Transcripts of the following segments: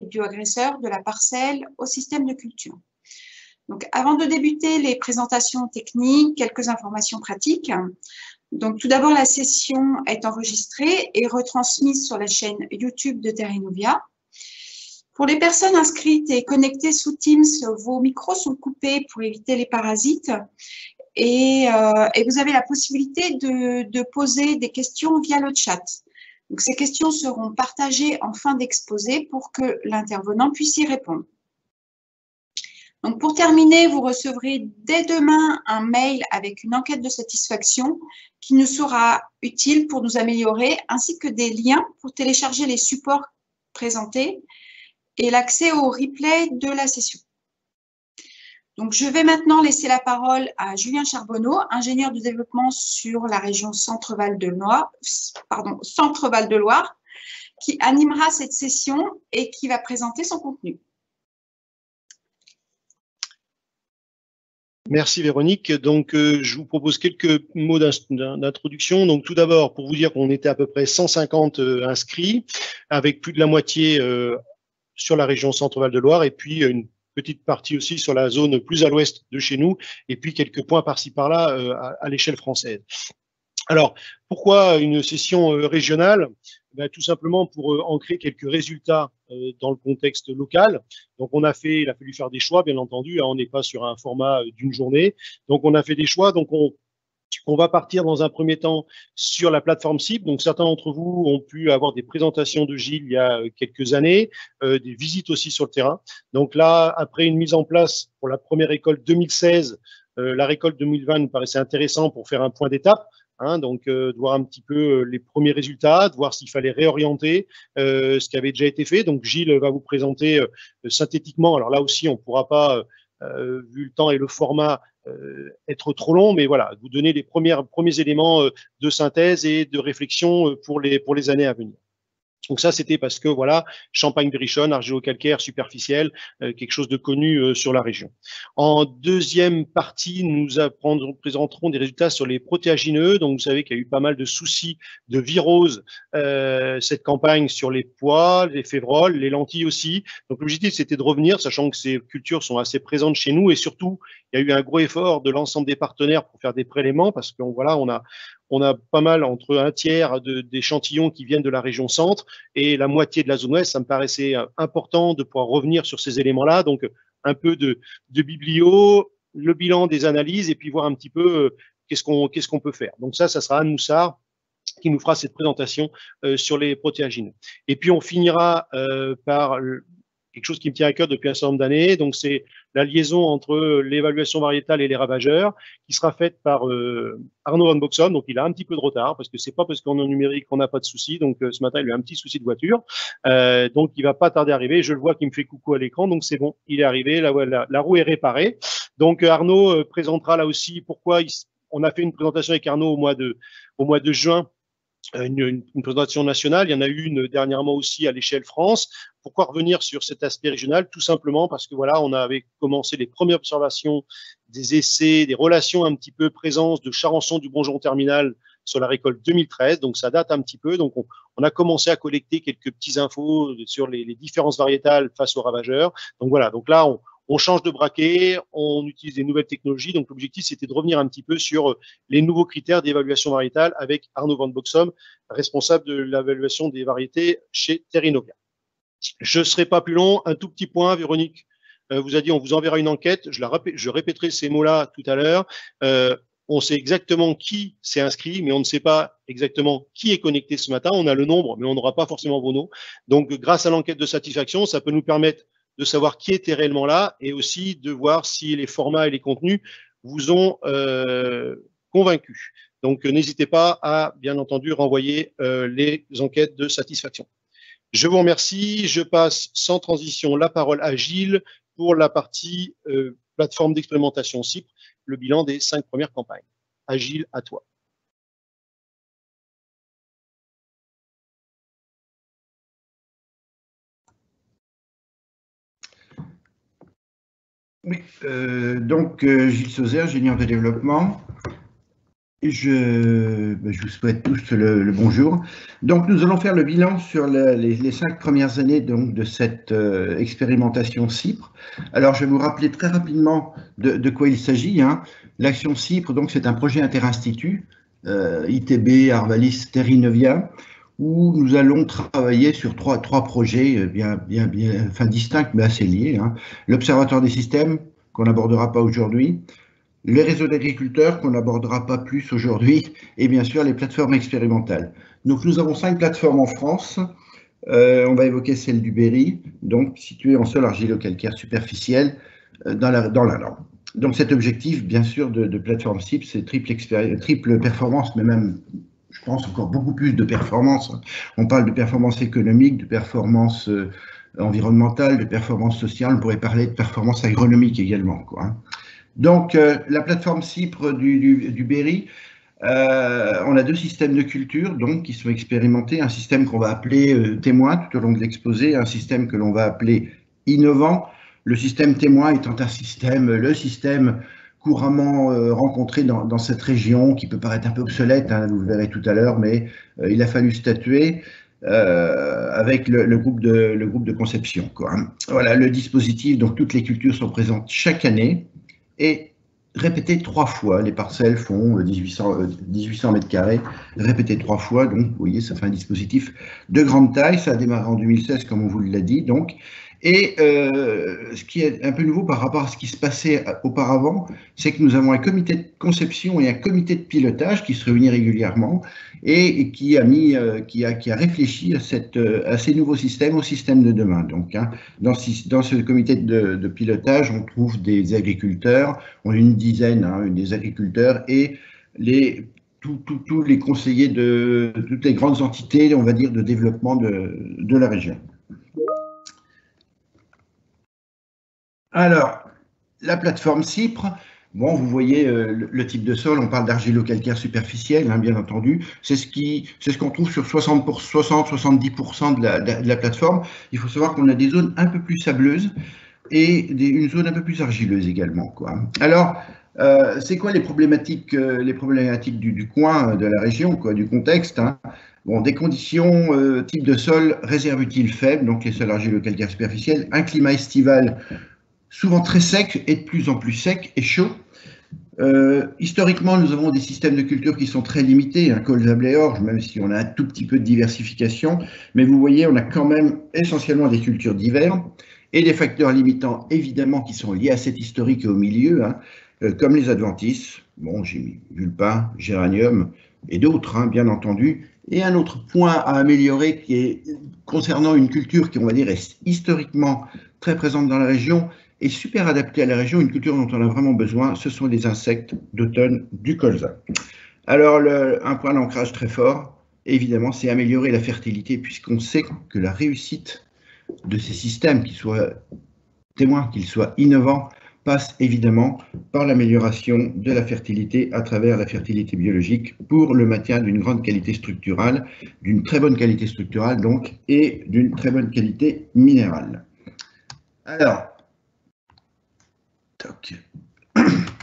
du agresseur, de la parcelle au système de culture. Donc, avant de débuter les présentations techniques, quelques informations pratiques. Donc, tout d'abord, la session est enregistrée et retransmise sur la chaîne YouTube de Terrainnovia. Pour les personnes inscrites et connectées sous Teams, vos micros sont coupés pour éviter les parasites et vous avez la possibilité de poser des questions via le chat. Donc, ces questions seront partagées en fin d'exposé pour que l'intervenant puisse y répondre. Donc, pour terminer, vous recevrez dès demain un mail avec une enquête de satisfaction qui nous sera utile pour nous améliorer, ainsi que des liens pour télécharger les supports présentés et l'accès au replay de la session. Donc, je vais maintenant laisser la parole à Julien Charbonneau, ingénieur de développement sur la région Centre-Val de Loire, qui animera cette session et qui va présenter son contenu. Merci Véronique. Donc, je vous propose quelques mots d'introduction. Donc, tout d'abord, pour vous dire qu'on était à peu près 150 inscrits, avec plus de la moitié sur la région Centre-Val de Loire, et puis une petite partie aussi sur la zone plus à l'ouest de chez nous, et puis quelques points par-ci par-là à l'échelle française. Alors, pourquoi une session régionale? Ben, tout simplement pour ancrer quelques résultats dans le contexte local. Donc, il a fallu faire des choix, bien entendu. Hein, on n'est pas sur un format d'une journée. Donc, on a fait des choix. Donc, on va partir dans un premier temps sur la plateforme cible. Donc, certains d'entre vous ont pu avoir des présentations de Gilles il y a quelques années, des visites aussi sur le terrain. Donc là, après une mise en place pour la première récolte 2016, la récolte 2020 nous paraissait intéressant pour faire un point d'étape. Hein, donc, de voir un petit peu les premiers résultats, de voir s'il fallait réorienter ce qui avait déjà été fait. Donc, Gilles va vous présenter synthétiquement. Alors là aussi, on ne pourra pas, vu le temps et le format, être trop long, mais voilà, vous donner les premiers éléments de synthèse et de réflexion pour les années à venir. Donc ça, c'était parce que voilà, Champagne-Berrichonne, argilo-calcaire superficiel, quelque chose de connu sur la région. En deuxième partie, nous présenterons des résultats sur les protéagineux. Donc vous savez qu'il y a eu pas mal de soucis de virose cette campagne sur les pois, les févroles, les lentilles aussi. Donc l'objectif, c'était de revenir, sachant que ces cultures sont assez présentes chez nous, et surtout, il y a eu un gros effort de l'ensemble des partenaires pour faire des prélèvements, parce qu'on voilà, on a pas mal, entre un tiers d'échantillons qui viennent de la région centre et la moitié de la zone ouest. Ça me paraissait important de pouvoir revenir sur ces éléments-là. Donc, un peu de biblio, le bilan des analyses et puis voir un petit peu qu'est-ce qu'on peut faire. Donc ça sera Anne Moussard qui nous fera cette présentation sur les protéagineux. Et puis, on finira par quelque chose qui me tient à cœur depuis un certain nombre d'années. Donc, c'est la liaison entre l'évaluation variétale et les ravageurs, qui sera faite par Arnaud Van Boxom. Donc, il a un petit peu de retard, parce que c'est pas parce qu'on est en numérique qu'on n'a pas de souci. Donc, ce matin, il a eu un petit souci de voiture. Donc, il va pas tarder à arriver. Je le vois qu'il me fait coucou à l'écran. Donc, c'est bon, il est arrivé. La roue est réparée. Donc, Arnaud présentera là aussi pourquoi on a fait une présentation avec Arnaud au mois de juin. Une présentation nationale, il y en a eu une dernièrement aussi à l'échelle France. Pourquoi revenir sur cet aspect régional? Tout simplement parce que voilà, on avait commencé les premières observations, des essais, des relations un petit peu présence de Charançon du Bonjon terminal sur la récolte 2013, donc ça date un petit peu. Donc on a commencé à collecter quelques petites infos sur les différences variétales face aux ravageurs. Donc voilà, donc là on change de braquet, on utilise des nouvelles technologies. Donc, l'objectif, c'était de revenir un petit peu sur les nouveaux critères d'évaluation variétale avec Arnaud Van Boxom, responsable de l'évaluation des variétés chez Terrainnovia. Je ne serai pas plus long. Un tout petit point, Véronique vous a dit, on vous enverra une enquête. Je répéterai ces mots-là tout à l'heure. On sait exactement qui s'est inscrit, mais on ne sait pas exactement qui est connecté ce matin. On a le nombre, mais on n'aura pas forcément vos noms. Donc, grâce à l'enquête de satisfaction, ça peut nous permettre de savoir qui était réellement là et aussi de voir si les formats et les contenus vous ont convaincus. Donc, n'hésitez pas à, bien entendu, renvoyer les enquêtes de satisfaction. Je vous remercie. Je passe sans transition la parole à Gilles pour la partie plateforme d'expérimentation CIPRE, le bilan des 5 premières campagnes. À Gilles, à toi. Oui, donc Gilles Sauzet, ingénieur de développement. Je vous souhaite tous le bonjour. Donc, nous allons faire le bilan sur les 5 premières années donc, de cette expérimentation CIPRE. Alors, je vais vous rappeler très rapidement de quoi il s'agit. Hein. L'action CIPRE, donc, c'est un projet interinstitut, ITB, Arvalis, Terrinovia, où nous allons travailler sur trois projets bien distincts mais assez liés. Hein. L'Observatoire des systèmes, qu'on n'abordera pas aujourd'hui, les réseaux d'agriculteurs qu'on n'abordera pas plus aujourd'hui, et bien sûr les plateformes expérimentales. Donc nous avons 5 plateformes en France. On va évoquer celle du Berry, donc située en sol argilo-calcaire superficiel dans la Lande. Donc cet objectif, bien sûr, de plateforme CIPRE, c'est triple performance, mais même, je pense, encore beaucoup plus de performance. On parle de performance économique, de performance environnementale, de performance sociale, on pourrait parler de performance agronomique également, quoi, hein. Donc, la plateforme CIPRE du Berry, on a 2 systèmes de culture donc, qui sont expérimentés. Un système qu'on va appeler témoin tout au long de l'exposé, un système que l'on va appeler innovant. Le système témoin étant le système couramment rencontré dans cette région, qui peut paraître un peu obsolète, hein, vous le verrez tout à l'heure, mais il a fallu statuer avec le groupe de conception, quoi, hein. Voilà, le dispositif, donc toutes les cultures sont présentes chaque année, et répété 3 fois. Les parcelles font 1800 mètres carrés, répété 3 fois. Donc, vous voyez, ça fait un dispositif de grande taille. Ça a démarré en 2016, comme on vous l'a dit. Donc, et ce qui est un peu nouveau par rapport à ce qui se passait auparavant, c'est que nous avons un comité de conception et un comité de pilotage qui se réunit régulièrement et qui a réfléchi à ces nouveaux systèmes, au système de demain. Donc, hein, dans ce comité de pilotage, on trouve des agriculteurs, on a une dizaine, hein, des agriculteurs et tous les conseillers de toutes les grandes entités, on va dire, de développement de la région. Alors, la plateforme CIPRE, bon, vous voyez le type de sol, on parle d'argilo-calcaire superficiel, hein, bien entendu. C'est ce qu'on trouve sur 60-70% de la plateforme. Il faut savoir qu'on a des zones un peu plus sableuses et une zone un peu plus argileuse également, quoi. Alors, c'est quoi les problématiques du coin, de la région, quoi, du contexte, hein. Bon, des conditions type de sol, réserve utile faible, donc les sols argilo-calcaires superficiels, un climat estival souvent très sec et de plus en plus sec et chaud. Historiquement, nous avons des systèmes de culture qui sont très limités, un colza et orge, même si on a un tout petit peu de diversification, mais vous voyez, on a quand même essentiellement des cultures d'hiver et des facteurs limitants, évidemment, qui sont liés à cet historique et au milieu, hein, comme les adventices, bon, j'ai mis vulpin, géranium et d'autres, hein, bien entendu. Et un autre point à améliorer qui est concernant une culture qui, on va dire, est historiquement très présente dans la région, est super adaptée à la région, une culture dont on a vraiment besoin, ce sont les insectes d'automne du colza. Alors, un point d'ancrage très fort, évidemment, c'est améliorer la fertilité, puisqu'on sait que la réussite de ces systèmes, qu'ils soient témoins, qu'ils soient innovants, passe évidemment par l'amélioration de la fertilité à travers la fertilité biologique pour le maintien d'une grande qualité structurale, d'une très bonne qualité structurale donc, et d'une très bonne qualité minérale. Alors,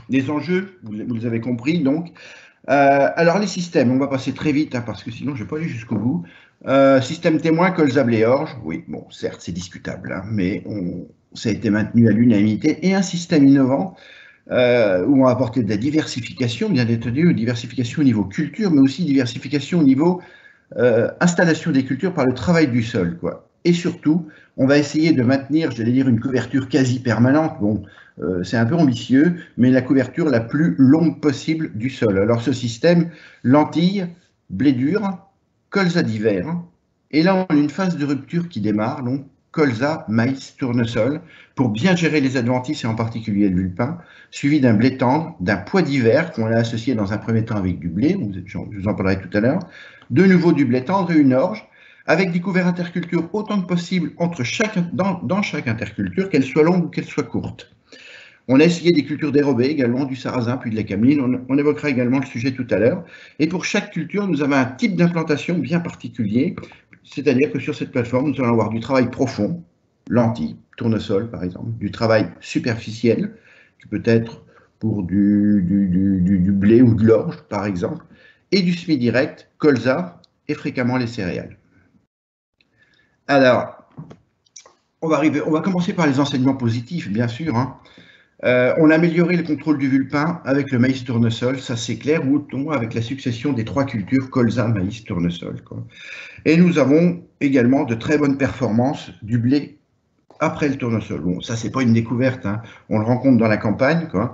les enjeux, vous les avez compris donc. Alors les systèmes, on va passer très vite hein, parce que sinon je ne vais pas aller jusqu'au bout. Système témoin, colza et orge, oui, bon, certes c'est discutable, hein, mais ça a été maintenu à l'unanimité. Et un système innovant où on va apporter de la diversification, bien entendu, diversification au niveau culture, mais aussi diversification au niveau installation des cultures par le travail du sol, quoi. Et surtout, on va essayer de maintenir, j'allais dire, une couverture quasi permanente. Bon, c'est un peu ambitieux, mais la couverture la plus longue possible du sol. Alors ce système, lentilles, blé dur, colza d'hiver, et là on a une phase de rupture qui démarre, donc colza, maïs, tournesol, pour bien gérer les adventices et en particulier le vulpin, suivi d'un blé tendre, d'un pois d'hiver qu'on a associé dans un premier temps avec du blé, je vous en parlerai tout à l'heure, de nouveau du blé tendre et une orge, avec des couverts intercultures autant que possible dans chaque interculture, qu'elle soit longue ou qu'elle soit courte. On a essayé des cultures dérobées également, du sarrasin puis de la cameline. On évoquera également le sujet tout à l'heure. Et pour chaque culture, nous avons un type d'implantation bien particulier. C'est-à-dire que sur cette plateforme, nous allons avoir du travail profond, lentilles, tournesol par exemple, du travail superficiel, qui peut être pour du blé ou de l'orge, par exemple, et du semi-direct, colza et fréquemment les céréales. Alors, on va commencer par les enseignements positifs, bien sûr. On a amélioré le contrôle du vulpin avec le maïs tournesol, ça c'est clair, ou au moins avec la succession des 3 cultures colza, maïs, tournesol, quoi. Et nous avons également de très bonnes performances du blé après le tournesol. Bon, ça c'est pas une découverte, on le rencontre dans la campagne, quoi.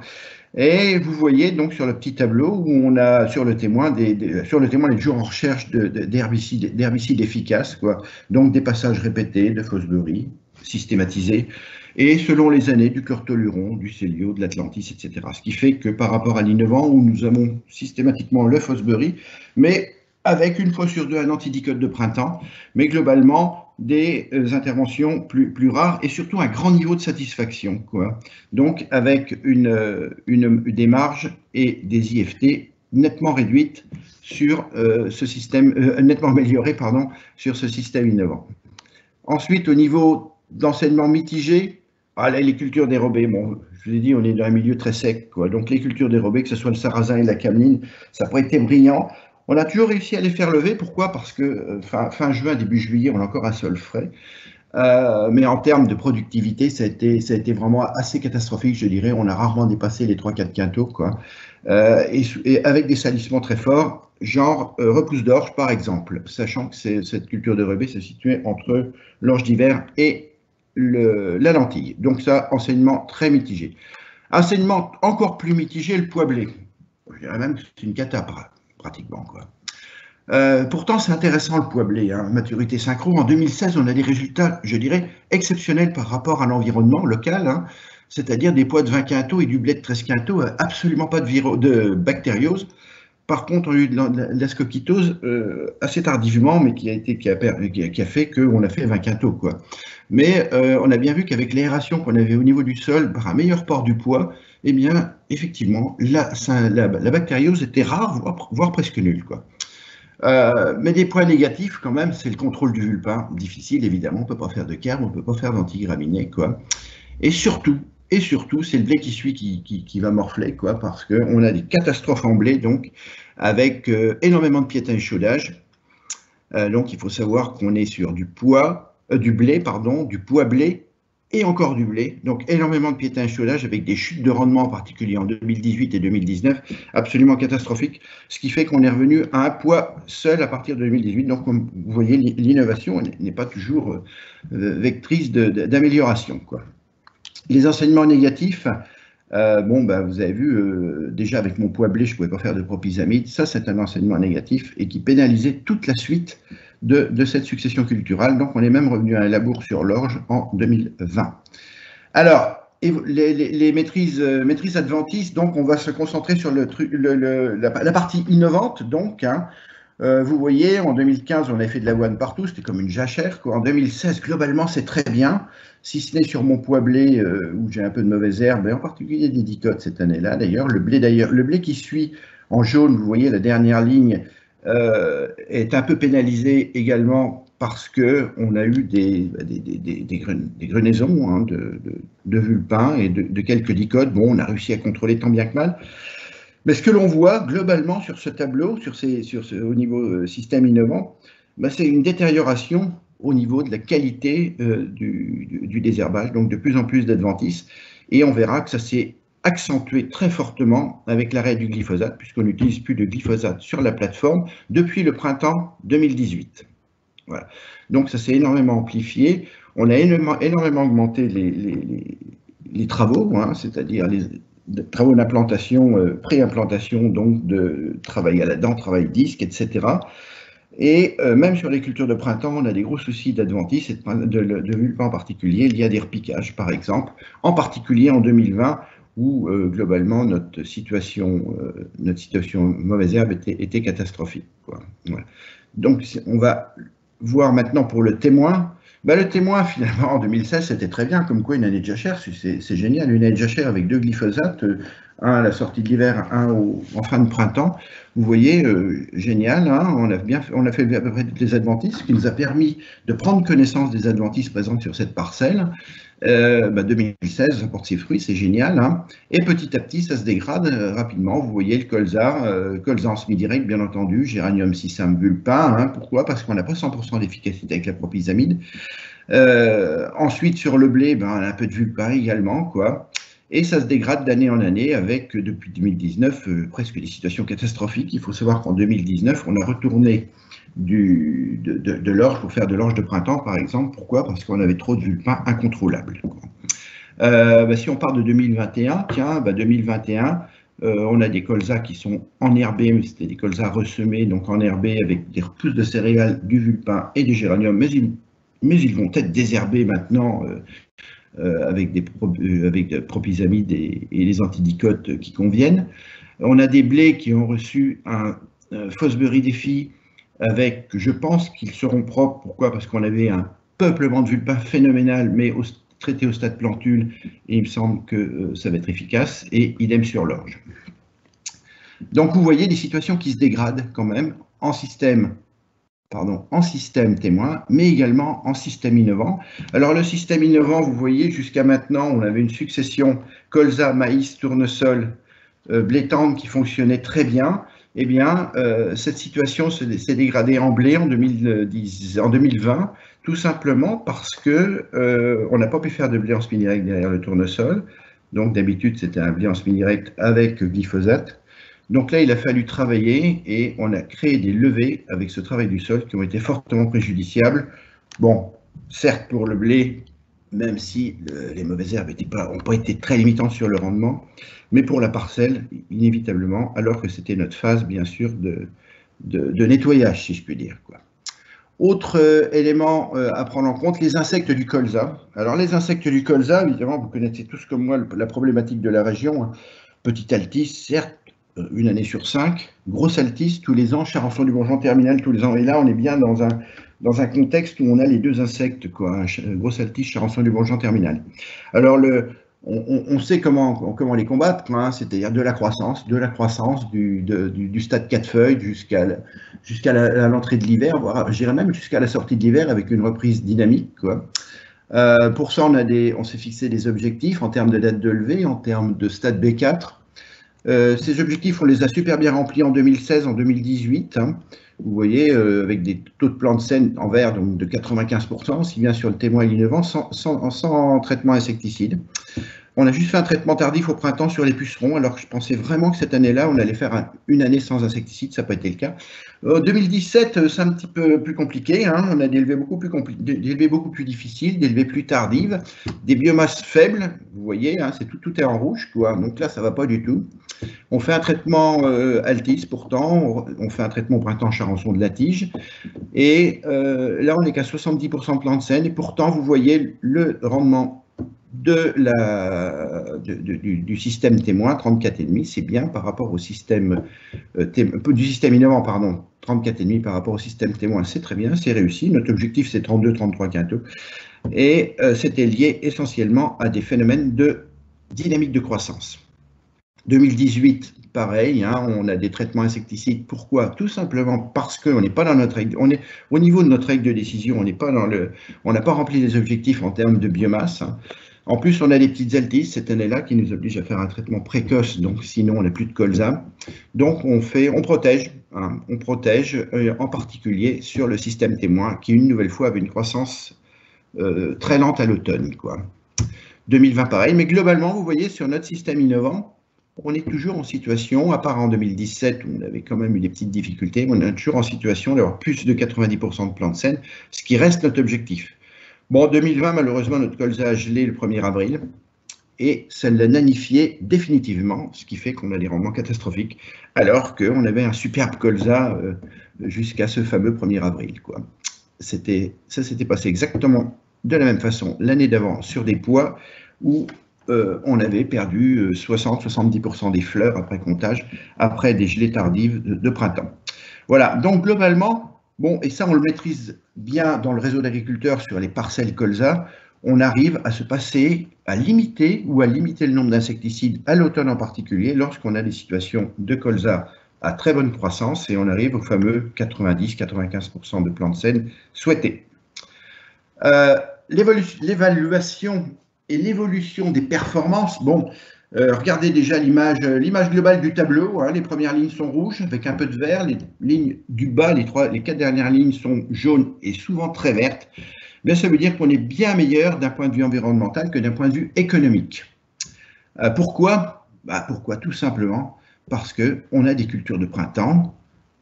Et vous voyez donc sur le petit tableau où on a sur le témoin on est toujours en recherche d'herbicides efficaces, quoi. Donc des passages répétés de Fosbury, systématisés, et selon les années du Cortoluron, du Célio, de l'Atlantis, etc. Ce qui fait que par rapport à l'innovant, où nous avons systématiquement le Fosbury, mais avec une fois sur 2 un antidicote de printemps, mais globalement des interventions plus rares et surtout un grand niveau de satisfaction, quoi. Donc avec des marges et des IFT nettement réduites sur ce système, nettement améliorées, pardon, sur ce système innovant. Ensuite, au niveau d'enseignement mitigé, les cultures dérobées, bon, je vous ai dit, on est dans un milieu très sec, quoi. Donc les cultures dérobées, que ce soit le sarrasin et la cameline, ça pourrait être brillant. On a toujours réussi à les faire lever. Pourquoi? Parce que fin juin, début juillet, on a encore un sol frais. Mais en termes de productivité, ça a été vraiment assez catastrophique, je dirais. On a rarement dépassé les 3-4 quintaux, quoi. Et avec des salissements très forts, genre repousse d'orge, par exemple, sachant que cette culture de rebais se situait entre l'orge d'hiver et la lentille. Donc ça, enseignement très mitigé. Enseignement encore plus mitigé, le pois blé. Je dirais même que c'est une cata, pratiquement, quoi. Pourtant, c'est intéressant le pois blé, maturité synchro. En 2016, on a des résultats, je dirais, exceptionnels par rapport à l'environnement local, c'est-à-dire des pois de 20 quintaux et du blé de 13 quintaux, absolument pas de bactériose. Par contre, on a eu de l'ascoquitose assez tardivement, mais qui a fait qu'on a fait 20 quintaux, quoi. Mais on a bien vu qu'avec l'aération qu'on avait au niveau du sol, par un meilleur port du pois, eh bien, effectivement, la bactériose était rare, voire presque nulle, quoi. Mais des points négatifs, quand même, c'est le contrôle du vulpin. Difficile, évidemment, on ne peut pas faire de carbe, on ne peut pas faire d'antigraminées, quoi. Et surtout, c'est le blé qui suit qui va morfler, quoi, parce qu'on a des catastrophes en blé, donc, avec énormément de piétins et chaudage. Donc, il faut savoir qu'on est sur du blé, du pois blé, et encore du blé, donc énormément de piétins et chaudage avec des chutes de rendement en particulier en 2018 et 2019, absolument catastrophiques, ce qui fait qu'on est revenu à un poids seul à partir de 2018. Donc, comme vous voyez, l'innovation n'est pas toujours vectrice d'amélioration, quoi. Les enseignements négatifs, vous avez vu, déjà avec mon pois blé, je ne pouvais pas faire de propisamide. Ça, c'est un enseignement négatif et qui pénalisait toute la suite de cette succession culturelle. Donc, on est même revenu à un labour sur l'orge en 2020. Alors, les maîtrises adventices, donc on va se concentrer sur la partie innovante. Donc, vous voyez, en 2015, on avait fait de l'avoine partout, c'était comme une jachère, quoi. En 2016, globalement, c'est très bien, si ce n'est sur mon pois blé où j'ai un peu de mauvaises herbes, et en particulier des dicotes cette année-là. D'ailleurs, le blé qui suit en jaune, vous voyez la dernière ligne, est un peu pénalisé également parce qu'on a eu des grenaisons de vulpins et de quelques dicotes. Bon, on a réussi à contrôler tant bien que mal. Mais ce que l'on voit globalement sur ce tableau, au niveau système innovant, c'est une détérioration au niveau de la qualité du désherbage, donc de plus en plus d'adventices. Et on verra que ça s'est accentué très fortement avec l'arrêt du glyphosate, puisqu'on n'utilise plus de glyphosate sur la plateforme depuis le printemps 2018. Voilà. Donc ça s'est énormément amplifié. On a énormément augmenté les travaux, c'est-à-dire les travaux d'implantation, pré-implantation, donc de travail à la dent, travail disque, etc. Et même sur les cultures de printemps, on a des gros soucis d'adventices et de vulpins en particulier, liés à des repiquages, par exemple, en particulier en 2020, où globalement notre situation mauvaise herbe était catastrophique, quoi. Voilà. Donc on va voir maintenant pour le témoin. Le témoin, finalement, en 2016, c'était très bien, comme quoi une année de jachère, c'est génial, une année de jachère avec 2 glyphosates, un à la sortie de l'hiver, un en fin de printemps. Vous voyez, génial, on a fait à peu près toutes les adventices, ce qui nous a permis de prendre connaissance des adventices présentes sur cette parcelle. 2016, ça porte ses fruits, c'est génial. Hein. Et petit à petit, ça se dégrade rapidement. Vous voyez le colza en semi-direct, bien entendu, géranium sisam vulpin. Hein. Pourquoi? Parce qu'on n'a pas 100% d'efficacité avec la propyzamide. Ensuite, sur le blé, un peu de vulpin également, quoi. Et ça se dégrade d'année en année avec, depuis 2019, presque des situations catastrophiques. Il faut savoir qu'en 2019, on a retourné de l'orge pour faire de l'orge de printemps, par exemple. Pourquoi? Parce qu'on avait trop de vulpins incontrôlables. Si on part de 2021, tiens, 2021, on a des colzas qui sont enherbés, mais c'était des colzas ressemés, donc enherbés avec des repousses de céréales, du vulpin et du géranium, mais ils vont être désherbés maintenant avec des propyzamides et les antidicotes qui conviennent. On a des blés qui ont reçu un Fosbury Défi avec, je pense qu'ils seront propres. Pourquoi? Parce qu'on avait un peuplement de vulpin phénoménal, mais traité au stade plantule, et il me semble que ça va être efficace, et idem sur l'orge. Donc vous voyez des situations qui se dégradent quand même en système témoin, mais également en système innovant. Alors le système innovant, vous voyez, jusqu'à maintenant, on avait une succession colza, maïs, tournesol, blé tendre qui fonctionnait très bien. Eh bien, cette situation s'est dégradée en blé en 2020, tout simplement parce que on n'a pas pu faire de blé en semi-direct derrière le tournesol. Donc d'habitude, c'était un blé en semi-direct avec glyphosate. Donc là, il a fallu travailler et on a créé des levées avec ce travail du sol qui ont été fortement préjudiciables. Bon, certes pour le blé, même si les mauvaises herbes n'ont pas été très limitantes sur le rendement, mais pour la parcelle, inévitablement, alors que c'était notre phase, bien sûr, de nettoyage, si je puis dire, quoi. Autre élément à prendre en compte, les insectes du colza. Alors les insectes du colza, évidemment, vous connaissez tous comme moi la problématique de la région. Hein. Petit altis, certes, une année sur 5, grosse altis tous les ans, charançon du bourgeon terminal tous les ans. Et là, on est bien dans un contexte où on a les deux insectes, quoi, grosse altis, charançon du bourgeon terminal. Alors, on sait comment les combattre, hein, c'est-à-dire de la croissance du stade 4 feuilles jusqu'à l'entrée de l'hiver, voire j'irais même jusqu'à la sortie de l'hiver avec une reprise dynamique, quoi. Pour ça, on s'est fixé des objectifs en termes de date de levée, en termes de stade B4. Ces objectifs, on les a super bien remplis en 2016, en 2018. Hein. Vous voyez, avec des taux de plants de sène en vert donc de 95%, aussi bien sur le témoin et l'innovant, sans traitement insecticide. On a juste fait un traitement tardif au printemps sur les pucerons, alors que je pensais vraiment que cette année-là, on allait faire une année sans insecticide, ça n'a pas été le cas. 2017, c'est un petit peu plus compliqué, hein. On a des levées beaucoup plus difficiles, des levées plus tardives, des biomasses faibles, vous voyez, hein, tout est en rouge, quoi. Donc là, ça ne va pas du tout. On fait un traitement altis, pourtant, on fait un traitement au printemps charançon de la tige, et là, on n'est qu'à 70% de plants de sène, et pourtant, vous voyez le rendement du système témoin, 34,5, c'est bien par rapport au système du système innovant, pardon, 34,5 par rapport au système témoin, c'est très bien, c'est réussi. Notre objectif, c'est 32, 33 quintaux. Et c'était lié essentiellement à des phénomènes de dynamique de croissance. 2018, pareil, hein, on a des traitements insecticides. Pourquoi? Tout simplement parce qu'on n'est pas dans notre règle, on est au niveau de notre règle de décision, on n'a pas rempli les objectifs en termes de biomasse. Hein. En plus, on a des petites altis cette année-là qui nous obligent à faire un traitement précoce, donc sinon on n'a plus de colza. Donc on protège, hein, en particulier sur le système témoin qui une nouvelle fois avait une croissance très lente à l'automne, quoi. 2020 pareil, mais globalement, vous voyez, sur notre système innovant, on est toujours en situation, à part en 2017 où on avait quand même eu des petites difficultés, on est toujours en situation d'avoir plus de 90% de plants de sène, ce qui reste notre objectif. Bon, en 2020, malheureusement, notre colza a gelé le 1er avril et ça l'a nanifié définitivement, ce qui fait qu'on a des rendements catastrophiques, alors qu'on avait un superbe colza jusqu'à ce fameux 1er avril, quoi. Ça s'était passé exactement de la même façon l'année d'avant sur des pois où on avait perdu 60-70% des fleurs après comptage, après des gelées tardives de printemps. Voilà, donc globalement, bon, et ça on le maîtrise bien dans le réseau d'agriculteurs sur les parcelles colza, on arrive à se passer, à limiter le nombre d'insecticides à l'automne en particulier, lorsqu'on a des situations de colza à très bonne croissance, et on arrive au fameux 90-95% de plants de sène souhaités. L'évaluation et l'évolution des performances. Bon, regardez déjà l'image globale du tableau. Hein, les premières lignes sont rouges avec un peu de vert. Les lignes du bas, les 4 dernières lignes sont jaunes et souvent très vertes. Mais ça veut dire qu'on est bien meilleur d'un point de vue environnemental que d'un point de vue économique. Pourquoi? Pourquoi? Tout simplement parce qu'on a des cultures de printemps,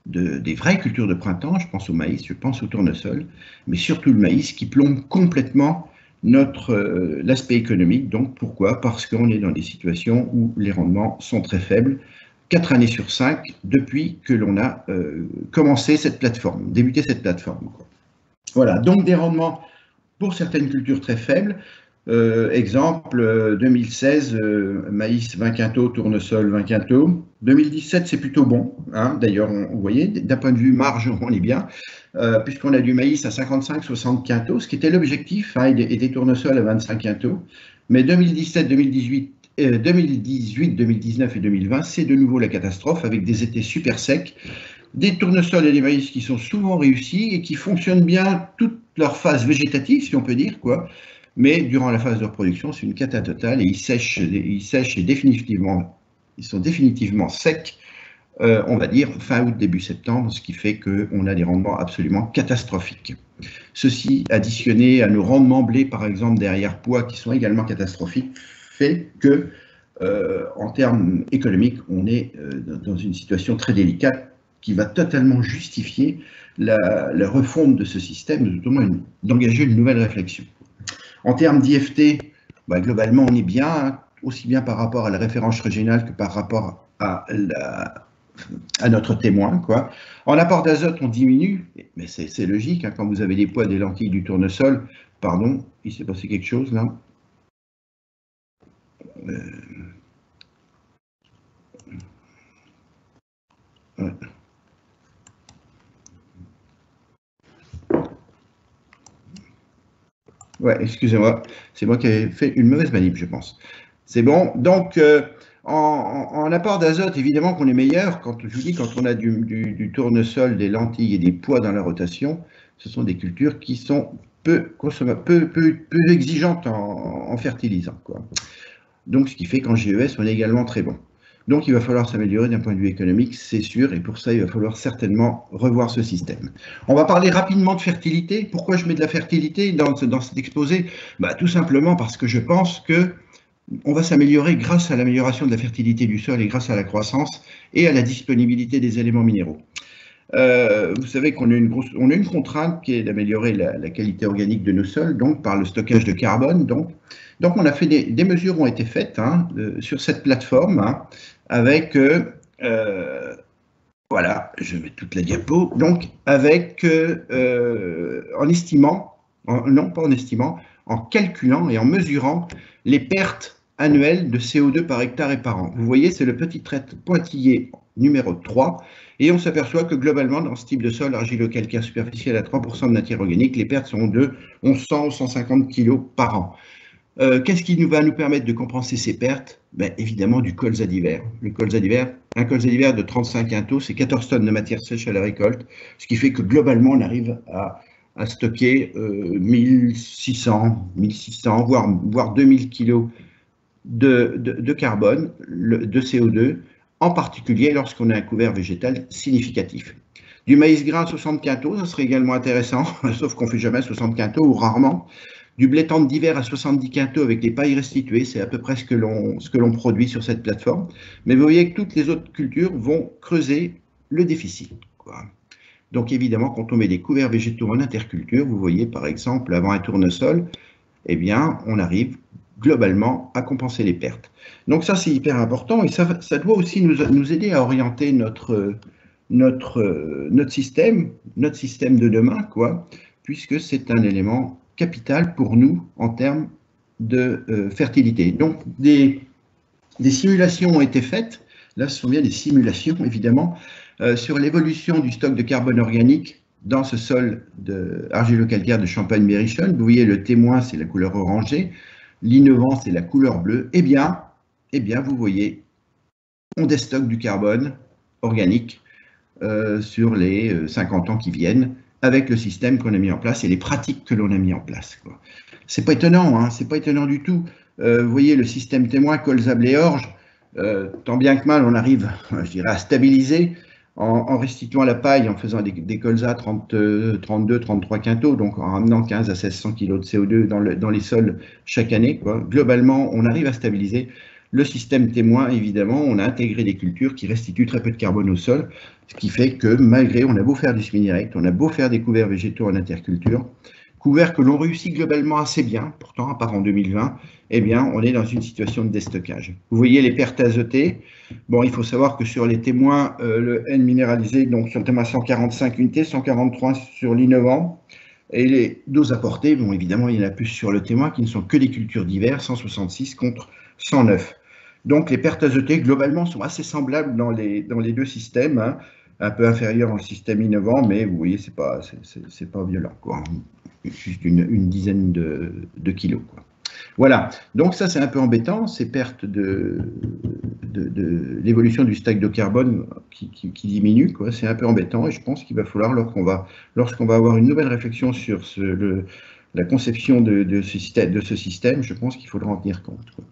des vraies cultures de printemps, je pense au maïs, je pense au tournesol, mais surtout le maïs qui plombe complètement l'aspect économique. Donc pourquoi? Parce qu'on est dans des situations où les rendements sont très faibles, 4 années sur 5 depuis que l'on a commencé cette plateforme, débuté cette plateforme. Voilà, donc des rendements pour certaines cultures très faibles. Exemple, 2016, maïs 20 quintaux, tournesol 20 quintaux. 2017, c'est plutôt bon. Hein. D'ailleurs, vous voyez, d'un point de vue marge, on est bien, puisqu'on a du maïs à 55-60 quintaux, ce qui était l'objectif, hein, et des tournesols à 25 quintaux. Mais 2017, 2018, 2019 et 2020, c'est de nouveau la catastrophe, avec des étés super secs, des tournesols et des maïs qui sont souvent réussis et qui fonctionnent bien toute leur phase végétative, si on peut dire, quoi. Mais durant la phase de reproduction, c'est une cata totale et ils sèchent et définitivement, ils sont définitivement secs, on va dire fin août, début septembre, ce qui fait qu'on a des rendements absolument catastrophiques. Ceci, additionné à nos rendements blés, par exemple, derrière pois, qui sont également catastrophiques, fait que, en termes économiques, on est dans une situation très délicate qui va totalement justifier la refonte de ce système, d'engager une nouvelle réflexion. En termes d'IFT, globalement, on est bien, hein, aussi bien par rapport à la référence régionale que par rapport à notre témoin, quoi. En apport d'azote, on diminue, mais c'est logique, hein, quand vous avez des pois, des lentilles, du tournesol. Pardon, il s'est passé quelque chose là. Ouais. Ouais, excusez-moi, c'est moi qui ai fait une mauvaise manip, je pense. C'est bon. Donc, en apport d'azote, évidemment qu'on est meilleur. Quand je vous dis, quand on a du tournesol, des lentilles et des pois dans la rotation, ce sont des cultures qui sont peu exigeantes en fertilisant, quoi. Donc, ce qui fait qu'en GES, on est également très bon. Donc, il va falloir s'améliorer d'un point de vue économique, c'est sûr, et pour ça, il va falloir certainement revoir ce système. On va parler rapidement de fertilité. Pourquoi je mets de la fertilité dans cet exposé? Tout simplement parce que je pense qu'on va s'améliorer grâce à l'amélioration de la fertilité du sol et grâce à la croissance et à la disponibilité des éléments minéraux. Vous savez qu'on a une contrainte qui est d'améliorer la qualité organique de nos sols, donc par le stockage de carbone. Donc on a fait des mesures ont été faites, hein, sur cette plateforme, hein, avec, voilà, je mets toute la diapo, donc avec, en calculant et en mesurant les pertes annuelles de CO2 par hectare et par an. Vous voyez, c'est le petit trait pointillé numéro 3, et on s'aperçoit que globalement, dans ce type de sol argilo-calcaire superficiel à 3% de matière organique, les pertes sont de 100 ou 150 kg par an. Qu'est-ce qui va nous permettre de compenser ces pertes? Évidemment, du colza d'hiver. Le colza d'hiver, un colza d'hiver de 35 quintaux, c'est 14 tonnes de matière sèche à la récolte, ce qui fait que globalement, on arrive à stocker 1600, voire 2000 kg de carbone, de CO2, en particulier lorsqu'on a un couvert végétal significatif. Du maïs grain 60 quintaux, ça serait également intéressant, sauf qu'on ne fait jamais 60 quintaux ou rarement. Du blé tendre d'hiver à 70 quintaux avec les pailles restituées, c'est à peu près ce que l'on produit sur cette plateforme. Mais vous voyez que toutes les autres cultures vont creuser le déficit, quoi. Donc évidemment, quand on met des couverts végétaux en interculture, vous voyez par exemple, avant un tournesol, eh bien, on arrive globalement à compenser les pertes. Donc ça, c'est hyper important et ça doit aussi nous aider à orienter notre système de demain, quoi, puisque c'est un élément capital pour nous en termes de fertilité. Donc, des simulations ont été faites, là ce sont bien des simulations évidemment, sur l'évolution du stock de carbone organique dans ce sol argilo-calcaire de Champagne-Berrichonne. Vous voyez, le témoin, c'est la couleur orangée, l'innovant, c'est la couleur bleue. Eh bien, vous voyez, on déstocke du carbone organique sur les 50 ans qui viennent, avec le système qu'on a mis en place et les pratiques que l'on a mis en place, quoi. C'est pas étonnant, hein, c'est pas étonnant du tout. Vous voyez, le système témoin, colza, blé, orge, tant bien que mal, on arrive, je dirais, à stabiliser en restituant la paille, en faisant des colzas 32, 33 quintaux, donc en ramenant 15 à 1600 kg de CO2 dans les sols chaque année, quoi. Globalement, on arrive à stabiliser. Le système témoin, évidemment, on a intégré des cultures qui restituent très peu de carbone au sol, ce qui fait que malgré, on a beau faire du semi-direct, on a beau faire des couverts végétaux en interculture, couverts que l'on réussit globalement assez bien, pourtant, à part en 2020, eh bien, on est dans une situation de déstockage. Vous voyez les pertes azotées. Bon, il faut savoir que sur les témoins, le N minéralisé, donc sur le témoin 145 unités, 143 sur l'innovant, et les doses apportées, bon, évidemment, il y en a plus sur le témoin qui ne sont que des cultures d'hiver, 166 contre 109. Donc, les pertes azotées, globalement, sont assez semblables dans les deux systèmes, hein, un peu inférieurs dans le système innovant, mais vous voyez, c'est pas violent, quoi. Juste une dizaine de kilos, quoi. Voilà, donc ça c'est un peu embêtant, ces pertes de l'évolution du stack de carbone qui diminue, quoi. C'est un peu embêtant et je pense qu'il va falloir, lorsqu'on va avoir une nouvelle réflexion sur la conception de ce système, je pense qu'il faudra en tenir compte, quoi.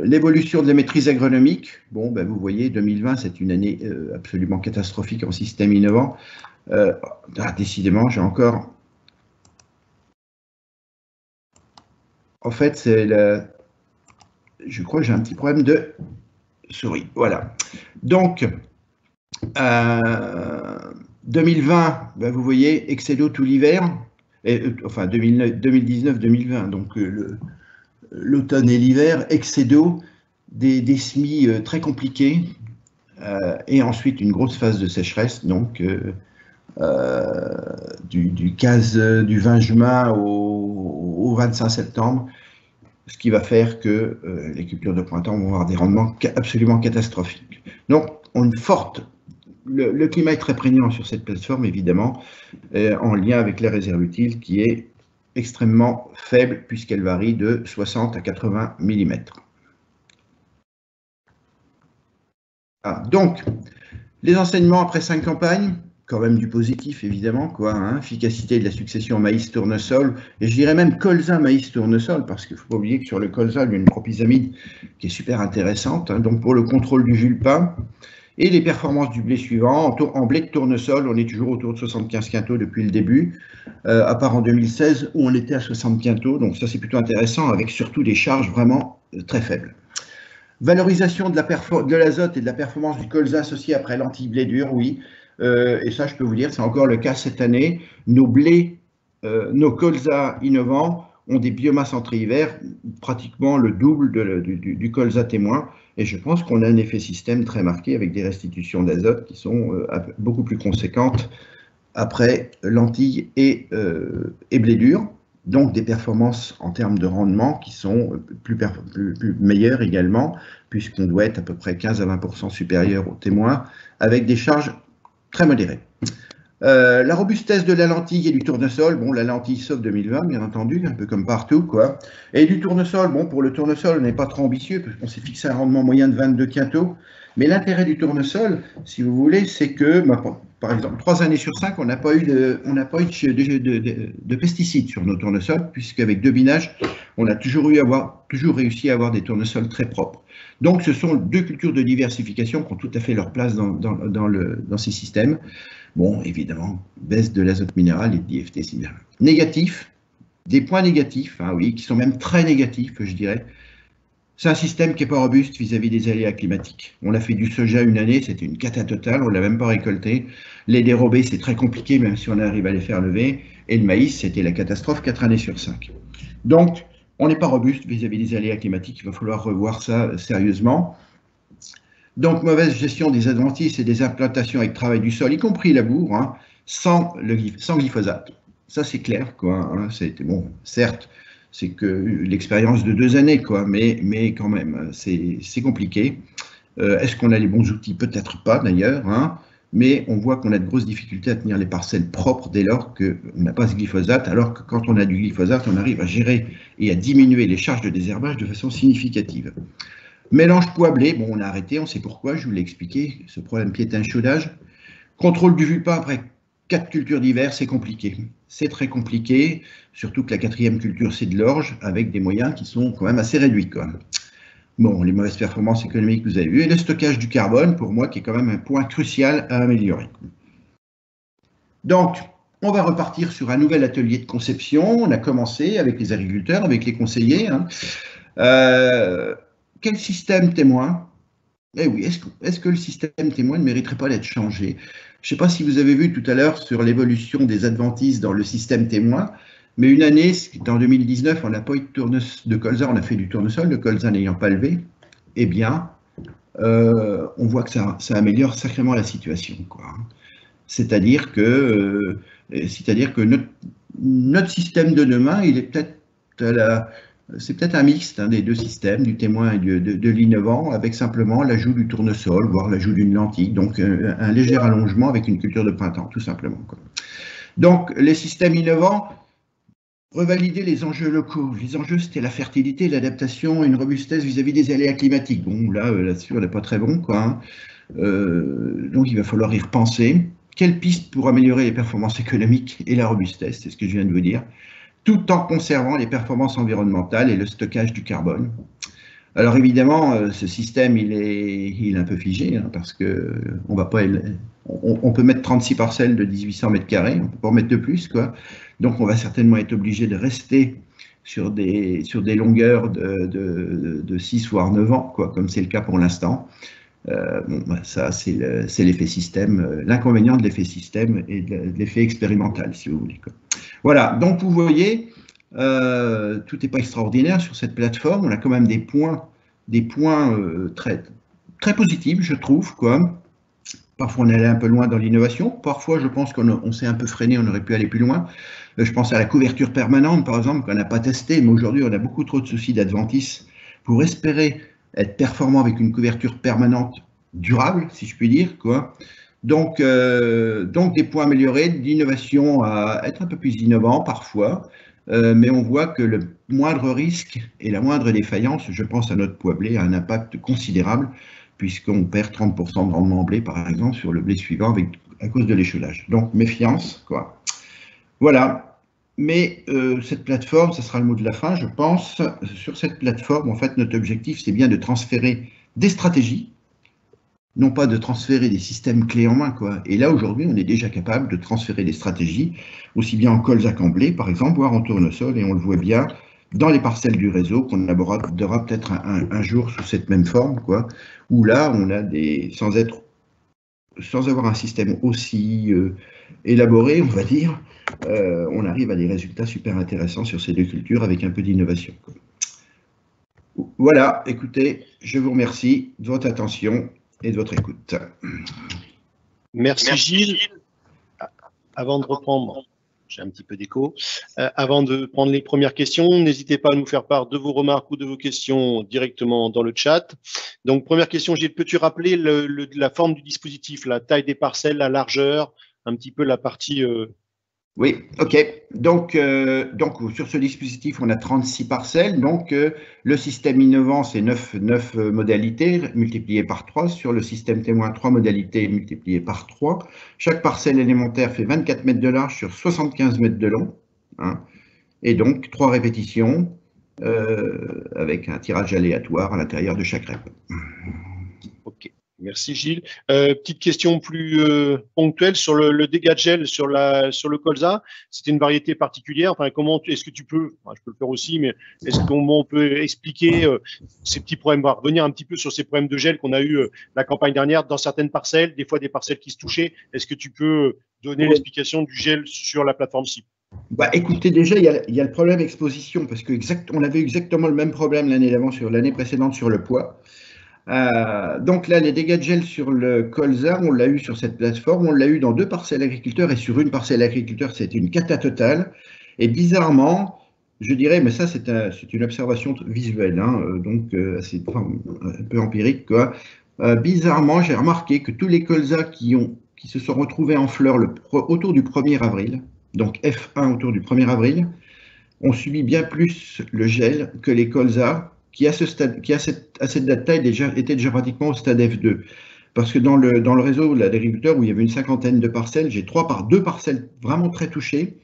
L'évolution de la maîtrise agronomique, bon, ben, vous voyez, 2020 c'est une année absolument catastrophique en système innovant. Décidément, j'ai encore... En fait, je crois que j'ai un petit problème de souris. Voilà. Donc, 2020, ben vous voyez, excès d'eau tout l'hiver, enfin 2019-2020, donc l'automne et l'hiver, excès d'eau, des semis très compliqués, et ensuite une grosse phase de sécheresse, donc du 20 juin au 25 septembre, ce qui va faire que les cultures de printemps vont avoir des rendements absolument catastrophiques. Donc, le climat est très prégnant sur cette plateforme, évidemment, en lien avec les réserves utiles, qui est extrêmement faible, puisqu'elle varie de 60 à 80 mm. Ah, donc, les enseignements après 5 campagnes, quand même du positif, évidemment, quoi, hein, efficacité de la succession maïs-tournesol, et je dirais même colza maïs-tournesol, parce qu'il ne faut pas oublier que sur le colza, il y a une propisamide qui est super intéressante, hein, donc pour le contrôle du vulpin, et les performances du blé suivant. En blé de tournesol, on est toujours autour de 75 quintaux depuis le début, à part en 2016 où on était à 60 quintaux, donc ça c'est plutôt intéressant, avec surtout des charges vraiment très faibles. Valorisation de l'azote et de la performance du colza associé après l'anti-blé dur, oui. Et ça, je peux vous dire, c'est encore le cas cette année. Nos blés, nos colza innovants ont des biomasses entrée-hiver pratiquement le double du colza témoin. Et je pense qu'on a un effet système très marqué avec des restitutions d'azote qui sont beaucoup plus conséquentes après lentilles et blé dur. Donc des performances en termes de rendement qui sont plus meilleures également, puisqu'on doit être à peu près 15 à 20% supérieur au témoin, avec des charges très modérées. La robustesse de la lentille et du tournesol, bon, la lentille sauf 2020, bien entendu, un peu comme partout, quoi. Et du tournesol, bon, pour le tournesol, on n'est pas trop ambitieux, parce qu'on s'est fixé un rendement moyen de 22 quintaux. Mais l'intérêt du tournesol, si vous voulez, c'est que, par exemple, 3 années sur 5, on n'a pas eu de pesticides sur nos tournesols, puisqu'avec 2 binages, on a toujours réussi à avoir des tournesols très propres. Donc, ce sont 2 cultures de diversification qui ont tout à fait leur place dans ces systèmes. Bon, évidemment, baisse de l'azote minéral et de l'IFT. Négatif, des points négatifs, hein, oui, qui sont même très négatifs, je dirais. C'est un système qui n'est pas robuste vis-à-vis des aléas climatiques. On a fait du soja une année, c'était une cata totale, on ne l'a même pas récolté. Les dérobés, c'est très compliqué, même si on arrive à les faire lever. Et le maïs, c'était la catastrophe 4 années sur 5. Donc, on n'est pas robuste vis-à-vis des aléas climatiques, il va falloir revoir ça sérieusement. Donc, mauvaise gestion des adventices et des implantations avec travail du sol, y compris labour, hein, sans glyphosate. Ça, c'est clair, quoi. Hein, bon, certes, c'est que l'expérience de 2 années, quoi, mais quand même, c'est compliqué. Est-ce qu'on a les bons outils? Peut-être pas, d'ailleurs, hein, mais on voit qu'on a de grosses difficultés à tenir les parcelles propres dès lors qu'on n'a pas ce glyphosate, alors que quand on a du glyphosate, on arrive à gérer et à diminuer les charges de désherbage de façon significative. Mélange pois-blé, bon, on a arrêté, on sait pourquoi, je vous l'ai expliqué, ce problème piétin-chaudage. Contrôle du vulpin après 4 cultures diverses, c'est compliqué. C'est très compliqué, surtout que la 4e culture, c'est de l'orge, avec des moyens qui sont quand même assez réduits, quoi. Bon, les mauvaises performances économiques, vous avez vu, et le stockage du carbone, pour moi, qui est quand même un point crucial à améliorer. Donc, on va repartir sur un nouvel atelier de conception. On a commencé avec les agriculteurs, avec les conseillers. Quel système témoin? Eh oui, est-ce que le système témoin ne mériterait pas d'être changé? Je ne sais pas si vous avez vu tout à l'heure sur l'évolution des adventices dans le système témoin, mais une année, en 2019, on n'a pas eu de colza, on a fait du tournesol, le colza n'ayant pas levé, eh bien, on voit que ça améliore sacrément la situation, quoi. C'est-à-dire que notre système de demain, il est peut-être c'est peut-être un mixte des deux systèmes, du témoin et de l'innovant, avec simplement l'ajout du tournesol, voire l'ajout d'une lentille, donc un léger allongement avec une culture de printemps, tout simplement, quoi. Donc, les systèmes innovants, revalider les enjeux locaux. Les enjeux, c'était la fertilité, l'adaptation, une robustesse vis-à-vis des aléas climatiques. Bon, là-dessus, on n'est pas très bon, quoi. Donc, il va falloir y repenser. Quelle piste pour améliorer les performances économiques et la robustesse, c'est ce que je viens de vous dire, tout en conservant les performances environnementales et le stockage du carbone. Alors évidemment, ce système, il est un peu figé, parce que on peut mettre 36 parcelles de 1800 mètres carrés, on ne peut pas en mettre de plus, quoi. Donc on va certainement être obligé de rester sur des longueurs de 6 voire 9 ans, quoi, comme c'est le cas pour l'instant. Ça, c'est l'effet système, l'inconvénient de l'effet système et de l'effet expérimental, si vous voulez, quoi. Voilà, donc vous voyez, tout n'est pas extraordinaire sur cette plateforme. On a quand même des points très, très positifs, je trouve, quoi. Parfois, on est allé un peu loin dans l'innovation. Parfois, je pense qu'on s'est un peu freiné, on aurait pu aller plus loin. Je pense à la couverture permanente, par exemple, qu'on n'a pas testé, mais aujourd'hui, on a beaucoup trop de soucis d'adventice pour espérer être performant avec une couverture permanente durable, si je puis dire, quoi. Donc des points améliorés, d'innovation à être un peu plus innovant parfois, mais on voit que le moindre risque et la moindre défaillance, je pense à notre pois blé, a un impact considérable, puisqu'on perd 30% de rendement en blé, par exemple, sur le blé suivant à cause de l'échaudage. Donc méfiance, quoi. Voilà. Mais cette plateforme, ça sera le mot de la fin, je pense. Sur cette plateforme, en fait, notre objectif, c'est bien de transférer des stratégies, non pas de transférer des systèmes clés en main, quoi. Et là, aujourd'hui, on est déjà capable de transférer des stratégies, aussi bien en colza qu'en blé, par exemple, voire en tournesol, et on le voit bien dans les parcelles du réseau qu'on abordera peut-être un jour sous cette même forme, quoi, où là, on a sans avoir un système aussi élaboré, on va dire, on arrive à des résultats super intéressants sur ces deux cultures avec un peu d'innovation. Voilà, écoutez, je vous remercie de votre attention et de votre écoute. Merci Gilles. Avant de reprendre, j'ai un petit peu d'écho, avant de prendre les premières questions, n'hésitez pas à nous faire part de vos remarques ou de vos questions directement dans le chat. Donc première question, Gilles, peux-tu rappeler la forme du dispositif, la taille des parcelles, la largeur, un petit peu la partie… Oui, ok. Donc, sur ce dispositif, on a 36 parcelles. Donc, le système innovant, c'est 9 modalités multipliées par 3. Sur le système témoin, 3 modalités multipliées par 3. Chaque parcelle élémentaire fait 24 mètres de large sur 75 mètres de long. Hein. Et donc, 3 répétitions avec un tirage aléatoire à l'intérieur de chaque rep. Ok. Merci Gilles. Petite question plus ponctuelle sur le dégât de gel sur le colza. C'était une variété particulière. Enfin, comment est-ce que tu peux, enfin, je peux le faire aussi, mais est-ce qu'on peut expliquer ces petits problèmes, va revenir un petit peu sur ces problèmes de gel qu'on a eu la campagne dernière dans certaines parcelles, des fois des parcelles qui se touchaient. Est-ce que tu peux donner l'explication du gel sur la plateforme CIP? Bah, écoutez, déjà, il y a le problème exposition, parce que on avait exactement le même problème l'année précédente sur le pois. Donc là, les dégâts de gel sur le colza, on l'a eu sur cette plateforme, on l'a eu dans 2 parcelles agriculteurs, et sur une parcelle agriculteur, c'était une cata totale. Et bizarrement, je dirais, mais ça c'est une observation visuelle, hein, donc assez, un peu empirique, quoi. Bizarrement, j'ai remarqué que tous les colzas qui se sont retrouvés en fleurs autour du 1er avril, donc F1 autour du 1er avril, ont subi bien plus le gel que les colzas qui à cette date-là étaient déjà pratiquement au stade F2. Parce que dans le réseau d'agriculteurs, où il y avait une cinquantaine de parcelles, j'ai deux parcelles vraiment très touchées.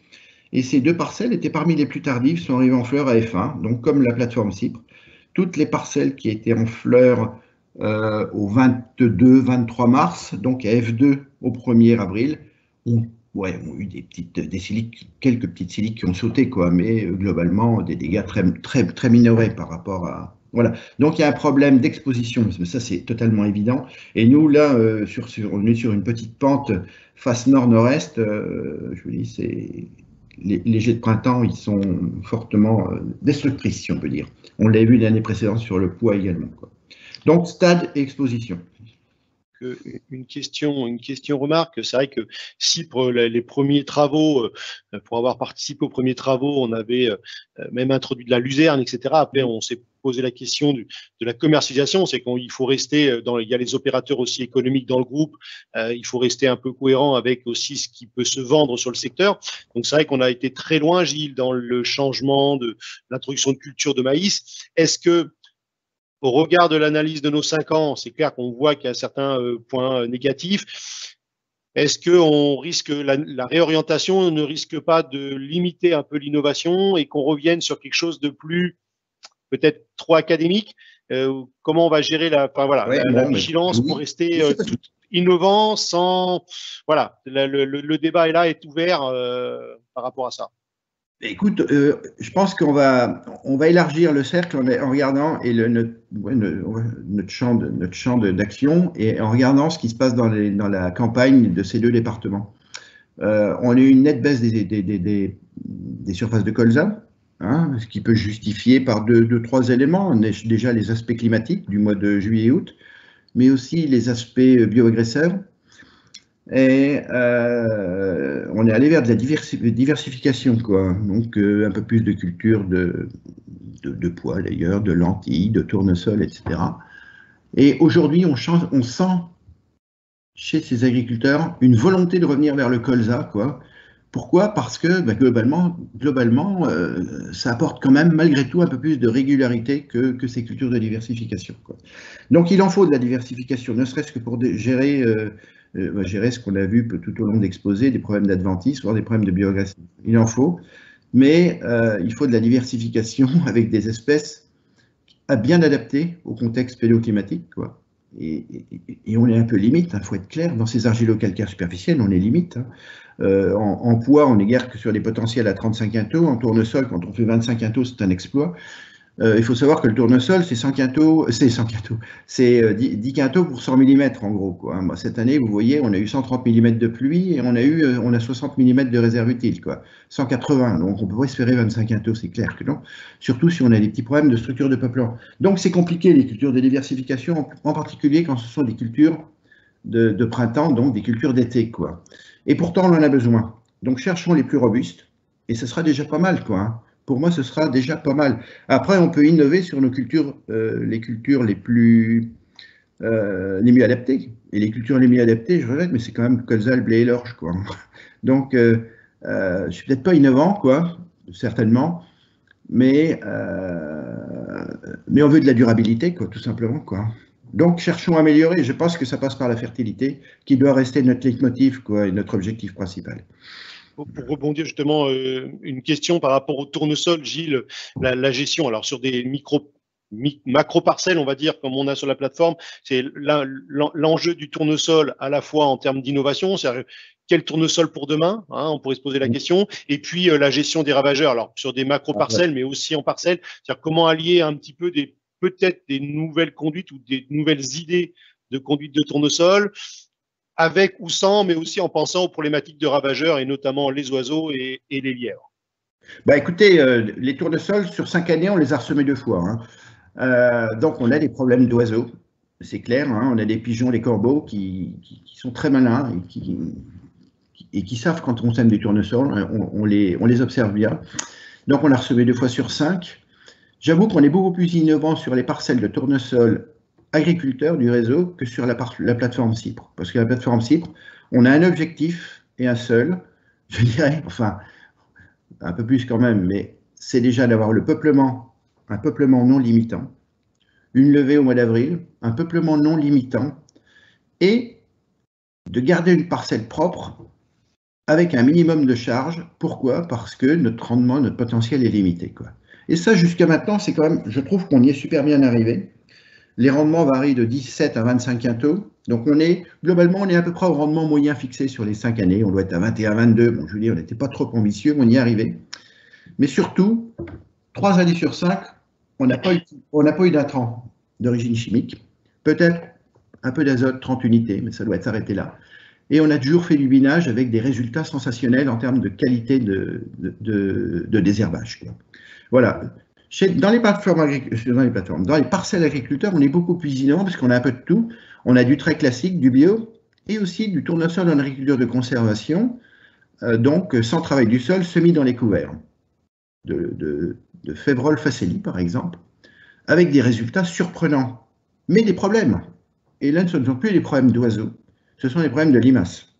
Et ces deux parcelles étaient parmi les plus tardives, sont arrivées en fleurs à F1, donc comme la plateforme Cypre. Toutes les parcelles qui étaient en fleurs au 22-23 mars, donc à F2 au 1er avril, ont eu quelques petites siliques qui ont sauté, quoi, mais globalement des dégâts très minorés par rapport à... Voilà. Donc il y a un problème d'exposition, ça c'est totalement évident. Et nous, là, on est sur une petite pente face nord-nord-est, je vous dis, c'est... Les jets de printemps, ils sont fortement destructrices, si on peut dire. On l'a vu l'année précédente sur le poids également, quoi. Donc, stade et exposition. Une question remarque, c'est vrai que si pour les premiers travaux, pour avoir participé aux premiers travaux, on avait même introduit de la luzerne, etc. Après, on s'est posé la question de la commercialisation, c'est qu'il faut rester il y a les opérateurs aussi économiques dans le groupe, il faut rester un peu cohérent avec aussi ce qui peut se vendre sur le secteur. Donc c'est vrai qu'on a été très loin, Gilles, dans le changement de l'introduction de culture de maïs. Est-ce que au regard de l'analyse de nos 5 ans, c'est clair qu'on voit qu'il y a certains points négatifs. Est-ce qu'on risque, la réorientation ne risque pas de limiter un peu l'innovation et qu'on revienne sur quelque chose de plus, peut-être trop académique? Comment on va gérer la vigilance pour rester tout innovant sans... Voilà, le débat est là, est ouvert par rapport à ça. Écoute, je pense qu'on va élargir le cercle en regardant notre champ d'action et en regardant ce qui se passe dans la campagne de ces 2 départements. On a eu une nette baisse des surfaces de colza, hein, ce qui peut justifier par 2-3 éléments. On a déjà les aspects climatiques du mois de juillet et août, mais aussi les aspects bioagresseurs. Et on est allé vers de la diversification, quoi. Donc un peu plus de culture de pois d'ailleurs, de lentilles, de tournesol, etc. Et aujourd'hui, on sent chez ces agriculteurs une volonté de revenir vers le colza, quoi. Pourquoi? Parce que globalement, ça apporte quand même malgré tout un peu plus de régularité que ces cultures de diversification, quoi. Donc il en faut de la diversification, ne serait-ce que pour gérer ce qu'on a vu tout au long de l'exposé, des problèmes d'adventice, voire des problèmes de bioagression. Il en faut, mais il faut de la diversification avec des espèces bien adaptées au contexte pédoclimatique, quoi. Et on est un peu limite, il faut être clair, dans ces argilo-calcaires superficiels, on est limite. En poids, on n'est guère que sur des potentiels à 35 quintaux. En tournesol, quand on fait 25 quintaux, c'est un exploit. Il faut savoir que le tournesol, c'est 10 quintaux pour 100 mm en gros, quoi. Cette année, vous voyez, on a eu 130 mm de pluie et on a 60 mm de réserve utile, quoi. 180, donc on peut pas espérer 25 quintaux, c'est clair que non. Surtout si on a des petits problèmes de structure de peuplement. Donc c'est compliqué les cultures de diversification, en particulier quand ce sont des cultures de printemps, donc des cultures d'été, quoi. Et pourtant, on en a besoin. Donc cherchons les plus robustes et ce sera déjà pas mal, quoi, hein. Pour moi, ce sera déjà pas mal. Après, on peut innover sur nos cultures, les cultures les mieux adaptées. Et les cultures les mieux adaptées, je regrette, mais c'est quand même le colza, le blé et l'orge, quoi. Donc, je suis peut-être pas innovant, quoi, certainement, mais on veut de la durabilité, quoi, tout simplement, quoi. Donc, cherchons à améliorer. Je pense que ça passe par la fertilité, qui doit rester notre leitmotiv, quoi, et notre objectif principal. Pour rebondir justement, une question par rapport au tournesol, Gilles, la gestion, alors sur des macro-parcelles, on va dire, comme on a sur la plateforme, c'est l'enjeu du tournesol à la fois en termes d'innovation, c'est-à-dire quel tournesol pour demain, hein, on pourrait se poser la question, et puis la gestion des ravageurs, alors sur des macro-parcelles, mais aussi en parcelles, c'est-à-dire comment allier un petit peu peut-être des nouvelles conduites ou des nouvelles idées de conduite de tournesol, avec ou sans, mais aussi en pensant aux problématiques de ravageurs, et notamment les oiseaux et les lièvres. Écoutez, les tournesols, sur 5 années, on les a ressemés 2 fois, hein. Donc, on a des problèmes d'oiseaux, c'est clair, hein. On a des pigeons, des corbeaux qui sont très malins et qui savent quand on sème des tournesols, on les observe bien. Donc, on a ressemé 2 fois sur 5. J'avoue qu'on est beaucoup plus innovant sur les parcelles de tournesol agriculteurs du réseau que sur la plateforme Cypre. Parce que la plateforme Cypre, on a un objectif et un seul, je dirais, enfin, un peu plus quand même, mais c'est déjà d'avoir un peuplement non limitant, une levée au mois d'avril, un peuplement non limitant, et de garder une parcelle propre avec un minimum de charge. Pourquoi? Parce que notre rendement, notre potentiel est limité, quoi. Et ça, jusqu'à maintenant, c'est quand même, je trouve qu'on y est super bien arrivé. Les rendements varient de 17 à 25 quintaux. Donc, globalement, on est à peu près au rendement moyen fixé sur les 5 années. On doit être à 21, 22. Bon, je veux dire, on n'était pas trop ambitieux, on y est arrivé. Mais surtout, 3 années sur 5, on n'a pas eu d'intrant d'origine chimique. Peut-être un peu d'azote, 30 unités, mais ça doit être arrêté là. Et on a toujours fait du binage avec des résultats sensationnels en termes de qualité de désherbage, quoi. Voilà. Dans les parcelles agriculteurs, on est beaucoup plus innovant parce qu'on a un peu de tout. On a du très classique, du bio, et aussi du tournesol en agriculture de conservation, donc sans travail du sol, semis dans les couverts, de Févrole Faceli par exemple, avec des résultats surprenants, mais des problèmes. Et là, ce ne sont plus des problèmes d'oiseaux, ce sont des problèmes de limaces.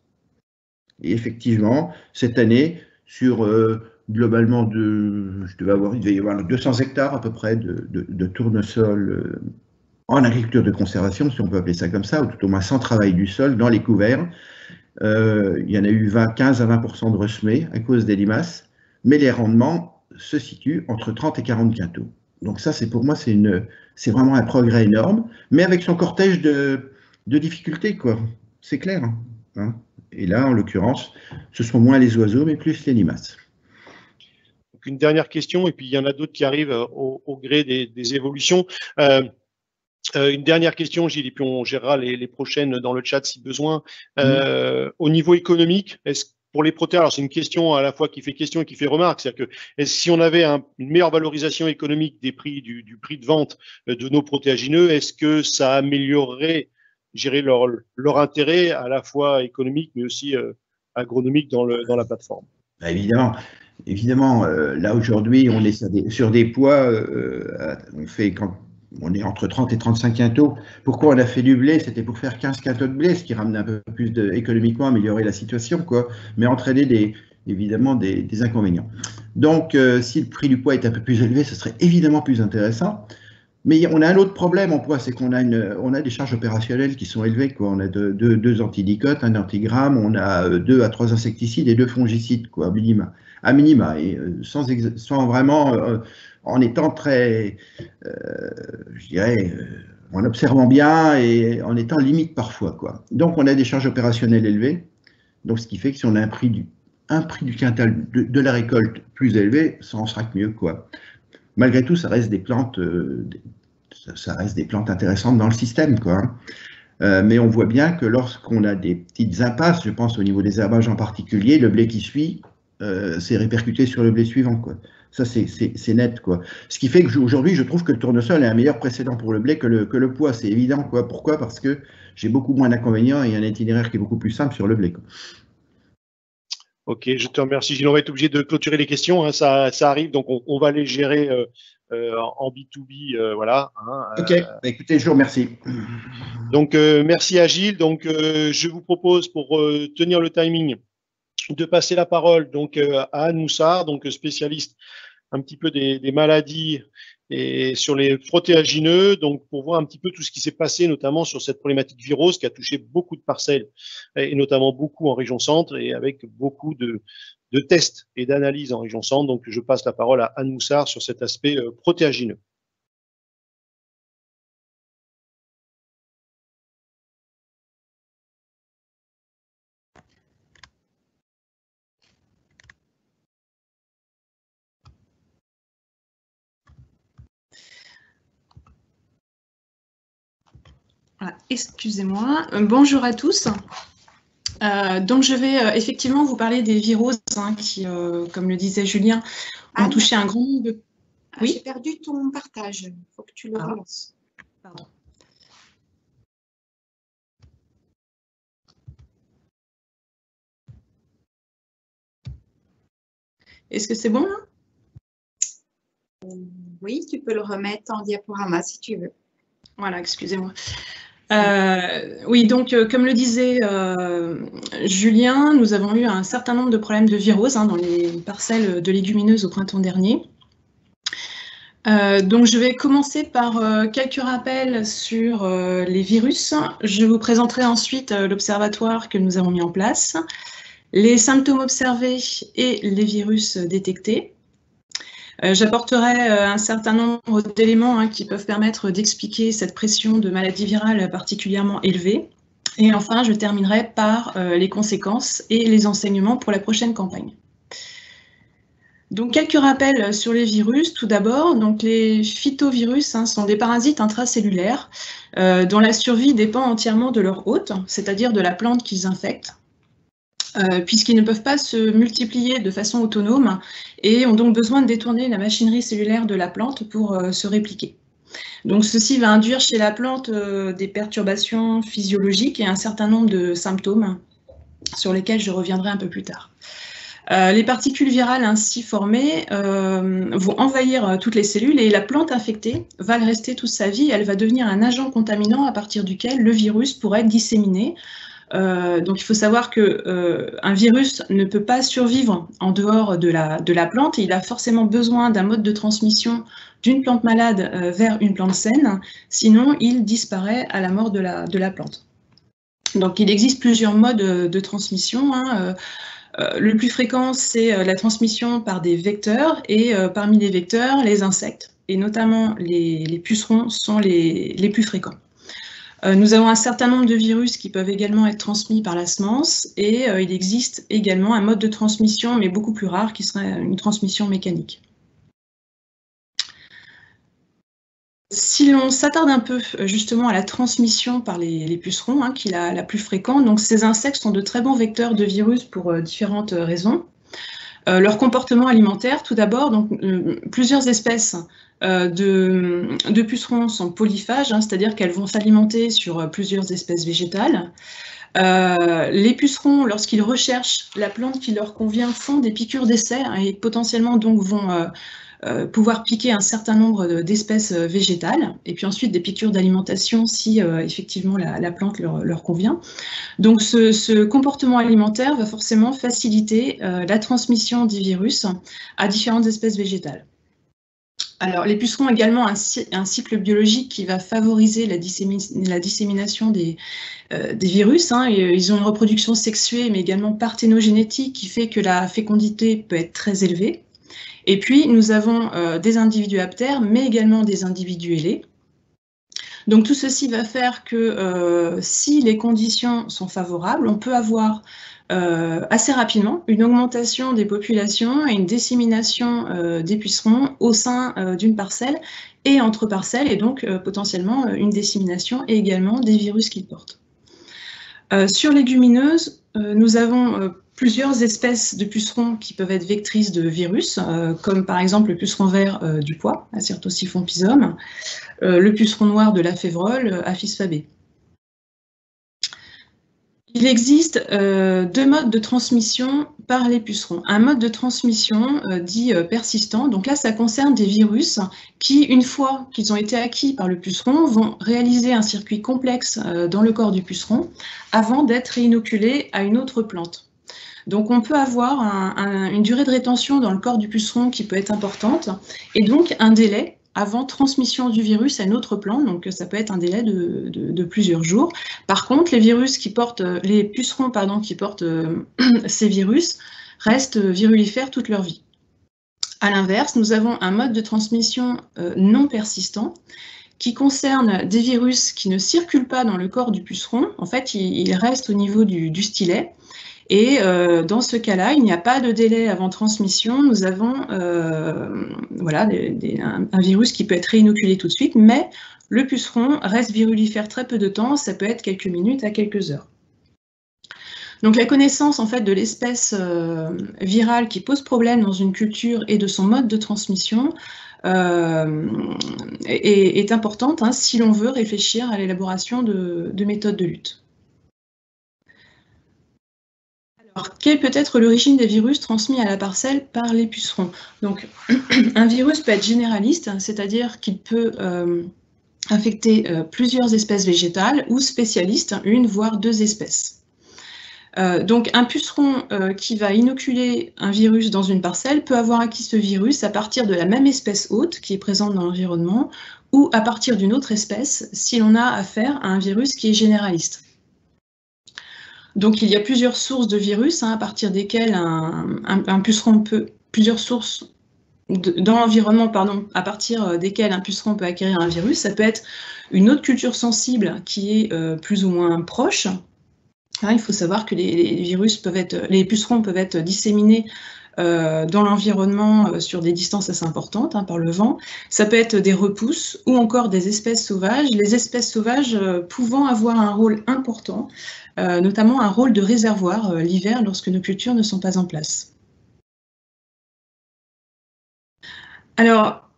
Et effectivement, cette année, sur globalement, il devait y avoir 200 hectares à peu près de tournesol en agriculture de conservation, si on peut appeler ça comme ça, ou tout au moins sans travail du sol, dans les couverts. Il y en a eu 15 à 20% de ressemés à cause des limaces, mais les rendements se situent entre 30 et 40 quintaux. Donc ça, pour moi, c'est vraiment un progrès énorme, mais avec son cortège de difficultés, quoi. C'est clair, hein. Et là, en l'occurrence, ce sont moins les oiseaux, mais plus les limaces. Donc, une dernière question, et puis il y en a d'autres qui arrivent au gré des évolutions. Une dernière question, Gilles, et puis on gérera les prochaines dans le chat si besoin. Au niveau économique, est-ce pour les protéas, alors c'est une question à la fois qui fait question et qui fait remarque, c'est-à-dire que si on avait une meilleure valorisation économique des prix du prix de vente de nos protéagineux, est-ce que ça améliorerait, gérer leur intérêt à la fois économique mais aussi agronomique dans la plateforme? Bah, évidemment, là aujourd'hui on est sur des poids, on est entre 30 et 35 quintaux. Pourquoi on a fait du blé? C'était pour faire 15 quintaux de blé, ce qui ramenait un peu plus économiquement, améliorer la situation, quoi, mais entraîner évidemment des inconvénients. Donc, si le prix du poids est un peu plus élevé, ce serait évidemment plus intéressant. Mais on a un autre problème en poids, c'est qu'on a des charges opérationnelles qui sont élevées, quoi. On a deux antidicotes, un antigramme, on a 2 à 3 insecticides et 2 fongicides, quoi, à minima, et sans vraiment, en étant très, je dirais, en observant bien et en étant limite parfois, quoi. Donc on a des charges opérationnelles élevées, donc ce qui fait que si on a un prix du quintal de la récolte plus élevé, ça en sera que mieux, quoi. Malgré tout, ça reste des plantes intéressantes dans le système, quoi. Mais on voit bien que lorsqu'on a des petites impasses, je pense au niveau des herbages en particulier, le blé qui suit, c'est répercuté sur le blé suivant, quoi. Ça, c'est net, quoi. Ce qui fait qu'aujourd'hui, je trouve que le tournesol est un meilleur précédent pour le blé que le pois, c'est évident, quoi. Pourquoi? Parce que j'ai beaucoup moins d'inconvénients et un itinéraire qui est beaucoup plus simple sur le blé, quoi. Ok, je te remercie, Gilles. On va être obligé de clôturer les questions, hein, ça arrive, donc on va les gérer en B2B, voilà. Ok, écoutez, je vous remercie. Donc, merci à Gilles. Donc, je vous propose, pour tenir le timing, de passer la parole donc à Anne Moussard, donc spécialiste un petit peu des maladies et sur les protéagineux, donc pour voir un petit peu tout ce qui s'est passé, notamment sur cette problématique virose qui a touché beaucoup de parcelles, et notamment beaucoup en région centre, et avec beaucoup de tests et d'analyses en région centre. Donc, je passe la parole à Anne Moussard sur cet aspect protéagineux. Voilà, excusez-moi. Bonjour à tous. Donc, je vais effectivement vous parler des viroses qui, comme le disait Julien, ont touché un grand nombre de... Oui. J'ai perdu ton partage. Il faut que tu le relances. Pardon. Est-ce que c'est bon là? Oui, tu peux le remettre en diaporama si tu veux. Voilà, excusez-moi. Oui, donc comme le disait Julien, nous avons eu un certain nombre de problèmes de virose dans les parcelles de légumineuses au printemps dernier. Donc, je vais commencer par quelques rappels sur les virus. Je vous présenterai ensuite l'observatoire que nous avons mis en place, les symptômes observés et les virus détectés. J'apporterai un certain nombre d'éléments qui peuvent permettre d'expliquer cette pression de maladie virale particulièrement élevée. Et enfin, je terminerai par les conséquences et les enseignements pour la prochaine campagne. Donc, quelques rappels sur les virus. Tout d'abord, donc les phytovirus sont des parasites intracellulaires dont la survie dépend entièrement de leur hôte, c'est-à-dire de la plante qu'ils infectent. Puisqu'ils ne peuvent pas se multiplier de façon autonome et ont donc besoin de détourner la machinerie cellulaire de la plante pour se répliquer. Donc ceci va induire chez la plante des perturbations physiologiques et un certain nombre de symptômes sur lesquels je reviendrai un peu plus tard. Les particules virales ainsi formées vont envahir toutes les cellules et la plante infectée va le rester toute sa vie. Elle va devenir un agent contaminant à partir duquel le virus pourrait être disséminé. Donc il faut savoir qu'un virus ne peut pas survivre en dehors de la plante. Il a forcément besoin d'un mode de transmission d'une plante malade vers une plante saine, sinon il disparaît à la mort de la plante. Donc il existe plusieurs modes de transmission. Le plus fréquent, c'est la transmission par des vecteurs, et parmi les vecteurs, les insectes, et notamment les pucerons, sont les plus fréquents. Nous avons un certain nombre de virus qui peuvent également être transmis par la semence, et il existe également un mode de transmission, mais beaucoup plus rare, qui serait une transmission mécanique. Si l'on s'attarde un peu justement à la transmission par les pucerons, qui est la plus fréquente, donc ces insectes sont de très bons vecteurs de virus pour différentes raisons. Leur comportement alimentaire, tout d'abord, donc plusieurs espèces de pucerons sont polyphages, c'est-à-dire qu'elles vont s'alimenter sur plusieurs espèces végétales. Les pucerons, lorsqu'ils recherchent la plante qui leur convient, font des piqûres d'essai et potentiellement donc vont pouvoir piquer un certain nombre d'espèces végétales, et puis ensuite des piqûres d'alimentation si effectivement la plante leur convient. Donc ce comportement alimentaire va forcément faciliter la transmission des virus à différentes espèces végétales. Alors les pucerons ont également un cycle biologique qui va favoriser la dissémination des virus. Ils ont une reproduction sexuée mais également parthénogénétique qui fait que la fécondité peut être très élevée. Et puis, nous avons des individus aptères, mais également des individus ailés. Donc, tout ceci va faire que si les conditions sont favorables, on peut avoir assez rapidement une augmentation des populations et une dissémination des pucerons au sein d'une parcelle et entre parcelles, et donc potentiellement une dissémination et également des virus qu'ils portent. Sur légumineuses, nous avons plusieurs espèces de pucerons qui peuvent être vectrices de virus, comme par exemple le puceron vert du pois, Acyrtosiphon pisum, le puceron noir de la févrole, Apis fabae. Il existe deux modes de transmission par les pucerons. Un mode de transmission dit persistant, donc là ça concerne des virus qui, une fois qu'ils ont été acquis par le puceron, vont réaliser un circuit complexe dans le corps du puceron avant d'être réinoculés à une autre plante. Donc on peut avoir une durée de rétention dans le corps du puceron qui peut être importante, et donc un délai avant transmission du virus à une autre plante, donc ça peut être un délai de plusieurs jours. Par contre, les pucerons qui portent ces virus restent virulifères toute leur vie. À l'inverse, nous avons un mode de transmission non persistant qui concerne des virus qui ne circulent pas dans le corps du puceron. En fait, ils restent au niveau du stylet. Et dans ce cas-là, il n'y a pas de délai avant transmission. Nous avons un virus qui peut être réinoculé tout de suite, mais le puceron reste virulifère très peu de temps, ça peut être quelques minutes à quelques heures. Donc la connaissance en fait de l'espèce virale qui pose problème dans une culture et de son mode de transmission est importante si l'on veut réfléchir à l'élaboration de méthodes de lutte. Alors, quelle peut être l'origine des virus transmis à la parcelle par les pucerons? Donc, un virus peut être généraliste, c'est-à-dire qu'il peut infecter plusieurs espèces végétales, ou spécialiste, une voire deux espèces. Donc un puceron qui va inoculer un virus dans une parcelle peut avoir acquis ce virus à partir de la même espèce hôte qui est présente dans l'environnement ou à partir d'une autre espèce si l'on a affaire à un virus qui est généraliste. Donc il y a plusieurs sources de virus à partir desquelles un puceron peut, plusieurs sources dans l'environnement, pardon, à partir desquelles un puceron peut acquérir un virus. Ça peut être une autre culture sensible qui est plus ou moins proche. Il faut savoir que les pucerons peuvent être disséminés dans l'environnement sur des distances assez importantes par le vent. Ça peut être des repousses ou encore des espèces sauvages. Les espèces sauvages pouvant avoir un rôle important, notamment un rôle de réservoir l'hiver lorsque nos cultures ne sont pas en place. Alors,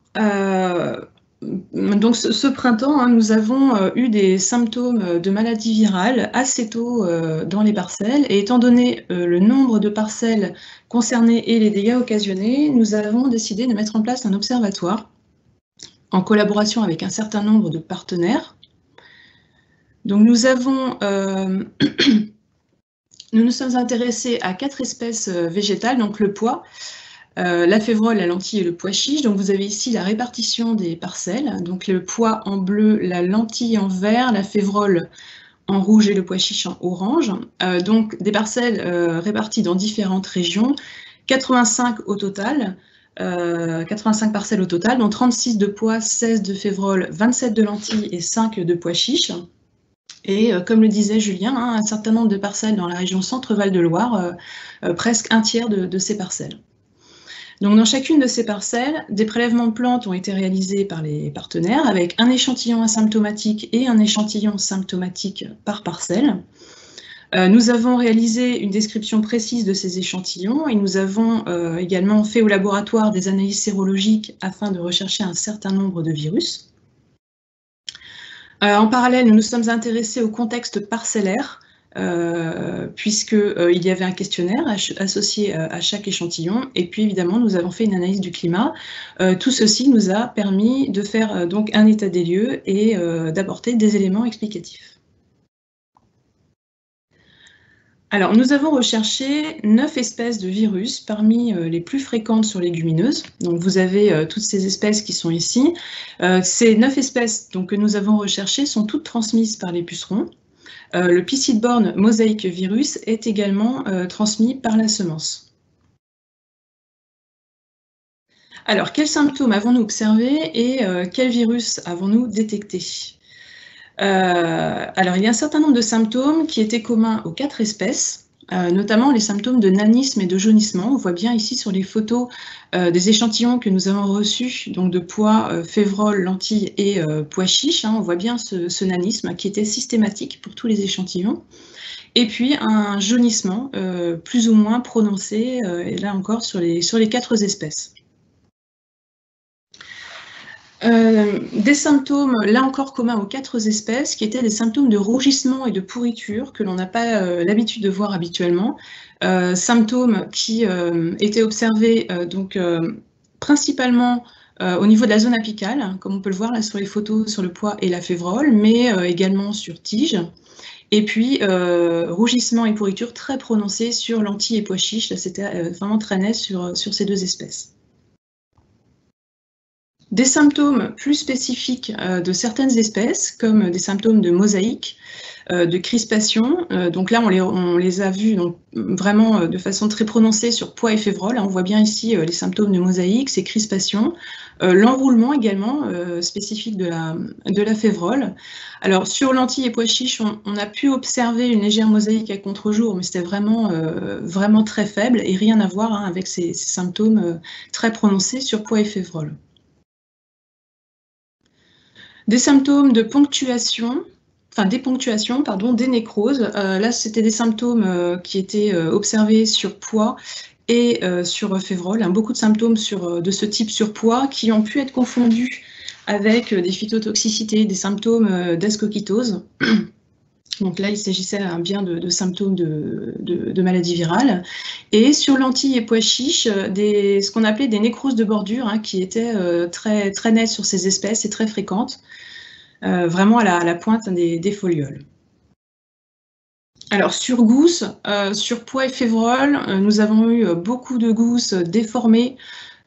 donc ce printemps, nous avons eu des symptômes de maladie virale assez tôt dans les parcelles. Et étant donné le nombre de parcelles concernées et les dégâts occasionnés, nous avons décidé de mettre en place un observatoire en collaboration avec un certain nombre de partenaires. Donc nous nous sommes intéressés à 4 espèces végétales, donc le pois, la févrole, la lentille et le pois chiche. Donc vous avez ici la répartition des parcelles. Donc le pois en bleu, la lentille en vert, la févrole en rouge et le pois chiche en orange. Donc des parcelles réparties dans différentes régions, 85 au total, 85 parcelles au total, dont 36 de pois, 16 de févrole, 27 de lentilles et 5 de pois chiche. Et comme le disait Julien, un certain nombre de parcelles dans la région Centre-Val de Loire, presque un tiers de ces parcelles. Donc dans chacune de ces parcelles, des prélèvements de plantes ont été réalisés par les partenaires avec un échantillon asymptomatique et un échantillon symptomatique par parcelle. Nous avons réalisé une description précise de ces échantillons et nous avons également fait au laboratoire des analyses sérologiques afin de rechercher un certain nombre de virus. En parallèle, nous nous sommes intéressés au contexte parcellaire, puisqu'il y avait un questionnaire associé à chaque échantillon, et puis évidemment nous avons fait une analyse du climat. Tout ceci nous a permis de faire donc un état des lieux et d'apporter des éléments explicatifs. Alors nous avons recherché 9 espèces de virus parmi les plus fréquentes sur légumineuses. Donc vous avez toutes ces espèces qui sont ici. Ces 9 espèces donc, que nous avons recherchées sont toutes transmises par les pucerons. Le piscine-borne mosaïque virus est également transmis par la semence. Alors, quels symptômes avons-nous observés et quels virus avons-nous détectés? Alors, il y a un certain nombre de symptômes qui étaient communs aux 4 espèces, notamment les symptômes de nanisme et de jaunissement. On voit bien ici sur les photos des échantillons que nous avons reçus, donc de pois, févrole, lentilles et pois chiches. On voit bien ce nanisme qui était systématique pour tous les échantillons. Et puis un jaunissement plus ou moins prononcé, et là encore sur les 4 espèces. Des symptômes, là encore communs aux 4 espèces, qui étaient des symptômes de rougissement et de pourriture que l'on n'a pas l'habitude de voir habituellement. Symptômes qui étaient observés donc, principalement au niveau de la zone apicale, comme on peut le voir là sur les photos sur le pois et la févrole, mais également sur tige. Et puis rougissement et pourriture très prononcés sur lentilles et pois chiches. Là, c'était vraiment très net sur ces 2 espèces. Des symptômes plus spécifiques de certaines espèces, comme des symptômes de mosaïque, de crispation. Donc là, on les a vus donc, vraiment de façon très prononcée sur pois et févrole. On voit bien ici les symptômes de mosaïque, ces crispations. L'enroulement également, spécifique de la févrole. Alors sur lentilles et pois chiches, on a pu observer une légère mosaïque à contre-jour, mais c'était vraiment, vraiment très faible et rien à voir avec ces symptômes très prononcés sur pois et févrole. Des symptômes de ponctuation, déponctuation, des nécroses. Là, c'était des symptômes qui étaient observés sur pois et sur févrole. Beaucoup de symptômes de ce type sur pois qui ont pu être confondus avec des phytotoxicités, des symptômes d'ascoquitose. Donc là, il s'agissait bien de symptômes de maladie virale. Et sur lentilles et pois chiches, ce qu'on appelait des nécroses de bordure, qui étaient très, très nettes sur ces espèces et très fréquentes, vraiment à la pointe des folioles. Alors sur gousse, sur pois et févrole, nous avons eu beaucoup de gousses déformées,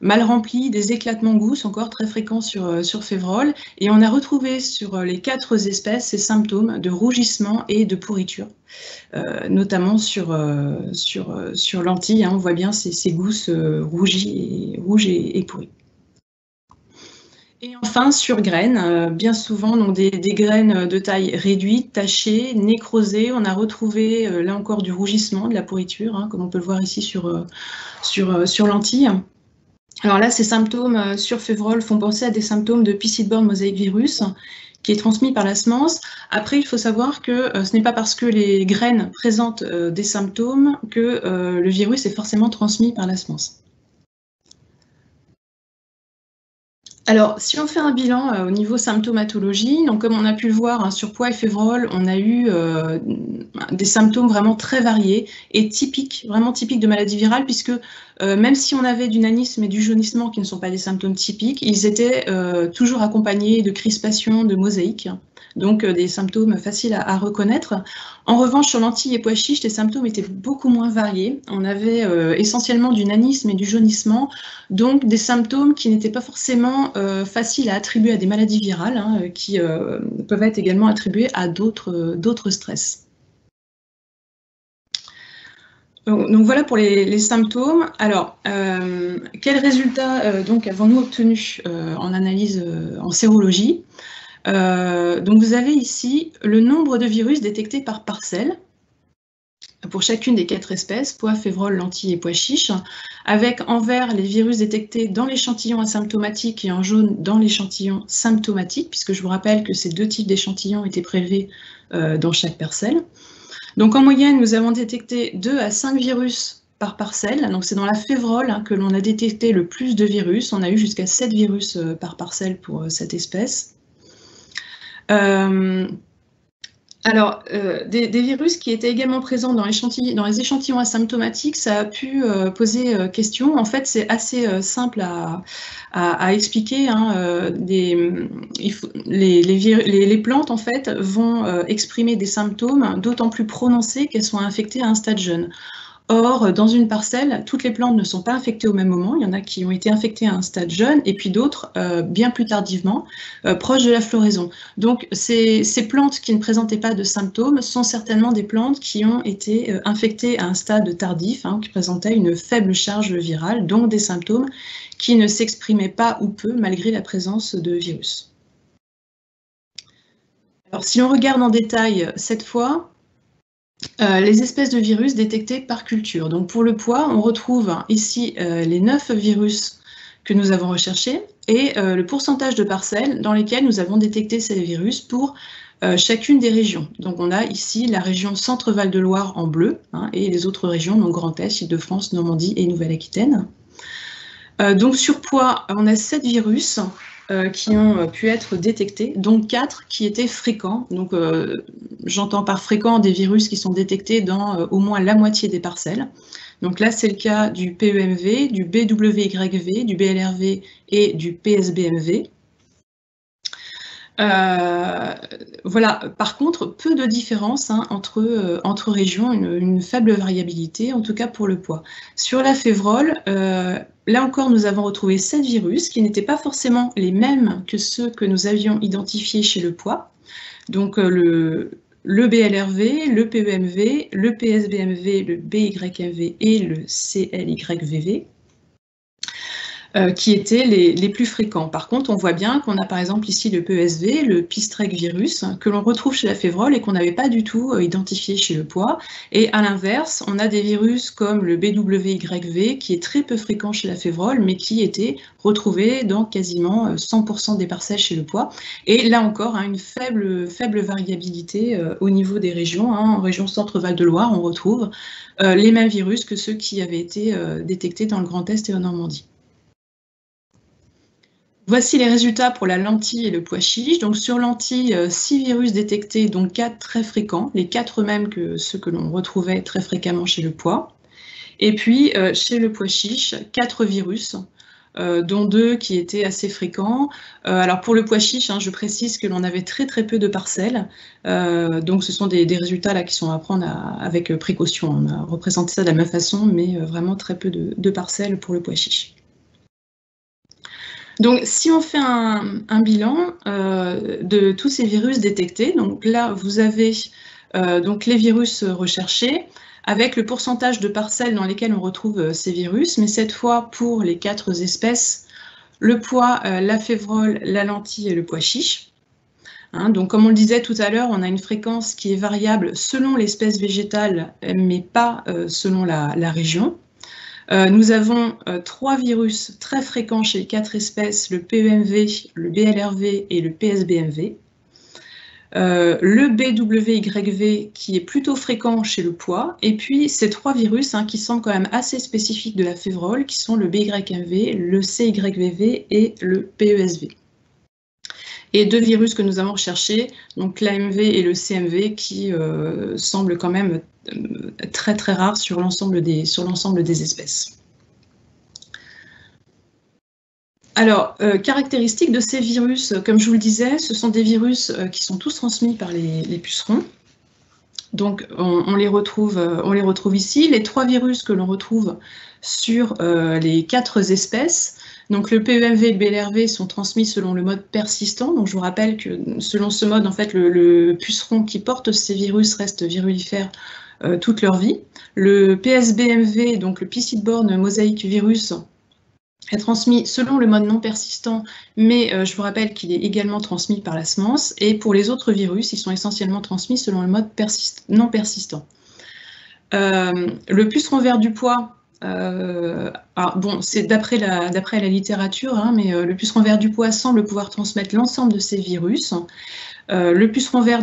mal remplies, des éclatements gousses encore très fréquents sur févrole, et on a retrouvé sur les 4 espèces ces symptômes de rougissement et de pourriture, notamment sur lentilles, hein, on voit bien ces gousses rouges et pourries. Et enfin, sur graines, bien souvent donc des graines de taille réduite, tachées, nécrosées. On a retrouvé là encore du rougissement, de la pourriture, hein, comme on peut le voir ici sur lentilles. Alors là, ces symptômes sur févrole font penser à des symptômes de Piscine-Borne mosaïque virus qui est transmis par la semence. Après, il faut savoir que ce n'est pas parce que les graines présentent des symptômes que le virus est forcément transmis par la semence. Alors, si on fait un bilan au niveau symptomatologie, donc comme on a pu le voir hein, sur pois et févrole, on a eu des symptômes vraiment très variés et typiques, vraiment typiques de maladie virale, puisque même si on avait du nanisme et du jaunissement qui ne sont pas des symptômes typiques, ils étaient toujours accompagnés de crispation, de mosaïque, donc des symptômes faciles à reconnaître. En revanche, sur lentilles et pois chiches, les symptômes étaient beaucoup moins variés. On avait essentiellement du nanisme et du jaunissement, donc des symptômes qui n'étaient pas forcément faciles à attribuer à des maladies virales, hein, qui peuvent être également attribuées à d'autres stress. Donc voilà pour les symptômes. Alors, quels résultats donc avons-nous obtenus en analyse en sérologie? Donc vous avez ici le nombre de virus détectés par parcelle pour chacune des 4 espèces, pois, févrole, lentilles et pois chiches, avec en vert les virus détectés dans l'échantillon asymptomatique et en jaune dans l'échantillon symptomatique, puisque je vous rappelle que ces 2 types d'échantillons étaient prélevés dans chaque parcelle. Donc en moyenne, nous avons détecté 2 à 5 virus par parcelle. Donc c'est dans la févrole hein, que l'on a détecté le plus de virus. On a eu jusqu'à 7 virus par parcelle pour cette espèce. Alors, des virus qui étaient également présents dans les échantillons asymptomatiques, ça a pu poser question. En fait, c'est assez simple à expliquer. Hein, les plantes, en fait, vont exprimer des symptômes d'autant plus prononcés qu'elles sont infectées à un stade jeune. Or, dans une parcelle, toutes les plantes ne sont pas infectées au même moment. Il y en a qui ont été infectées à un stade jeune et puis d'autres bien plus tardivement, proches de la floraison. Donc, ces plantes qui ne présentaient pas de symptômes sont certainement des plantes qui ont été infectées à un stade tardif, hein, qui présentaient une faible charge virale, donc des symptômes qui ne s'exprimaient pas ou peu malgré la présence de virus. Alors, si on regarde en détail cette fois, les espèces de virus détectées par culture. Donc pour le pois, on retrouve ici les 9 virus que nous avons recherchés et le pourcentage de parcelles dans lesquelles nous avons détecté ces virus pour chacune des régions. Donc on a ici la région Centre-Val de Loire en bleu hein, et les autres régions, donc Grand Est, Île-de-France, Normandie et Nouvelle-Aquitaine. Donc sur pois, on a 7 virus qui ont pu être détectés, dont 4 qui étaient fréquents. Donc, j'entends par fréquent des virus qui sont détectés dans au moins la moitié des parcelles. Donc là, c'est le cas du PEMV, du BWYV, du BLRV et du PSBMV. Voilà, par contre, peu de différence hein, entre régions, une faible variabilité, en tout cas pour le pois. Sur la févrole, là encore, nous avons retrouvé 7 virus qui n'étaient pas forcément les mêmes que ceux que nous avions identifiés chez le pois. Donc le BLRV, le PEMV, le PSBMV, le BYMV et le CLYVV. Qui étaient les plus fréquents. Par contre, on voit bien qu'on a par exemple ici le PESV, le Pistrec virus, que l'on retrouve chez la févrole et qu'on n'avait pas du tout identifié chez le pois. Et à l'inverse, on a des virus comme le BWYV, qui est très peu fréquent chez la févrole, mais qui était retrouvé dans quasiment 100% des parcelles chez le pois. Et là encore, hein, une faible variabilité au niveau des régions. Hein. En région Centre-Val de Loire, on retrouve les mêmes virus que ceux qui avaient été détectés dans le Grand Est et en Normandie. Voici les résultats pour la lentille et le pois chiche. Donc sur lentille, 6 virus détectés, dont 4 très fréquents, les 4 mêmes que ceux que l'on retrouvait très fréquemment chez le pois. Et puis chez le pois chiche, 4 virus, dont 2 qui étaient assez fréquents. Alors pour le pois chiche, je précise que l'on avait très peu de parcelles, donc ce sont des résultats là qui sont à prendre avec précaution. On a représenté ça de la même façon, mais vraiment très peu de parcelles pour le pois chiche. Donc, si on fait un bilan de tous ces virus détectés, donc là, vous avez donc les virus recherchés avec le pourcentage de parcelles dans lesquelles on retrouve ces virus, mais cette fois pour les 4 espèces, le pois, la févrole, la lentille et le pois chiche. Donc, comme on le disait tout à l'heure, on a une fréquence qui est variable selon l'espèce végétale, mais pas selon la région. Nous avons 3 virus très fréquents chez les 4 espèces, le PEMV, le BLRV et le PSBMV. Le BWYV qui est plutôt fréquent chez le pois, et puis ces 3 virus qui semblent quand même assez spécifiques de la févrole, qui sont le BYMV, le CYVV et le PESV. Et 2 virus que nous avons recherchés, donc l'AMV et le CMV, qui semblent quand même très rares sur l'ensemble des espèces. Alors, caractéristiques de ces virus, comme je vous le disais, ce sont des virus qui sont tous transmis par les pucerons. Donc, on les retrouve ici. Les 3 virus que l'on retrouve sur les 4 espèces, donc le PEMV et le BLRV sont transmis selon le mode persistant. Donc, je vous rappelle que selon ce mode, en fait, le puceron qui porte ces virus reste virulifère toute leur vie. Le PSBMV, donc le piscine-borne mosaïque virus, est transmis selon le mode non persistant, mais je vous rappelle qu'il est également transmis par la semence. Et pour les autres virus, ils sont essentiellement transmis selon le mode non persistant. Le puceron vert du pois, bon, c'est d'après la littérature, mais le puceron vert du pois semble pouvoir transmettre l'ensemble de ces virus. Le puceron noir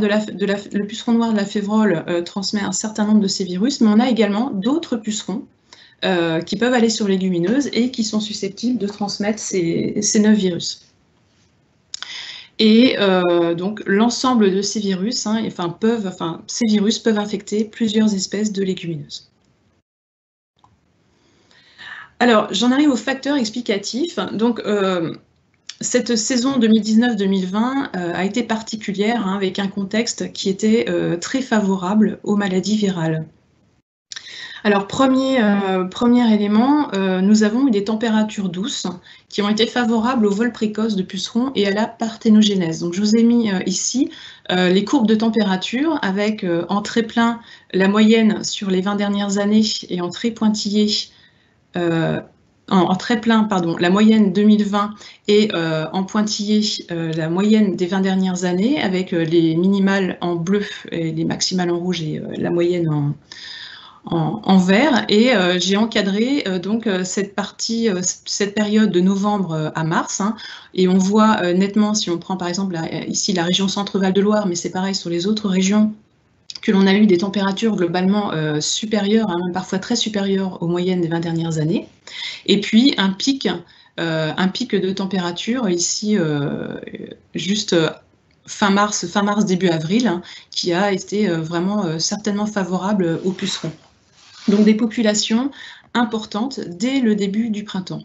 de la févrole transmet un certain nombre de ces virus, mais on a également d'autres pucerons qui peuvent aller sur légumineuses et qui sont susceptibles de transmettre ces 9 virus. Et donc l'ensemble de ces virus, ces virus peuvent infecter plusieurs espèces de légumineuses. Alors, j'en arrive aux facteurs explicatifs. Donc, cette saison 2019-2020 a été particulière, avec un contexte qui était très favorable aux maladies virales. Alors, premier élément, nous avons eu des températures douces qui ont été favorables au vol précoce de pucerons et à la parthénogénèse. Donc, je vous ai mis ici les courbes de température avec en très plein la moyenne sur les 20 dernières années et en très pointillé en très plein, pardon, la moyenne 2020 et en pointillé la moyenne des 20 dernières années avec les minimales en bleu et les maximales en rouge et la moyenne en vert. Et j'ai encadré donc cette période de novembre à mars, et on voit nettement, si on prend par exemple ici la région Centre-Val de Loire, mais c'est pareil sur les autres régions, que l'on a eu des températures globalement supérieures, même parfois très supérieures aux moyennes des 20 dernières années. Et puis un pic de température ici, juste fin mars, début avril, qui a été vraiment certainement favorable aux pucerons. Donc des populations importantes dès le début du printemps.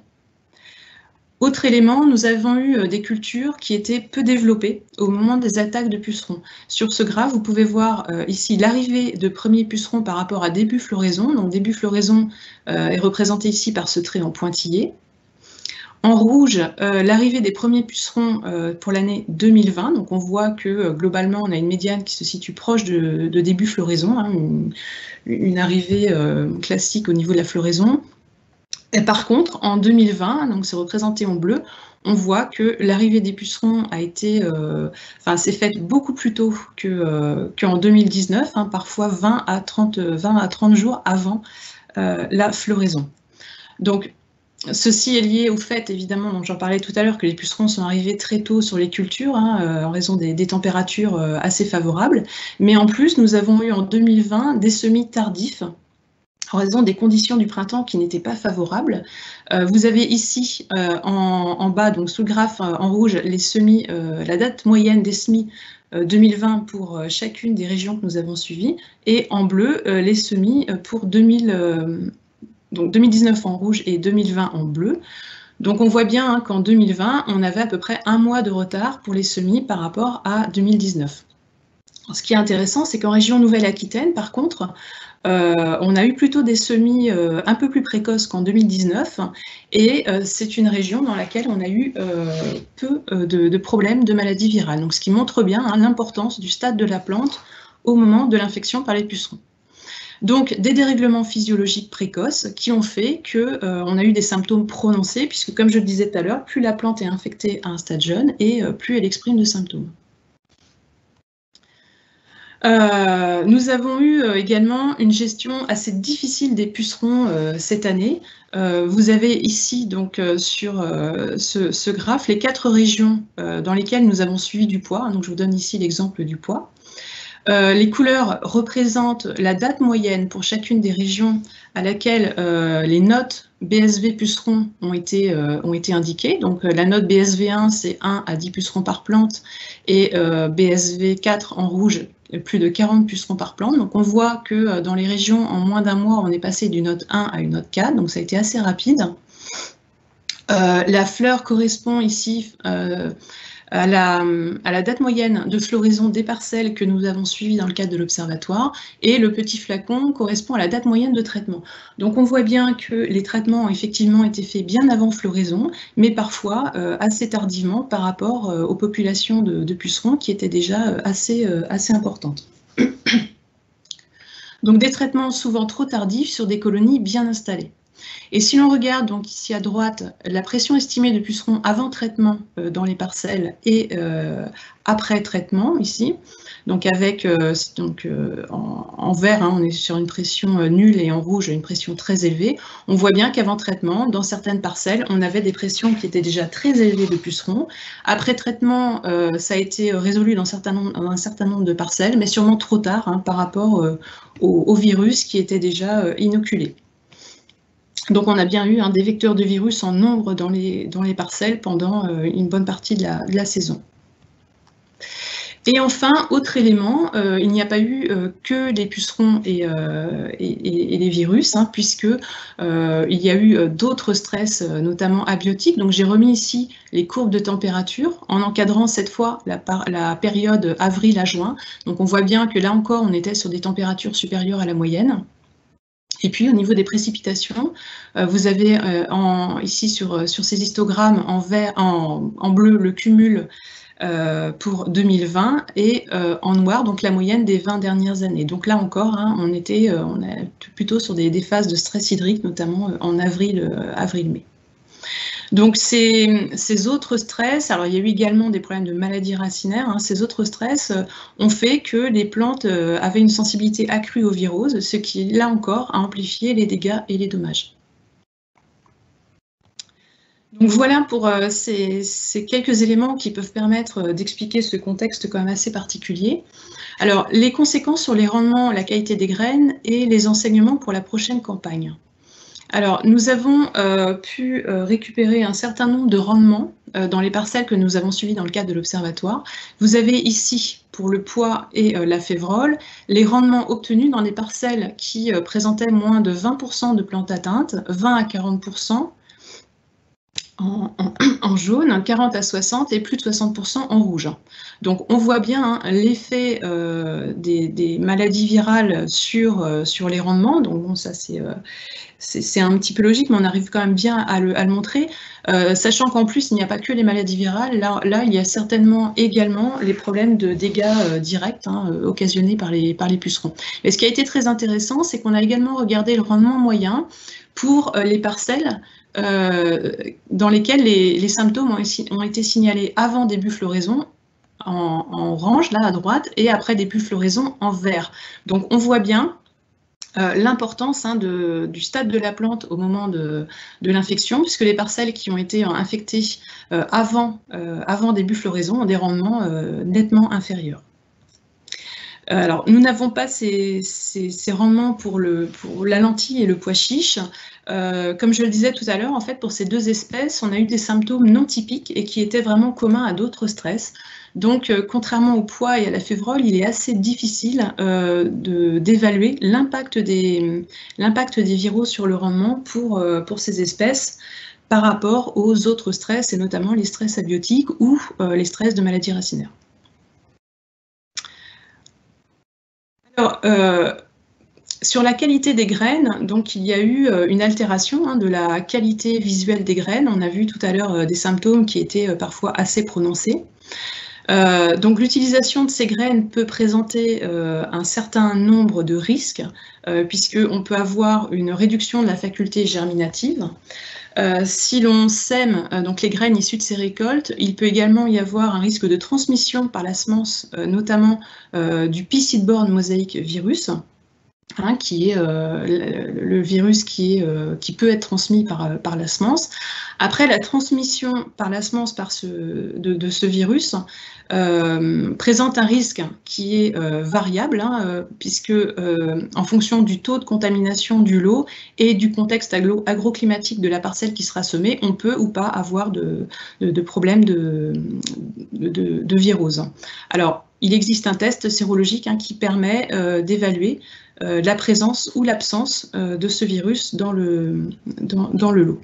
Autre élément, nous avons eu des cultures qui étaient peu développées au moment des attaques de pucerons. Sur ce graphe, vous pouvez voir ici l'arrivée de premiers pucerons par rapport à début floraison. Donc début floraison est représenté ici par ce trait en pointillé. En rouge, l'arrivée des premiers pucerons pour l'année 2020. Donc on voit que globalement, on a une médiane qui se situe proche de début floraison, une arrivée classique au niveau de la floraison. Et par contre, en 2020, donc c'est représenté en bleu, on voit que l'arrivée des pucerons a été, s'est faite beaucoup plus tôt qu'en 2019, parfois 20 à 30 jours avant la floraison. Donc, ceci est lié au fait, évidemment, dont j'en parlais tout à l'heure, que les pucerons sont arrivés très tôt sur les cultures, en raison des températures assez favorables. Mais en plus, nous avons eu en 2020 des semis tardifs, en raison des conditions du printemps qui n'étaient pas favorables. Vous avez ici, en bas, donc sous le graphe en rouge, les semis, la date moyenne des semis 2020 pour chacune des régions que nous avons suivies, et en bleu, les semis pour donc 2019 en rouge et 2020 en bleu. Donc on voit bien qu'en 2020, on avait à peu près 1 mois de retard pour les semis par rapport à 2019. Alors, ce qui est intéressant, c'est qu'en région Nouvelle-Aquitaine, par contre, on a eu plutôt des semis un peu plus précoces qu'en 2019 et c'est une région dans laquelle on a eu peu de problèmes de maladies virales. Donc, ce qui montre bien l'importance du stade de la plante au moment de l'infection par les pucerons. Donc, des dérèglements physiologiques précoces qui ont fait qu'on a eu des symptômes prononcés, puisque comme je le disais tout à l'heure, plus la plante est infectée à un stade jeune et plus elle exprime de symptômes. Nous avons eu également une gestion assez difficile des pucerons cette année. Vous avez ici donc sur ce graphe les 4 régions dans lesquelles nous avons suivi du poids. Donc je vous donne ici l'exemple du poids. Les couleurs représentent la date moyenne pour chacune des régions à laquelle les notes BSV pucerons ont été indiquées. Donc la note BSV1, c'est 1 à 10 pucerons par plante, et BSV4 en rouge, plus de 40 pucerons par plante. Donc on voit que dans les régions, en moins d'1 mois, on est passé d'une note 1 à une note 4, donc ça a été assez rapide. La fleur correspond ici à la date moyenne de floraison des parcelles que nous avons suivies dans le cadre de l'observatoire, et le petit flacon correspond à la date moyenne de traitement. Donc on voit bien que les traitements ont effectivement été faits bien avant floraison, mais parfois assez tardivement par rapport aux populations de pucerons qui étaient déjà assez importantes. Donc des traitements souvent trop tardifs sur des colonies bien installées. Et si l'on regarde donc ici à droite la pression estimée de pucerons avant traitement dans les parcelles et après traitement ici, donc avec en vert on est sur une pression nulle et en rouge une pression très élevée, on voit bien qu'avant traitement, dans certaines parcelles, on avait des pressions qui étaient déjà très élevées de pucerons. Après traitement, ça a été résolu dans un certain nombre de parcelles, mais sûrement trop tard par rapport au virus qui était déjà inoculé. Donc on a bien eu des vecteurs de virus en nombre dans les parcelles pendant une bonne partie de la saison. Et enfin, autre élément, il n'y a pas eu que les pucerons et les virus, puisque il y a eu d'autres stress, notamment abiotiques. Donc j'ai remis ici les courbes de température en encadrant cette fois la période avril à juin. Donc on voit bien que là encore, on était sur des températures supérieures à la moyenne. Et puis au niveau des précipitations, vous avez ici sur ces histogrammes en bleu le cumul pour 2020 et en noir donc la moyenne des 20 dernières années. Donc là encore, on est plutôt sur des phases de stress hydrique, notamment en avril-mai. Donc ces autres stress, alors il y a eu également des problèmes de maladies racinaires, ces autres stress ont fait que les plantes avaient une sensibilité accrue aux viroses, ce qui, là encore, a amplifié les dégâts et les dommages. Donc voilà pour ces quelques éléments qui peuvent permettre d'expliquer ce contexte quand même assez particulier. Alors, les conséquences sur les rendements, la qualité des graines et les enseignements pour la prochaine campagne. Alors, nous avons pu récupérer un certain nombre de rendements dans les parcelles que nous avons suivies dans le cadre de l'observatoire. Vous avez ici, pour le pois et la févrole, les rendements obtenus dans des parcelles qui présentaient moins de 20% de plantes atteintes, 20 à 40% en jaune, 40 à 60 et plus de 60% en rouge. Donc on voit bien l'effet des maladies virales sur les rendements. Donc bon, ça c'est un petit peu logique, mais on arrive quand même bien à le montrer, sachant qu'en plus il n'y a pas que les maladies virales, là il y a certainement également les problèmes de dégâts directs occasionnés par les pucerons. Et ce qui a été très intéressant, c'est qu'on a également regardé le rendement moyen pour les parcelles dans lesquelles les symptômes ont été signalés avant début floraison, en orange, là à droite, et après début floraison en vert. Donc on voit bien l'importance du stade de la plante au moment de l'infection, puisque les parcelles qui ont été infectées avant début floraison ont des rendements nettement inférieurs. Alors, nous n'avons pas ces rendements pour la lentille et le pois chiche. Comme je le disais tout à l'heure, en fait, pour ces deux espèces, on a eu des symptômes non typiques et qui étaient vraiment communs à d'autres stress. Donc, contrairement au pois et à la févrole, il est assez difficile d'évaluer l'impact des viraux sur le rendement pour ces espèces, par rapport aux autres stress, et notamment les stress abiotiques ou les stress de maladies racinaires. Alors, sur la qualité des graines, donc il y a eu une altération de la qualité visuelle des graines. On a vu tout à l'heure des symptômes qui étaient parfois assez prononcés. Donc l'utilisation de ces graines peut présenter un certain nombre de risques, puisqu'on peut avoir une réduction de la faculté germinative. Si l'on sème donc les graines issues de ces récoltes, il peut également y avoir un risque de transmission par la semence, notamment du Piscine-Borne mosaïque virus, qui est le virus qui peut être transmis par la semence. Après, la transmission par la semence de ce virus présente un risque qui est variable, puisque en fonction du taux de contamination du lot et du contexte agroclimatique de la parcelle qui sera semée, on peut ou pas avoir de problème de virose. Alors, il existe un test sérologique qui permet d'évaluer la présence ou l'absence de ce virus dans le lot.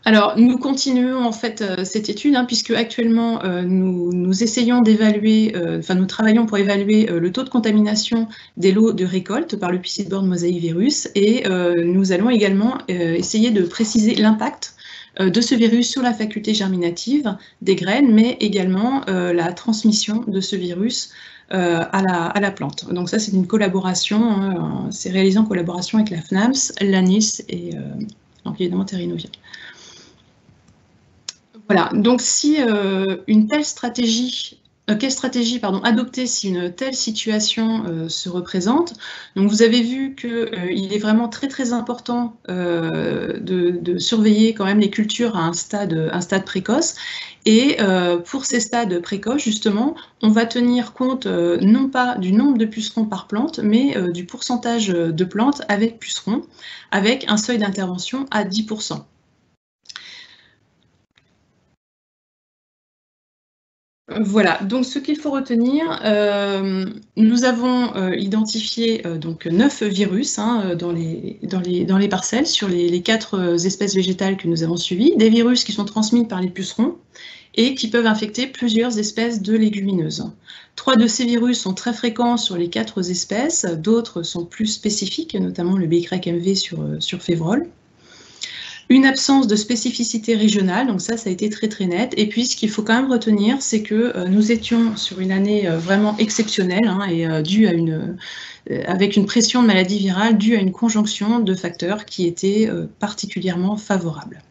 Alors, nous continuons en fait cette étude, puisque actuellement nous essayons d'évaluer, nous travaillons pour évaluer le taux de contamination des lots de récolte par le Piscine-Borne mosaïque virus, et nous allons également essayer de préciser l'impact de ce virus sur la faculté germinative des graines, mais également la transmission de ce virus à la plante. Donc ça, c'est une collaboration, c'est réalisé en collaboration avec la FNAMS, l'ANIS et donc évidemment Terrinovia. Voilà, donc si une telle stratégie, quelle stratégie adopter si une telle situation se représente? Donc vous avez vu qu'il est vraiment très important de surveiller quand même les cultures à un stade précoce. Et pour ces stades précoces, justement, on va tenir compte non pas du nombre de pucerons par plante, mais du pourcentage de plantes avec pucerons, avec un seuil d'intervention à 10%. Voilà, donc ce qu'il faut retenir, nous avons identifié donc 9 virus dans les parcelles sur les 4 espèces végétales que nous avons suivies, des virus qui sont transmis par les pucerons et qui peuvent infecter plusieurs espèces de légumineuses. 3 de ces virus sont très fréquents sur les 4 espèces, d'autres sont plus spécifiques, notamment le BYMV sur févrole. Une absence de spécificité régionale, donc ça a été très net. Et puis ce qu'il faut quand même retenir, c'est que nous étions sur une année vraiment exceptionnelle et due à avec une pression de maladie virale due à une conjonction de facteurs qui était particulièrement favorable.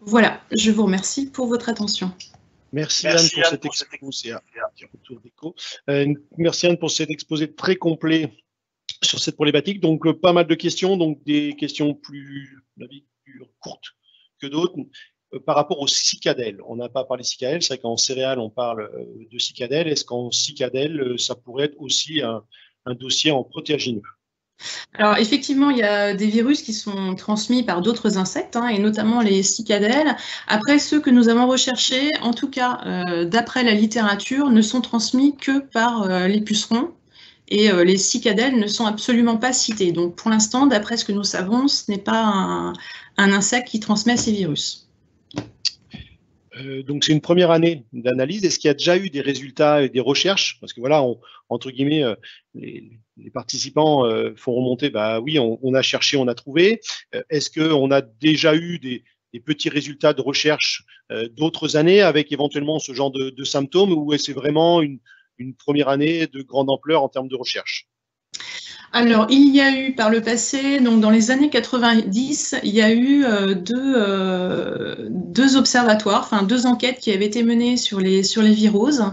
Voilà, je vous remercie pour votre attention. Merci Anne pour cet exposé. Merci Anne pour cet exposé très complet sur cette problématique. Donc, pas mal de questions, donc des questions plus courtes que d'autres. Par rapport aux cicadelles, on n'a pas parlé de cicadelles, c'est vrai qu'en céréales, on parle de cicadelles. Est-ce qu'en cicadelles, ça pourrait être aussi un dossier en protéagineux? Alors, effectivement, il y a des virus qui sont transmis par d'autres insectes, et notamment les cicadelles. Après, ceux que nous avons recherchés, en tout cas, d'après la littérature, ne sont transmis que par les pucerons. Et les cicadelles ne sont absolument pas cités. Donc pour l'instant, d'après ce que nous savons, ce n'est pas un insecte qui transmet ces virus. Donc c'est une première année d'analyse. Est-ce qu'il y a déjà eu des résultats et des recherches? Parce que voilà, entre guillemets, les participants font remonter, oui, on a cherché, on a trouvé. Est-ce qu'on a déjà eu des petits résultats de recherche d'autres années avec éventuellement ce genre de symptômes, ou est-ce vraiment une première année de grande ampleur en termes de recherche? Alors, il y a eu par le passé, donc dans les années 90, il y a eu deux observatoires, enfin 2 enquêtes qui avaient été menées sur les viroses.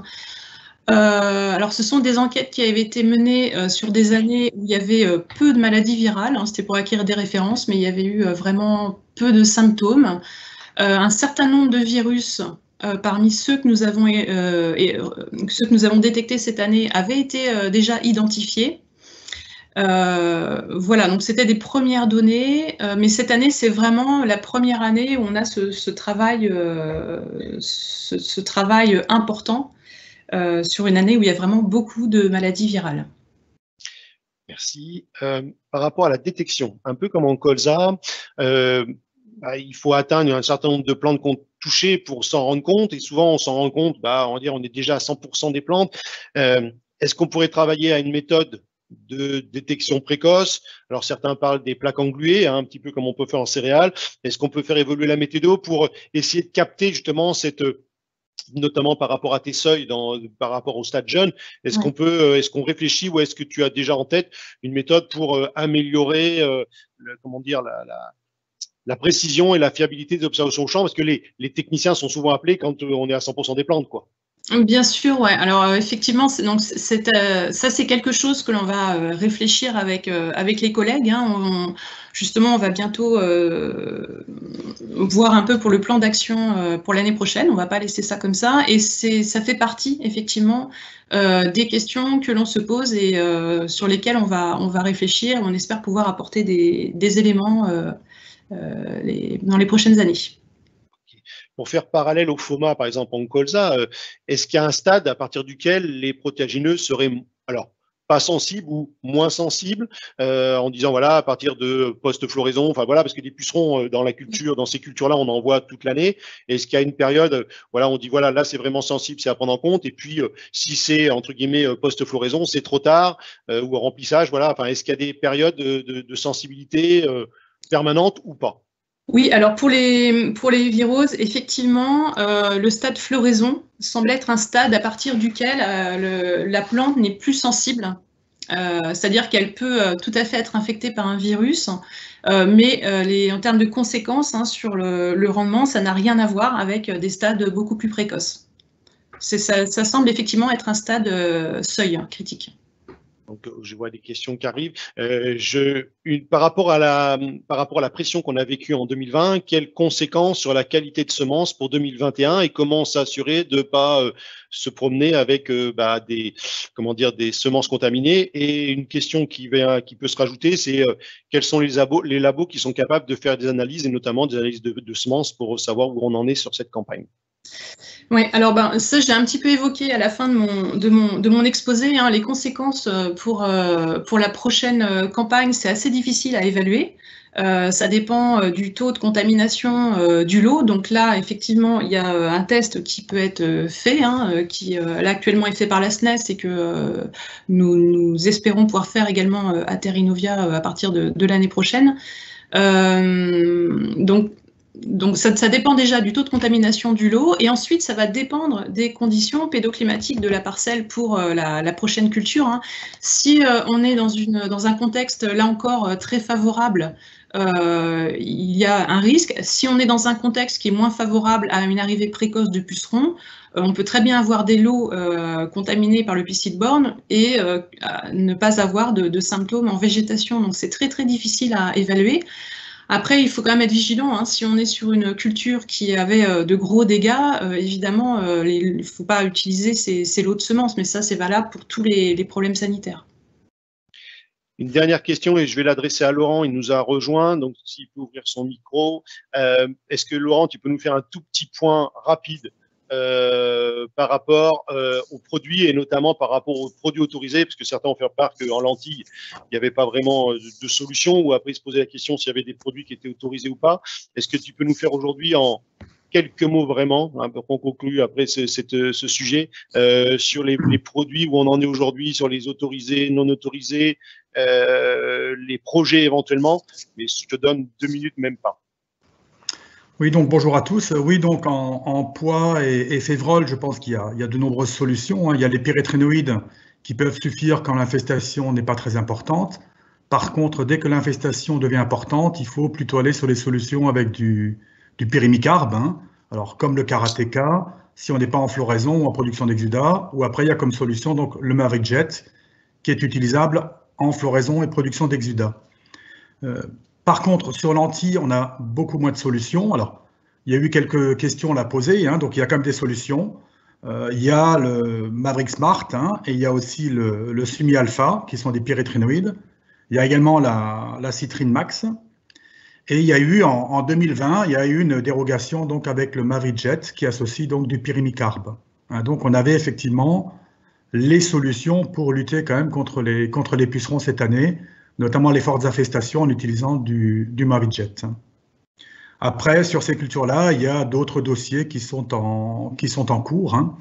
Alors, ce sont des enquêtes qui avaient été menées sur des années où il y avait peu de maladies virales, c'était pour acquérir des références, mais il y avait eu vraiment peu de symptômes. Un certain nombre de virus parmi ceux que nous avons détectés cette année avaient été déjà identifiés. Voilà, donc c'était des premières données, mais cette année, c'est vraiment la première année où on a ce travail important sur une année où il y a vraiment beaucoup de maladies virales. Merci. Par rapport à la détection, un peu comme en colza, il faut atteindre un certain nombre de plantes touchées pour s'en rendre compte, et souvent on s'en rend compte, on est déjà à 100% des plantes. Est-ce qu'on pourrait travailler à une méthode de détection précoce? Alors certains parlent des plaques engluées, un petit peu comme on peut faire en céréales. Est-ce qu'on peut faire évoluer la méthode pour essayer de capter justement notamment par rapport à tes seuils, par rapport au stade jeune, est-ce qu'on réfléchit, ou est-ce que tu as déjà en tête une méthode pour améliorer la précision et la fiabilité des observations au champ, parce que les techniciens sont souvent appelés quand on est à 100% des plantes, quoi. Bien sûr, ouais. Alors effectivement, ça c'est quelque chose que l'on va réfléchir avec les collègues, hein. Justement, on va bientôt voir un peu pour le plan d'action pour l'année prochaine. On va pas laisser ça comme ça, et ça fait partie effectivement des questions que l'on se pose et sur lesquelles on va réfléchir. On espère pouvoir apporter des éléments dans les prochaines années. Pour faire parallèle au FOMA, par exemple en colza, est-ce qu'il y a un stade à partir duquel les protéagineux seraient, alors, pas sensibles ou moins sensibles, en disant, voilà, à partir de post-floraison, enfin voilà, parce que des pucerons dans ces cultures-là, on en voit toute l'année. Est-ce qu'il y a une période, voilà, on dit, voilà, là, c'est vraiment sensible, c'est à prendre en compte, et puis, si c'est, entre guillemets, post-floraison, c'est trop tard, ou au remplissage, voilà, enfin, est-ce qu'il y a des périodes de sensibilité permanente ou pas? Oui, alors pour les viroses, effectivement, le stade floraison semble être un stade à partir duquel la plante n'est plus sensible. C'est-à-dire qu'elle peut tout à fait être infectée par un virus, mais en termes de conséquences sur le rendement, ça n'a rien à voir avec des stades beaucoup plus précoces. Ça semble effectivement être un stade seuil critique. Donc, je vois des questions qui arrivent. Par rapport à la pression qu'on a vécue en 2020, quelles conséquences sur la qualité de semences pour 2021, et comment s'assurer de ne pas se promener avec des semences contaminées? Et une question qui peut se rajouter, c'est quels sont les labos qui sont capables de faire des analyses, et notamment des analyses de semences, pour savoir où on en est sur cette campagne? Oui, alors ça, j'ai un petit peu évoqué à la fin de mon exposé, hein. Les conséquences pour la prochaine campagne, c'est assez difficile à évaluer. Ça dépend du taux de contamination du lot. Donc là, effectivement, il y a un test qui peut être fait, qui là actuellement est fait par la SNES, et que nous espérons pouvoir faire également à Terra Innovia à partir de l'année prochaine. Donc ça dépend déjà du taux de contamination du lot, et ensuite ça va dépendre des conditions pédoclimatiques de la parcelle pour la prochaine culture, hein. Si on est dans un contexte là encore très favorable, il y a un risque. Si on est dans un contexte qui est moins favorable à une arrivée précoce de pucerons, on peut très bien avoir des lots contaminés par le piscine-borne et ne pas avoir de symptômes en végétation. Donc c'est très très difficile à évaluer. Après, il faut quand même être vigilant, hein. Si on est sur une culture qui avait de gros dégâts, évidemment, il ne faut pas utiliser ces lots de semences, mais ça, c'est valable pour tous les problèmes sanitaires. Une dernière question, et je vais l'adresser à Laurent, il nous a rejoint, donc s'il peut ouvrir son micro. Est-ce que Laurent, tu peux nous faire un tout petit point rapide par rapport aux produits, et notamment par rapport aux produits autorisés, parce que certains ont fait part qu'en lentilles, il n'y avait pas vraiment de solution, ou après se poser la question s'il y avait des produits qui étaient autorisés ou pas. Est-ce que tu peux nous faire aujourd'hui en quelques mots vraiment, pour qu'on conclue après ce sujet, sur les produits, où on en est aujourd'hui, sur les autorisés, non autorisés, les projets éventuellement, mais je te donne 2 minutes, même pas. Oui, donc bonjour à tous. Oui, donc en pois et févrole, je pense qu'il y a de nombreuses solutions, hein. Il y a les pyréthrinoïdes qui peuvent suffire quand l'infestation n'est pas très importante. Par contre, dès que l'infestation devient importante, il faut plutôt aller sur les solutions avec du pyrimicarbe, hein. Alors, comme le karatéka, si on n'est pas en floraison ou en production d'exudat, ou après, il y a comme solution donc le Maverick Jet, qui est utilisable en floraison et production d'exudat. Par contre, sur lentilles, on a beaucoup moins de solutions. Alors, il y a eu quelques questions à poser, hein, donc il y a quand même des solutions. Il y a le Maverick Smart, hein, et il y a aussi le Sumi Alpha, qui sont des pyréthrinoïdes. Il y a également la Citrine Max. Et il y a eu, en 2020, il y a eu une dérogation donc, avec le Maverick Jet, qui associe donc du pyrimicarbe. Hein, donc, on avait effectivement les solutions pour lutter quand même contre les pucerons cette année, notamment les fortes infestations en utilisant du Mavijet. Après, sur ces cultures-là, il y a d'autres dossiers qui sont en cours, hein,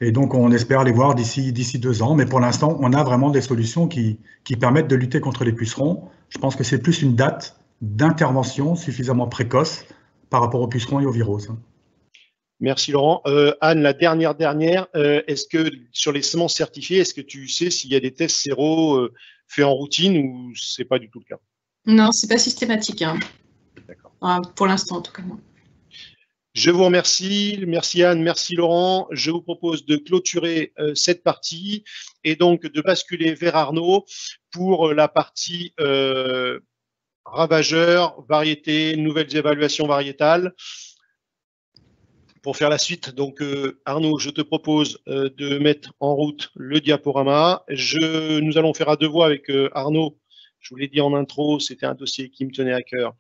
et donc on espère les voir d'ici 2 ans. Mais pour l'instant, on a vraiment des solutions qui permettent de lutter contre les pucerons. Je pense que c'est plus une date d'intervention suffisamment précoce par rapport aux pucerons et aux viroses. Merci Laurent. Anne, la dernière, est-ce que sur les semences certifiées, est-ce que tu sais s'il y a des tests séro faits en routine ou c'est pas du tout le cas? Non, c'est pas systématique. Hein. D'accord. Pour l'instant, en tout cas, non. Je vous remercie. Merci Anne, merci Laurent. Je vous propose de clôturer cette partie et donc de basculer vers Arnaud pour la partie ravageurs, variétés, nouvelles évaluations variétales. Pour faire la suite, donc Arnaud, je te propose de mettre en route le diaporama. Nous allons faire à 2 voix avec Arnaud. Je vous l'ai dit en intro, c'était un dossier qui me tenait à cœur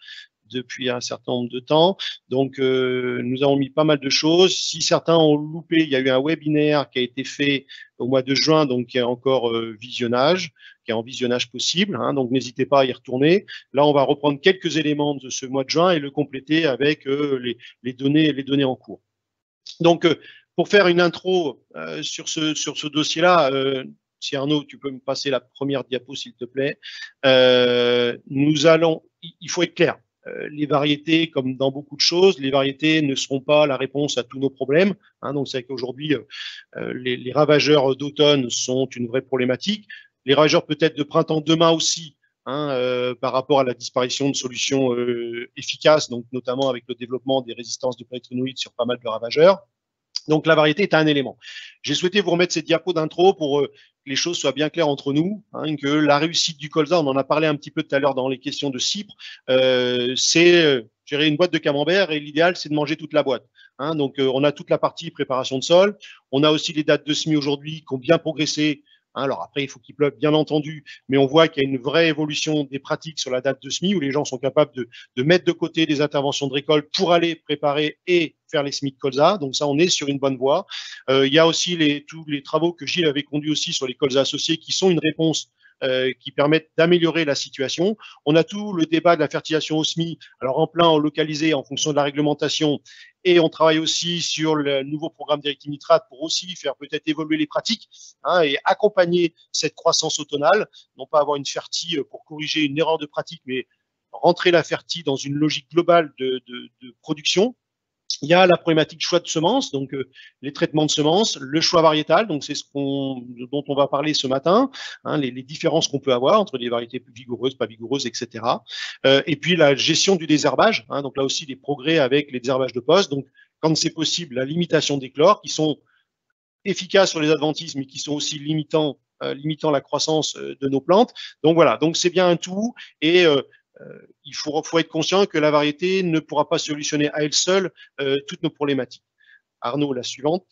depuis un certain nombre de temps. Donc, nous avons mis pas mal de choses. Si certains ont loupé, il y a eu un webinaire qui a été fait au mois de juin, donc qui est encore visionnage, qui est en visionnage possible. Hein, donc, n'hésitez pas à y retourner. Là, on va reprendre quelques éléments de ce mois de juin et le compléter avec les données en cours. Donc, pour faire une intro sur ce dossier-là, si Arnaud, tu peux me passer la première diapo, s'il te plaît. Il faut être clair. Les variétés, comme dans beaucoup de choses, les variétés ne seront pas la réponse à tous nos problèmes. Hein, donc, c'est qu'aujourd'hui, les ravageurs d'automne sont une vraie problématique. Les ravageurs peut-être de printemps demain aussi, hein, par rapport à la disparition de solutions efficaces, donc notamment avec le développement des résistances de pérétrinoïdes sur pas mal de ravageurs. Donc, la variété est un élément. J'ai souhaité vous remettre cette diapo d'intro pour que les choses soient bien claires entre nous, hein, que la réussite du colza, on en a parlé un petit peu tout à l'heure dans les questions de CIPRE, c'est gérer une boîte de camembert et l'idéal, c'est de manger toute la boîte. Hein, donc, on a toute la partie préparation de sol. On a aussi les dates de semis aujourd'hui qui ont bien progressé. Alors après, il faut qu'il pleuve, bien entendu, mais on voit qu'il y a une vraie évolution des pratiques sur la date de semis où les gens sont capables de mettre de côté des interventions de récolte pour aller préparer et faire les semis de colza. Donc ça, on est sur une bonne voie. Il y a aussi tous les travaux que Gilles avait conduits aussi sur les colzas associés qui sont une réponse qui permettent d'améliorer la situation. On a tout le débat de la fertilisation au semis, alors en plein, en localisé, en fonction de la réglementation, et on travaille aussi sur le nouveau programme d'érythrinitrate pour aussi faire peut-être évoluer les pratiques, hein, et accompagner cette croissance automnale, non pas avoir une fertie pour corriger une erreur de pratique, mais rentrer la fertie dans une logique globale de production. Il y a la problématique choix de semences, donc les traitements de semences, le choix variétal, donc c'est dont on va parler ce matin, hein, les différences qu'on peut avoir entre des variétés plus vigoureuses, pas vigoureuses, etc. Et puis la gestion du désherbage, hein, donc là aussi des progrès avec les désherbages de poste, donc quand c'est possible, la limitation des chlores, qui sont efficaces sur les adventices, mais qui sont aussi limitant la croissance de nos plantes. Donc voilà, donc c'est bien un tout, et il faut être conscient que la variété ne pourra pas solutionner à elle seule toutes nos problématiques. Arnaud, la suivante.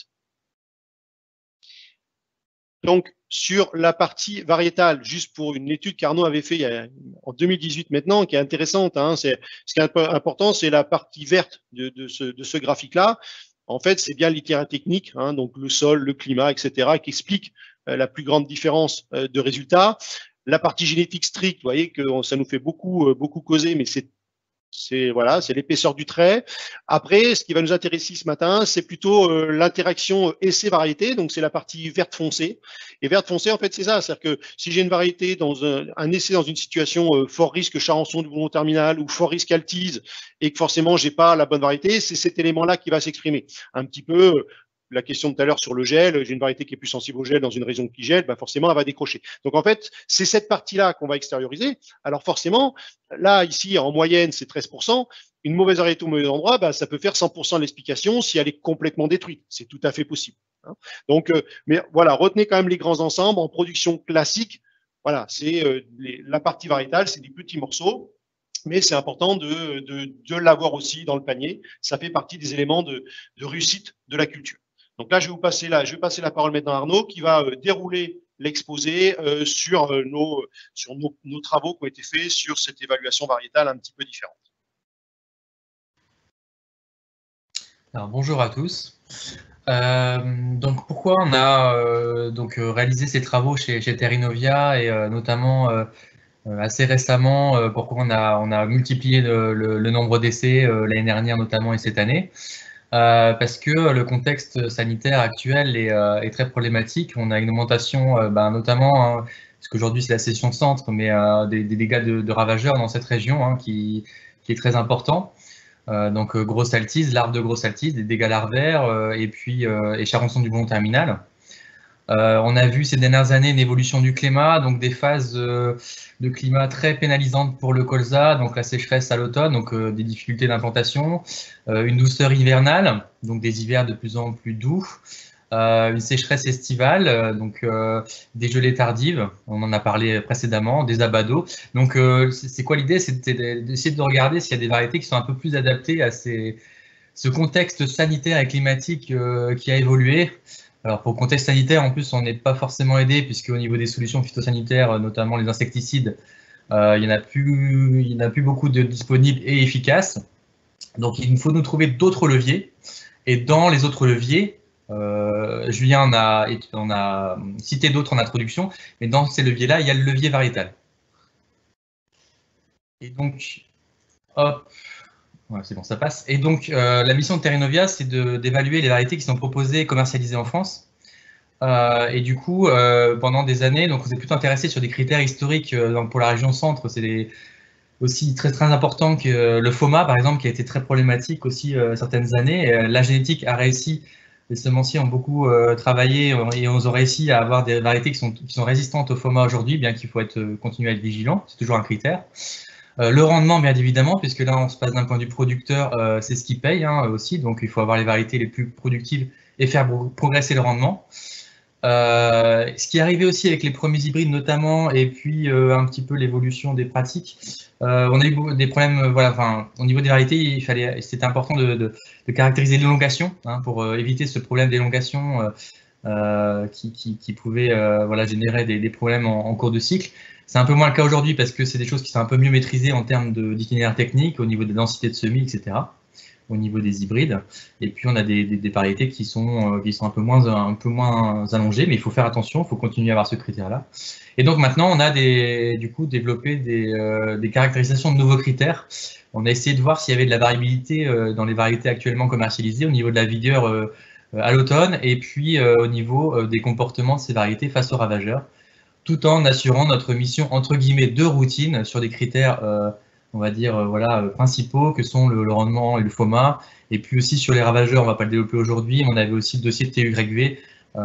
Donc, sur la partie variétale, juste pour une étude qu'Arnaud avait fait en 2018 maintenant, qui est intéressante, hein, ce qui est important, c'est la partie verte de ce graphique-là. En fait, c'est bien l'itinéraire technique, hein, donc le sol, le climat, etc., qui explique la plus grande différence de résultats. La partie génétique stricte, vous voyez que ça nous fait beaucoup causer, mais c'est l'épaisseur du trait. Après, ce qui va nous intéresser ce matin, c'est plutôt l'interaction essai-variété, donc c'est la partie verte foncée. Et verte foncée, en fait, c'est ça, c'est-à-dire que si j'ai une variété dans un essai dans une situation fort risque Charançon du boulon terminal ou fort risque Altise, et que forcément j'ai pas la bonne variété, c'est cet élément-là qui va s'exprimer. Un petit peu la question de tout à l'heure sur le gel, j'ai une variété qui est plus sensible au gel dans une région qui gèle, bah forcément elle va décrocher. Donc en fait, c'est cette partie-là qu'on va extérioriser. Alors forcément, là, ici, en moyenne, c'est 13%. Une mauvaise variété au mauvais endroit, bah, ça peut faire 100% de l'explication si elle est complètement détruite. C'est tout à fait possible. Hein. Donc, mais voilà, retenez quand même les grands ensembles. En production classique, voilà, c'est la partie variétale, c'est des petits morceaux. Mais c'est important de l'avoir aussi dans le panier. Ça fait partie des éléments de réussite de la culture. Donc là, je vais passer la parole maintenant à Arnaud qui va dérouler l'exposé sur nos travaux qui ont été faits sur cette évaluation variétale un petit peu différente. Alors, bonjour à tous. Donc pourquoi on a réalisé ces travaux chez Terrinovia et notamment assez récemment, pourquoi on a multiplié le nombre d'essais l'année dernière notamment et cette année. Parce que le contexte sanitaire actuel est très problématique. On a une augmentation, notamment, parce qu'aujourd'hui c'est la session centre, mais des dégâts de ravageurs dans cette région qui est très important. Donc grosse altise, larves de grosse altise, des dégâts larvaires et puis Charançon du Blon terminal. On a vu ces dernières années une évolution du climat, donc des phases de climat très pénalisantes pour le colza, donc la sécheresse à l'automne, donc des difficultés d'implantation, une douceur hivernale, donc des hivers de plus en plus doux, une sécheresse estivale, donc des gelées tardives, on en a parlé précédemment, des abats d'eau. Donc c'est quoi l'idée? C'était d'essayer de regarder s'il y a des variétés qui sont un peu plus adaptées à ce contexte sanitaire et climatique qui a évolué. Alors pour le contexte sanitaire, en plus, on n'est pas forcément aidé, puisque au niveau des solutions phytosanitaires, notamment les insecticides, il n'y en a plus beaucoup de disponibles et efficaces. Donc il faut nous trouver d'autres leviers. Et dans les autres leviers, Julien en a cité d'autres en introduction, mais dans ces leviers-là, il y a le levier variétal. Et donc, hop, ouais, c'est bon, ça passe. Et donc, la mission de Terrinovia, c'est d'évaluer les variétés qui sont proposées et commercialisées en France. Et du coup, pendant des années, donc on s'est plutôt intéressé sur des critères historiques pour la région centre. C'est aussi très important que le FOMA, par exemple, qui a été très problématique aussi certaines années. La génétique a réussi, les semenciers ont beaucoup travaillé et on a réussi à avoir des variétés qui sont résistantes au FOMA aujourd'hui, bien qu'il faut continuer à être vigilant. C'est toujours un critère. Le rendement, bien évidemment, puisque là, on se passe d'un point de vue producteur, c'est ce qui paye aussi. Donc, il faut avoir les variétés les plus productives et faire progresser le rendement. Ce qui est arrivé aussi avec les premiers hybrides notamment, et puis un petit peu l'évolution des pratiques, on a eu des problèmes, au niveau des variétés, c'était important de caractériser l'élongation pour éviter ce problème d'élongation qui pouvait générer des problèmes en cours de cycle. C'est un peu moins le cas aujourd'hui parce que c'est des choses qui sont un peu mieux maîtrisées en termes d'itinéraire technique, au niveau des densités de semis, etc., au niveau des hybrides. Et puis on a des variétés qui sont un peu moins allongées, mais il faut faire attention, il faut continuer à avoir ce critère-là. Et donc maintenant, on a du coup développé des caractérisations de nouveaux critères. On a essayé de voir s'il y avait de la variabilité dans les variétés actuellement commercialisées au niveau de la vigueur à l'automne et puis au niveau des comportements de ces variétés face aux ravageurs, tout en assurant notre mission entre guillemets de routine sur des critères on va dire principaux que sont le rendement et le FOMA, et puis aussi sur les ravageurs, on ne va pas le développer aujourd'hui, on avait aussi le dossier de TUYV,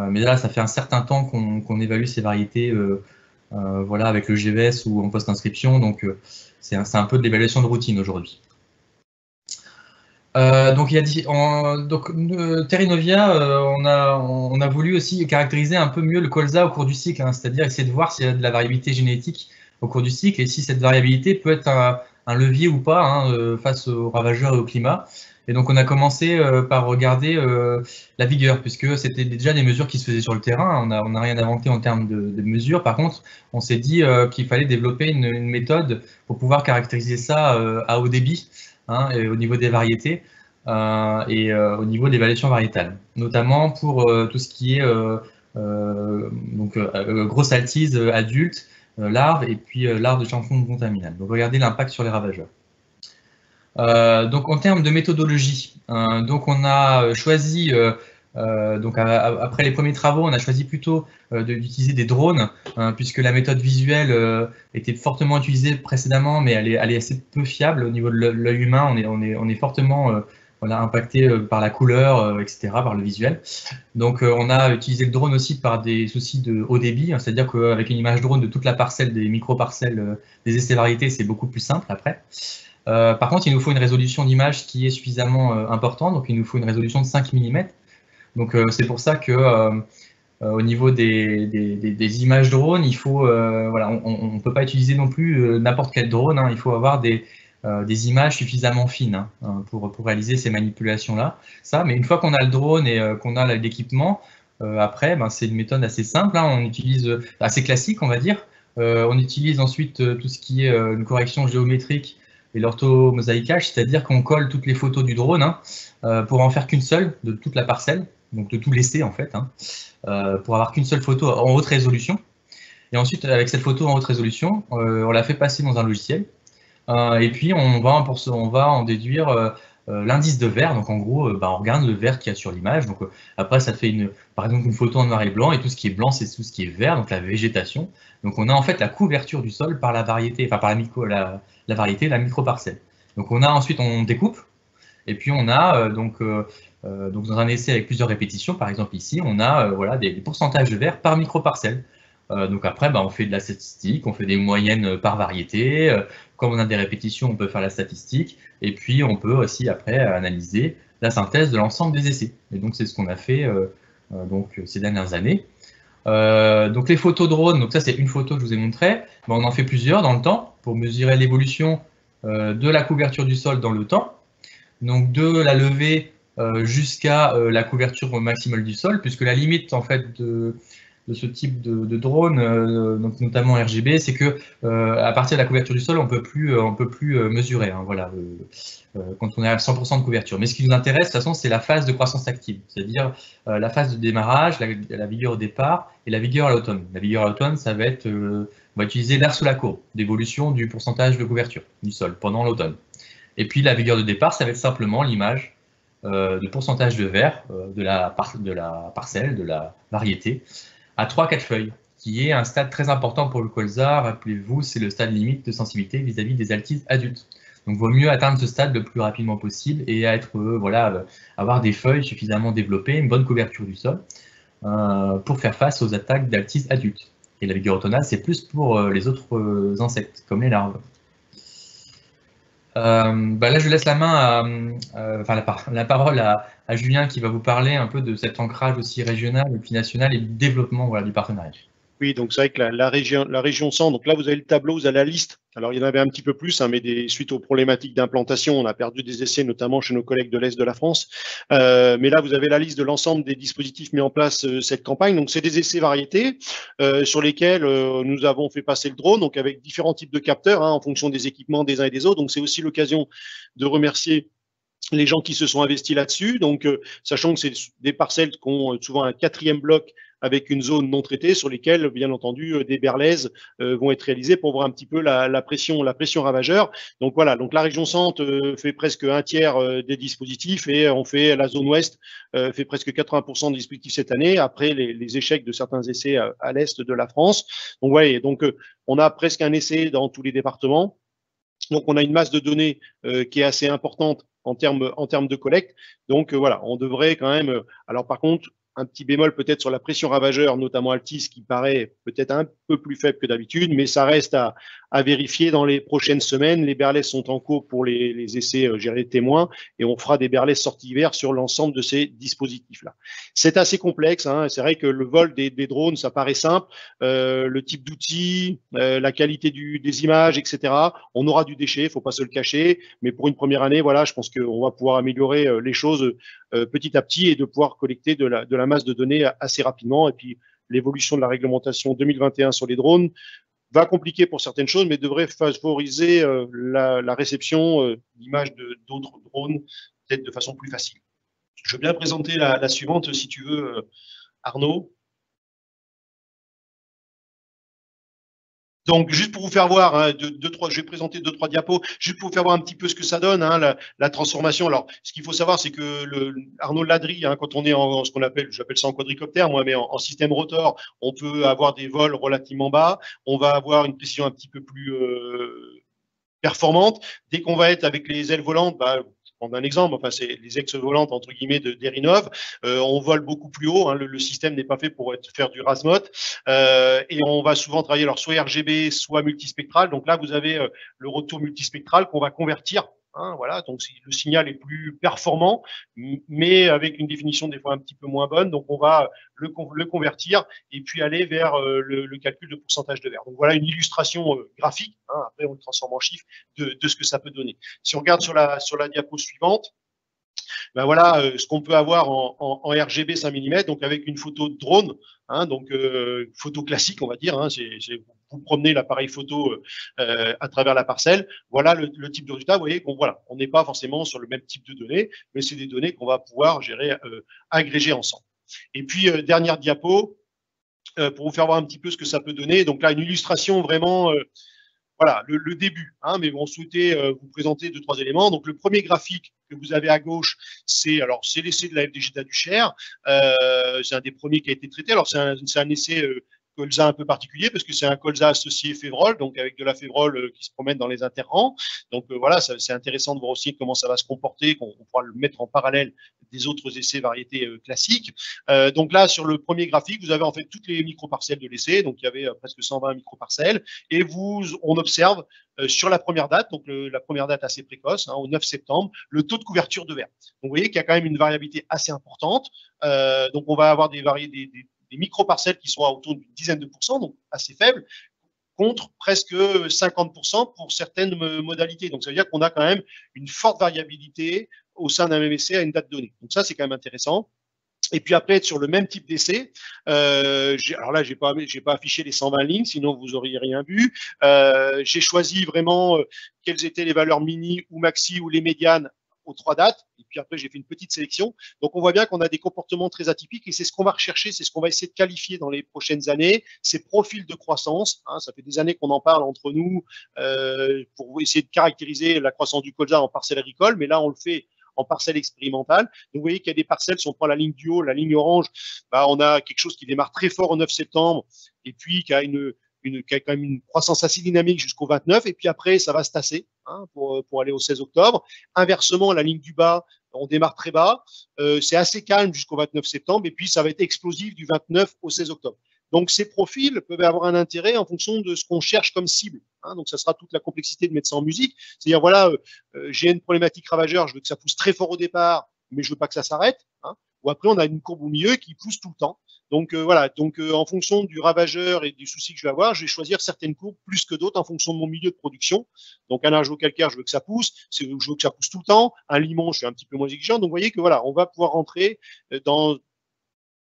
mais là ça fait un certain temps qu'on évalue ces variétés avec le GVS ou en post-inscription, donc c'est un peu de l'évaluation de routine aujourd'hui. Terrinovia, on a voulu aussi caractériser un peu mieux le colza au cours du cycle, c'est-à-dire essayer de voir s'il y a de la variabilité génétique au cours du cycle et si cette variabilité peut être un levier ou pas face aux ravageurs et au climat. Et donc on a commencé par regarder la vigueur, puisque c'était déjà des mesures qui se faisaient sur le terrain, on n'a rien inventé en termes de mesures. Par contre, on s'est dit qu'il fallait développer une méthode pour pouvoir caractériser ça à haut débit, et au niveau des variétés et au niveau de l'évaluation variétale, notamment pour tout ce qui est grosse altise adulte, larves et puis larves de champignon de contaminal. Donc regardez l'impact sur les ravageurs. Donc en termes de méthodologie, donc on a choisi, après les premiers travaux, on a choisi plutôt d'utiliser des drones, puisque la méthode visuelle était fortement utilisée précédemment, mais elle est assez peu fiable au niveau de l'œil humain. On est fortement impacté par la couleur, etc., par le visuel. Donc on a utilisé le drone aussi par des soucis de haut débit, c'est-à-dire qu'avec une image drone de toute la parcelle, des micro-parcelles des essais variétés, c'est beaucoup plus simple après. Par contre, il nous faut une résolution d'image qui est suffisamment importante, donc il nous faut une résolution de 5 mm. Donc c'est pour ça que au niveau des images drones, il faut, on ne peut pas utiliser non plus n'importe quel drone, il faut avoir des images suffisamment fines pour réaliser ces manipulations-là. Mais une fois qu'on a le drone et qu'on a l'équipement, après, c'est une méthode assez simple, on utilise, assez classique, on va dire. On utilise ensuite tout ce qui est une correction géométrique et l'orthomosaïquage, c'est-à-dire qu'on colle toutes les photos du drone pour en faire qu'une seule de toute la parcelle. donc de tout laisser en fait, pour avoir qu'une seule photo en haute résolution. Et ensuite, avec cette photo en haute résolution, on la fait passer dans un logiciel. Et puis, on va en déduire l'indice de vert. Donc, en gros, on regarde le vert qu'il y a sur l'image. Donc, après, ça fait par exemple une photo en noir et blanc. Et tout ce qui est blanc, c'est tout ce qui est vert, donc la végétation. Donc, on a en fait la couverture du sol par la variété, enfin par la variété, la microparcelle. Donc, ensuite, on découpe. Et puis, on a donc dans un essai avec plusieurs répétitions, par exemple ici, on a voilà, des pourcentages de vert par microparcelle. Donc après, on fait de la statistique, on fait des moyennes par variété. Comme on a des répétitions, on peut faire la statistique. Et puis, on peut aussi après analyser la synthèse de l'ensemble des essais. Et donc, c'est ce qu'on a fait ces dernières années. Donc, les photos drones, donc ça, c'est une photo que je vous ai montrée. On en fait plusieurs dans le temps pour mesurer l'évolution de la couverture du sol dans le temps. Donc, de la levée jusqu'à la couverture maximale du sol, puisque la limite, en fait, de ce type de drone, donc notamment RGB, c'est que à partir de la couverture du sol, on peut plus mesurer. Voilà, quand on est à 100% de couverture. Mais ce qui nous intéresse, de toute façon, c'est la phase de croissance active, c'est-à-dire la phase de démarrage, la vigueur au départ et la vigueur à l'automne. La vigueur à l'automne, ça va être, on va utiliser l'air sous la courbe d'évolution du pourcentage de couverture du sol pendant l'automne. Et puis la vigueur de départ, ça va être simplement l'image de pourcentage de vert de la parcelle, de la variété, à 3-4 feuilles, qui est un stade très important pour le colza. Rappelez-vous, c'est le stade limite de sensibilité vis-à-vis des altises adultes. Donc, il vaut mieux atteindre ce stade le plus rapidement possible et avoir des feuilles suffisamment développées, une bonne couverture du sol, pour faire face aux attaques d'altises adultes. Et la vigueur automnale, c'est plus pour les autres insectes, comme les larves. Là, je laisse la parole à Julien qui va vous parler un peu de cet ancrage aussi régional et puis national et du développement du partenariat. Oui, donc c'est vrai que la région centre, donc là vous avez le tableau, vous avez la liste. Alors il y en avait un petit peu plus, mais suite aux problématiques d'implantation, on a perdu des essais, notamment chez nos collègues de l'Est de la France. Mais là vous avez la liste de l'ensemble des dispositifs mis en place cette campagne. Donc c'est des essais variétés sur lesquels nous avons fait passer le drone, donc avec différents types de capteurs en fonction des équipements des uns et des autres. Donc c'est aussi l'occasion de remercier les gens qui se sont investis là-dessus. Donc sachant que c'est des parcelles qui ont souvent un 4e bloc avec une zone non traitée sur lesquelles, bien entendu, des berlaises vont être réalisées pour voir un petit peu la pression ravageur. Donc voilà, donc la région centre fait presque un tiers des dispositifs et on fait la zone ouest fait presque 80% des dispositifs cette année, après les échecs de certains essais à l'est de la France. Donc voilà, donc on a presque un essai dans tous les départements. Donc on a une masse de données qui est assez importante en termes de collecte. Donc voilà, on devrait quand même. Alors par contre, un petit bémol peut-être sur la pression ravageur, notamment Altis, qui paraît peut-être un peu plus faible que d'habitude, mais ça reste à vérifier dans les prochaines semaines. Les berlaises sont en cours pour les essais gérés témoins et on fera des berlaises sorties hiver sur l'ensemble de ces dispositifs-là. C'est assez complexe. C'est vrai que le vol des drones, ça paraît simple. Le type d'outils, la qualité des images, etc. On aura du déchet, il ne faut pas se le cacher. Mais pour une première année, voilà, je pense qu'on va pouvoir améliorer les choses petit à petit et de pouvoir collecter de la masse de données assez rapidement. Et puis, l'évolution de la réglementation 2021 sur les drones va compliquer pour certaines choses, mais devrait favoriser la réception d'images d'autres drones, peut-être de façon plus facile. Je veux bien présenter la suivante, si tu veux, Arnaud. Donc, juste pour vous faire voir, je vais présenter 2-3 diapos, juste pour vous faire voir un petit peu ce que ça donne, la transformation. Alors, ce qu'il faut savoir, c'est que Arnaud Ladry, quand on est en ce qu'on appelle, j'appelle ça en quadricoptère, moi, mais en système rotor, on peut avoir des vols relativement bas. On va avoir une précision un petit peu plus performante. Dès qu'on va être avec les ailes volantes, prendre un exemple, enfin c'est les ex-volantes entre guillemets d'Erinov, on vole beaucoup plus haut, le système n'est pas fait pour faire du RASMOT, et on va souvent travailler alors soit RGB, soit multispectral. Donc là vous avez le retour multispectral qu'on va convertir. Voilà, donc le signal est plus performant, mais avec une définition des fois un petit peu moins bonne. Donc on va le convertir et puis aller vers le calcul de pourcentage de vert. Donc voilà une illustration graphique. Après on le transforme en chiffres de ce que ça peut donner. Si on regarde sur la diapo suivante, voilà ce qu'on peut avoir en RGB 5 mm, donc avec une photo de drone, donc photo classique on va dire. Vous vous promenez l'appareil photo à travers la parcelle, voilà le type de résultat. Vous voyez qu'on voilà, on n'est pas forcément sur le même type de données, mais c'est des données qu'on va pouvoir gérer, agréger ensemble. Et puis, dernière diapo, pour vous faire voir un petit peu ce que ça peut donner. Donc là, une illustration vraiment, voilà, le début. Hein, mais on souhaitait vous présenter 2-3 éléments. Donc le premier graphique que vous avez à gauche, c'est l'essai de la FDJ d'Aduchère. C'est un des premiers qui a été traité. Alors c'est un essai colza un peu particulier parce que c'est un colza associé févrole, donc avec de la févrole qui se promène dans les interrants. Donc voilà, c'est intéressant de voir aussi comment ça va se comporter, qu'on pourra le mettre en parallèle des autres essais variétés classiques. Donc là, sur le premier graphique, vous avez en fait toutes les microparcelles de l'essai. Donc il y avait presque 120 microparcelles. Et on observe sur la première date, donc la première date assez précoce, hein, au 9 septembre, le taux de couverture de verre. Donc vous voyez qu'il y a quand même une variabilité assez importante. Donc on va avoir des micro-parcelles qui sont à autour d'une dizaine de pourcents, donc assez faibles, contre presque 50% pour certaines modalités. Donc ça veut dire qu'on a quand même une forte variabilité au sein d'un même essai à une date donnée. Donc ça, c'est quand même intéressant. Et puis après, sur le même type d'essai, alors là, j'ai pas affiché les 120 lignes, sinon vous auriez rien vu. J'ai choisi vraiment quelles étaient les valeurs mini ou maxi ou les médianes aux 3 dates, et puis après j'ai fait une petite sélection. Donc on voit bien qu'on a des comportements très atypiques, et c'est ce qu'on va rechercher, c'est ce qu'on va essayer de qualifier dans les prochaines années, ces profils de croissance. Hein, ça fait des années qu'on en parle entre nous pour essayer de caractériser la croissance du colza en parcelle agricole, mais là on le fait en parcelle expérimentale. Donc vous voyez qu'il y a des parcelles, si on prend la ligne du haut, la ligne orange, on a quelque chose qui démarre très fort au 9 septembre, et puis qui a quand même une croissance assez dynamique jusqu'au 29, et puis après, ça va se tasser hein, pour aller au 16 octobre. Inversement, la ligne du bas, on démarre très bas, c'est assez calme jusqu'au 29 septembre, et puis ça va être explosif du 29 au 16 octobre. Donc, ces profils peuvent avoir un intérêt en fonction de ce qu'on cherche comme cible. Hein, donc, ça sera toute la complexité de mettre ça en musique. C'est-à-dire, voilà, j'ai une problématique ravageur, je veux que ça pousse très fort au départ, mais je veux pas que ça s'arrête. Hein, ou après, on a une courbe au milieu qui pousse tout le temps. Donc voilà, en fonction du ravageur et du souci que je vais avoir, je vais choisir certaines courbes plus que d'autres en fonction de mon milieu de production. Donc un argilo-calcaire, je veux que ça pousse, je veux que ça pousse tout le temps. Un limon, je suis un petit peu moins exigeant. Donc vous voyez que voilà, on va pouvoir rentrer dans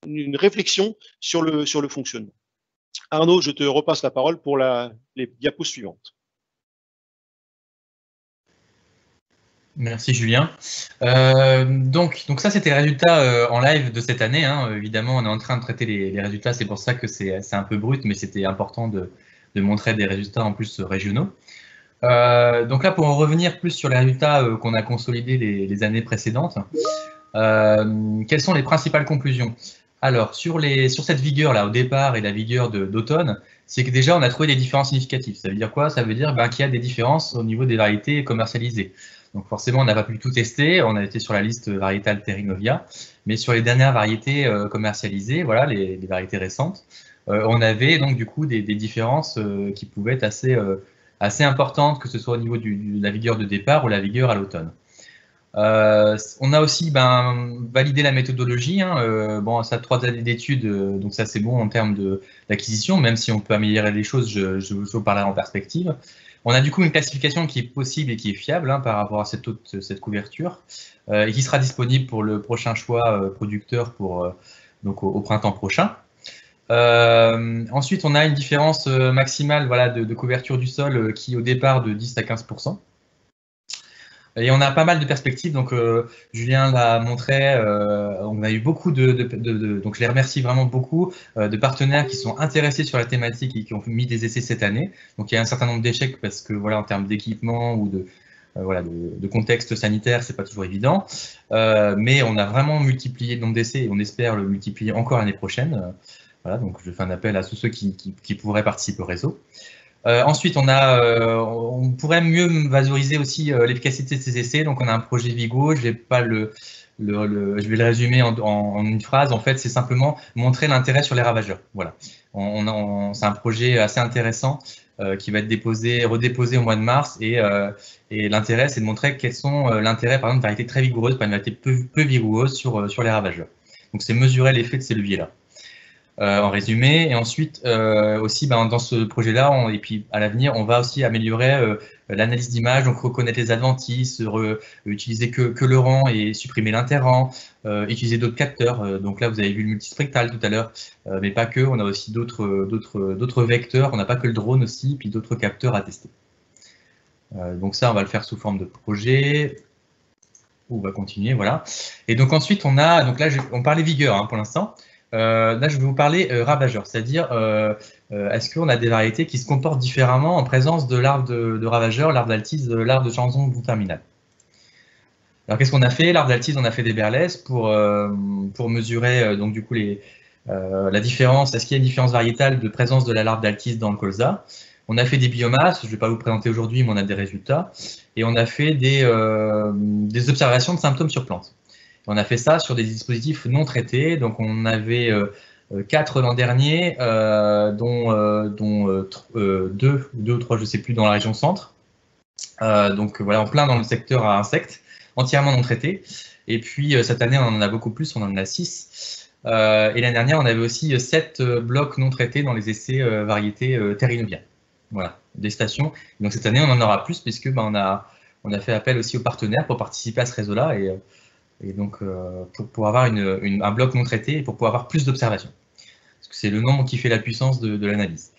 une réflexion sur le fonctionnement. Arnaud, je te repasse la parole pour les diapos suivantes. Merci Julien. Donc ça, c'était les résultats en live de cette année. Hein. Évidemment, on est en train de traiter les résultats, c'est pour ça que c'est un peu brut, mais c'était important de montrer des résultats en plus régionaux. Donc là, pour en revenir plus sur les résultats qu'on a consolidés les années précédentes, quelles sont les principales conclusions? Alors, sur cette vigueur-là, au départ, et la vigueur d'automne, c'est que déjà, on a trouvé des différences significatives. Ça veut dire quoi? Ça veut dire qu'il y a des différences au niveau des variétés commercialisées. Donc forcément, on n'a pas pu tout tester, on a été sur la liste variétale Terrinovia, mais sur les dernières variétés commercialisées, voilà, les variétés récentes, on avait donc du coup des différences qui pouvaient être assez importantes, que ce soit au niveau de la vigueur de départ ou la vigueur à l'automne. On a aussi validé la méthodologie, hein, bon, ça a 3 années d'études, donc ça c'est bon en termes d'acquisition, même si on peut améliorer les choses, je vous parlerai en perspective. On a du coup une classification qui est possible et qui est fiable hein, par rapport à cette couverture et qui sera disponible pour le prochain choix producteur donc au printemps prochain. Ensuite, on a une différence maximale voilà, de couverture du sol qui est au départ de 10 à 15%. Et on a pas mal de perspectives, donc Julien l'a montré, on a eu beaucoup donc je les remercie vraiment beaucoup, de partenaires qui sont intéressés sur la thématique et qui ont mis des essais cette année. Donc il y a un certain nombre d'échecs parce que voilà, en termes d'équipement ou de contexte sanitaire, c'est pas toujours évident. Mais on a vraiment multiplié le nombre d'essais et on espère le multiplier encore l'année prochaine. Voilà, donc je fais un appel à tous ceux qui pourraient participer au réseau. Ensuite, on pourrait mieux valoriser aussi l'efficacité de ces essais. Donc, on a un projet Vigo. Je vais le résumer en une phrase. En fait, c'est simplement montrer l'intérêt sur les ravageurs. Voilà. C'est un projet assez intéressant qui va être redéposé au mois de mars. Et l'intérêt, c'est de montrer quels sont l'intérêt, par exemple, de variétés très vigoureuses, par une variété peu vigoureuse sur les ravageurs. Donc, c'est mesurer l'effet de ces leviers-là. en résumé. Et ensuite, aussi, dans ce projet-là, et puis à l'avenir, on va aussi améliorer l'analyse d'image, donc reconnaître les adventices, utiliser que le rang et supprimer l'interrang, utiliser d'autres capteurs. Donc là, vous avez vu le multispectral tout à l'heure, mais pas que. On a aussi d'autres vecteurs. On n'a pas que le drone aussi, puis d'autres capteurs à tester. Donc ça, on va le faire sous forme de projet. On va continuer, voilà. Et donc ensuite, donc là, on parlait vigueur pour l'instant. Là, je vais vous parler ravageur, c'est-à-dire est-ce qu'on a des variétés qui se comportent différemment en présence de l'arbre de ravageur, l'arbre d'altise, l'arbre de chanson de bout terminal. Alors, qu'est-ce qu'on a fait? L'arbre d'altise, on a fait des berlaises pour mesurer donc du coup la différence. Est-ce qu'il y a une différence variétale de présence de la larve d'altise dans le colza? On a fait des biomasses, je ne vais pas vous présenter aujourd'hui, mais on a des résultats. Et on a fait des observations de symptômes sur plantes. On a fait ça sur des dispositifs non traités. Donc, on avait 4 l'an dernier, dont 2 ou 3, je ne sais plus, dans la région centre. Donc, voilà, en plein dans le secteur à insectes, entièrement non traités. Et puis, cette année, on en a beaucoup plus, on en a 6. Et l'année dernière, on avait aussi 7 blocs non traités dans les essais variétés Terrinovia. Voilà, des stations. Donc, cette année, on en aura plus, puisque on a fait appel aussi aux partenaires pour participer à ce réseau-là. Et donc, pour avoir un bloc non traité et pour pouvoir avoir plus d'observations. Parce que c'est le nombre qui fait la puissance de l'analyse.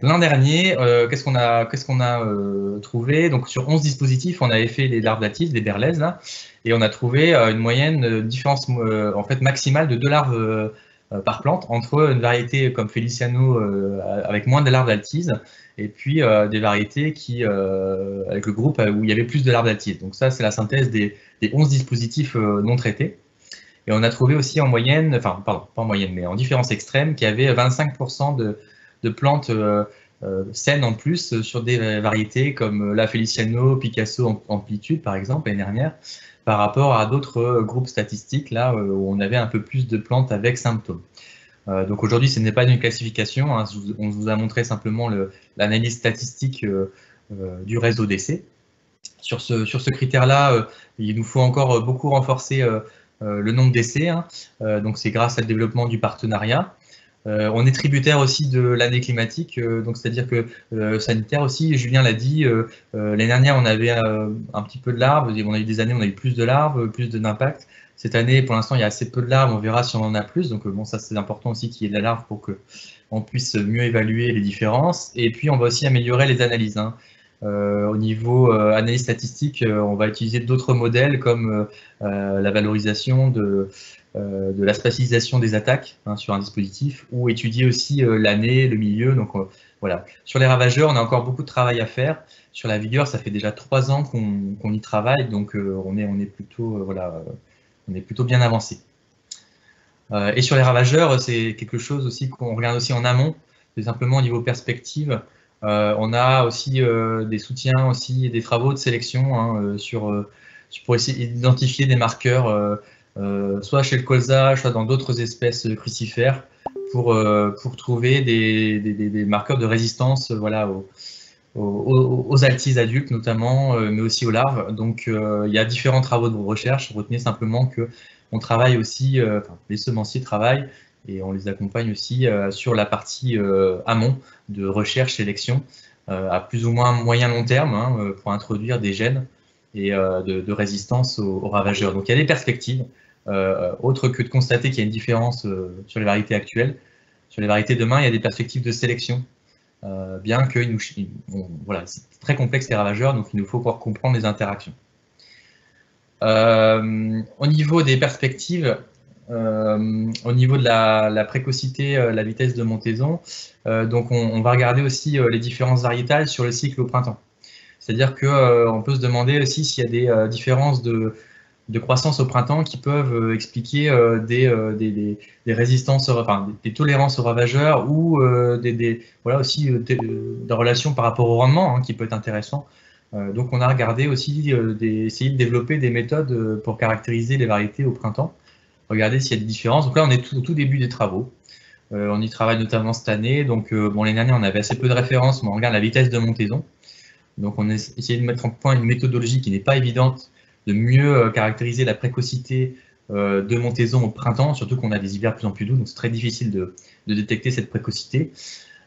L'an dernier, qu'est-ce qu'on a trouvé? Donc, sur 11 dispositifs, on avait fait des larves d'altise, des berlaises, là, et on a trouvé une moyenne, différence en fait, maximale de 2 larves par plante entre une variété comme Feliciano avec moins de larves d'altise et puis des variétés avec le groupe où il y avait plus de larves d'altise. Donc ça, c'est la synthèse des 11 dispositifs non traités. Et on a trouvé aussi en moyenne, enfin, pardon, pas en moyenne, mais en différence extrême, qu'il y avait 25% de plantes saines en plus sur des variétés comme la Feliciano, Picasso, Amplitude, par exemple, l'année dernière, par rapport à d'autres groupes statistiques, là, où on avait un peu plus de plantes avec symptômes. Donc aujourd'hui, ce n'est pas une classification, hein, on vous a montré simplement l'analyse statistique du réseau d'essais. Sur ce critère-là, il nous faut encore beaucoup renforcer le nombre d'essais, hein. Donc c'est grâce à le développement du partenariat. On est tributaire aussi de l'année climatique, donc c'est-à-dire que sanitaire aussi, Julien l'a dit, l'année dernière on avait un petit peu de larves, on a eu des années où on a eu plus de larves, plus d'impact. Cette année, pour l'instant, il y a assez peu de larves, on verra si on en a plus, donc bon, ça c'est important aussi qu'il y ait de la larve pour qu'on puisse mieux évaluer les différences. Et puis on va aussi améliorer les analyses, hein. Au niveau analyse statistique, on va utiliser d'autres modèles comme la valorisation de la spatialisation des attaques, hein, sur un dispositif, ou étudier aussi l'année, le milieu. Donc voilà. Sur les ravageurs, on a encore beaucoup de travail à faire. Sur la vigueur, ça fait déjà 3 ans qu'on y travaille, donc on est plutôt on est plutôt bien avancé. Et sur les ravageurs, c'est quelque chose aussi qu'on regarde aussi en amont, c'est simplement au niveau perspective. On a aussi des soutiens aussi et des travaux de sélection, hein, pour essayer d'identifier des marqueurs, soit chez le colza, soit dans d'autres espèces crucifères, pour trouver des marqueurs de résistance, voilà, aux altises adultes notamment, mais aussi aux larves. Donc il y a différents travaux de recherche. Retenez simplement qu'on travaille aussi, les semenciers travaillent, et on les accompagne aussi sur la partie amont de recherche-sélection, à plus ou moins moyen-long terme, hein, pour introduire des gènes et de résistance aux ravageurs. Donc il y a des perspectives, autre que de constater qu'il y a une différence sur les variétés actuelles. Sur les variétés demain, il y a des perspectives de sélection, bien que voilà, c'est très complexe les ravageurs, donc il nous faut pouvoir comprendre les interactions. Au niveau des perspectives, au niveau de la précocité, la vitesse de montaison, donc on va regarder aussi les différences variétales sur le cycle au printemps. C'est-à-dire qu'on peut se demander aussi s'il y a des différences de croissance au printemps qui peuvent expliquer des résistances, enfin des tolérances aux ravageurs, ou voilà, aussi des relations par rapport au rendement, hein, qui peut être intéressant. Donc on a regardé aussi essayer de développer des méthodes pour caractériser les variétés au printemps. Regardez s'il y a des différences. Donc là, on est au tout début des travaux. On y travaille notamment cette année. Donc, bon, l'année dernière, on avait assez peu de références, mais on regarde la vitesse de montaison. Donc, on a essayé de mettre en point une méthodologie qui n'est pas évidente, de mieux caractériser la précocité de montaison au printemps, surtout qu'on a des hivers de plus en plus doux, donc c'est très difficile de détecter cette précocité.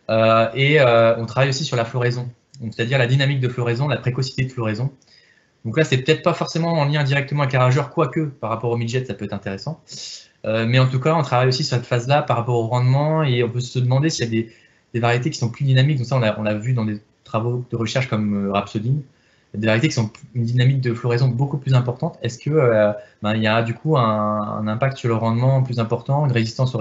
On travaille aussi sur la floraison, c'est-à-dire la dynamique de floraison, la précocité de floraison. Donc là, c'est peut-être pas forcément en lien directement avec un rageur, quoique par rapport au midget, ça peut être intéressant. Mais en tout cas, on travaille aussi sur cette phase-là par rapport au rendement, et on peut se demander s'il y a des variétés qui sont plus dynamiques. Donc ça, on l'a vu dans des travaux de recherche comme Rhapsodine, des variétés qui sont une dynamique de floraison beaucoup plus importante. Est-ce que il y a du coup un impact sur le rendement plus important, une résistance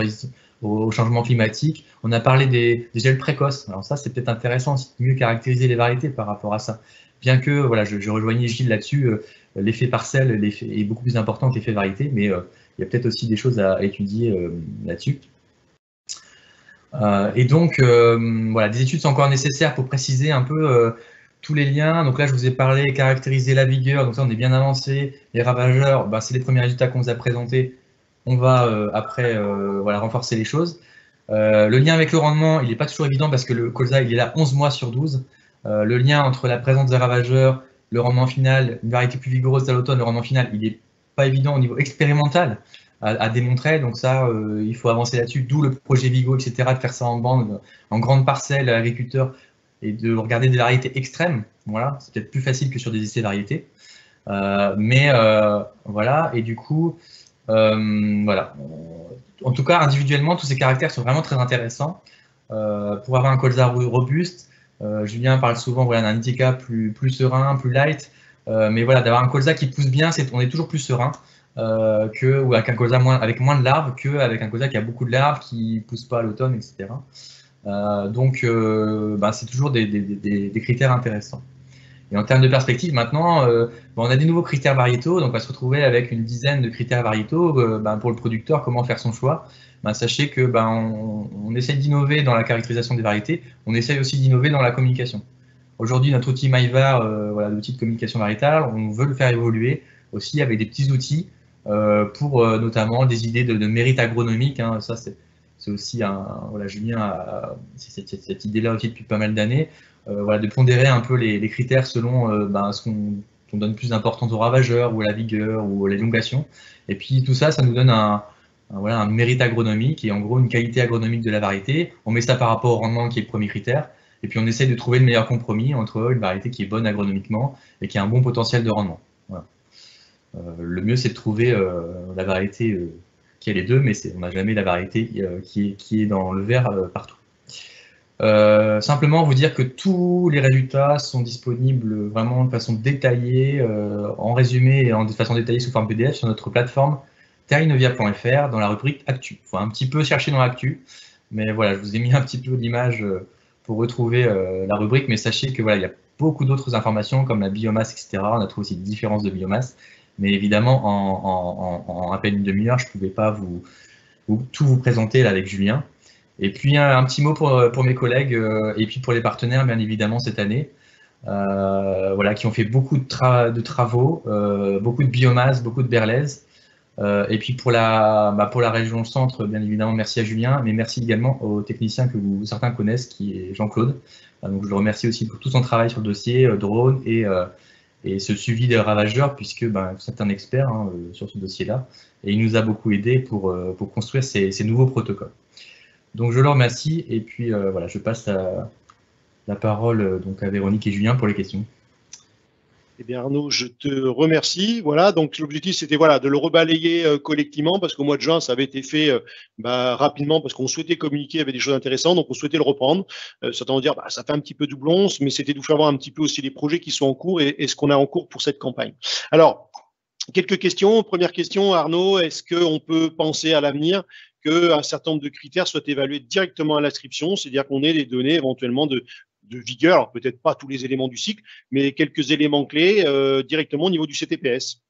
au changement climatique? On a parlé des gels précoces. Alors ça, c'est peut-être intéressant aussi de mieux caractériser les variétés par rapport à ça. Bien que, voilà, je rejoignais Gilles là-dessus, l'effet parcelle est beaucoup plus important que l'effet variété, mais il y a peut-être aussi des choses à étudier là-dessus. Et donc, voilà, des études sont encore nécessaires pour préciser un peu tous les liens. Donc là, je vous ai parlé, caractériser la vigueur, donc ça, on est bien avancé. Les ravageurs, c'est les premiers résultats qu'on vous a présentés. On va après voilà, renforcer les choses. Le lien avec le rendement, il n'est pas toujours évident parce que le colza, il est là 11 mois sur 12. Le lien entre la présence des ravageurs, le rendement final, une variété plus vigoureuse à l'automne, le rendement final, il n'est pas évident au niveau expérimental à démontrer. Donc ça, il faut avancer là-dessus, d'où le projet Vigo, etc., de faire ça en bande, en grande parcelle à l'agriculteur, et de regarder des variétés extrêmes. Voilà, c'est peut-être plus facile que sur des essais variétés. Voilà, et du coup, voilà. En tout cas, individuellement, tous ces caractères sont vraiment très intéressants. Pour avoir un colza robuste, Julien parle souvent voilà, d'un Indica plus serein, plus light, mais voilà, d'avoir un colza qui pousse bien, on est toujours plus serein ou avec un colza avec moins de larves qu'avec un colza qui a beaucoup de larves, qui ne pousse pas à l'automne, etc. Donc, c'est toujours des critères intéressants. Et en termes de perspective, maintenant, on a des nouveaux critères variétaux, donc on va se retrouver avec une dizaine de critères variétaux pour le producteur, comment faire son choix. Sachez que on essaie d'innover dans la caractérisation des variétés, on essaie aussi d'innover dans la communication. Aujourd'hui, notre outil MyVar, voilà, l'outil de communication variétale, on veut le faire évoluer aussi avec des petits outils pour notamment des idées de mérite agronomique. Hein, ça, c'est aussi voilà, Julien a cette idée-là aussi depuis pas mal d'années. Voilà, de pondérer un peu les critères selon ce qu'on donne plus d'importance aux ravageurs ou à la vigueur ou à l'élongation. Et puis tout ça, ça nous donne voilà, un mérite agronomique et en gros une qualité agronomique de la variété. On met ça par rapport au rendement qui est le premier critère. Et puis on essaie de trouver le meilleur compromis entre une variété qui est bonne agronomiquement et qui a un bon potentiel de rendement. Voilà. Le mieux, c'est de trouver la variété qui a les deux, mais on n'a jamais la variété qui est dans le vert partout. Simplement vous dire que tous les résultats sont disponibles vraiment de façon détaillée, en résumé et de façon détaillée sous forme PDF sur notre plateforme terrinovia.fr dans la rubrique Actu. Il faut un petit peu chercher dans l'Actu, mais voilà, je vous ai mis un petit peu l'image pour retrouver la rubrique, mais sachez que voilà, il y a beaucoup d'autres informations comme la biomasse, etc. On a trouvé aussi des différences de biomasse, mais évidemment en à peine une demi-heure, je ne pouvais pas tout vous présenter là avec Julien. Et puis un petit mot pour mes collègues et puis pour les partenaires, bien évidemment, cette année, voilà, qui ont fait beaucoup de travaux, beaucoup de biomasse, beaucoup de berlaises. Et puis pour la région centre, bien évidemment, merci à Julien, mais merci également au technicien que certains connaissent, qui est Jean-Claude. Donc je le remercie aussi pour tout son travail sur le dossier drone et ce suivi des ravageurs, puisque c'est un expert sur ce dossier-là, et il nous a beaucoup aidé pour construire ces nouveaux protocoles. Donc je le remercie, et puis voilà, je passe la parole donc à Véronique et Julien pour les questions. Eh bien Arnaud, je te remercie. Voilà, donc l'objectif c'était voilà de le rebalayer collectivement parce qu'au mois de juin ça avait été fait rapidement parce qu'on souhaitait communiquer, il y avait des choses intéressantes, donc on souhaitait le reprendre. Certains vont dire ça fait un petit peu doublon, mais c'était de vous faire voir un petit peu aussi les projets qui sont en cours et ce qu'on a en cours pour cette campagne. Alors, quelques questions. Première question, Arnaud, est-ce qu'on peut penser à l'avenir qu'un certain nombre de critères soient évalués directement à l'inscription, c'est-à-dire qu'on ait des données éventuellement de vigueur, alors peut-être pas tous les éléments du cycle, mais quelques éléments clés directement au niveau du CTPS?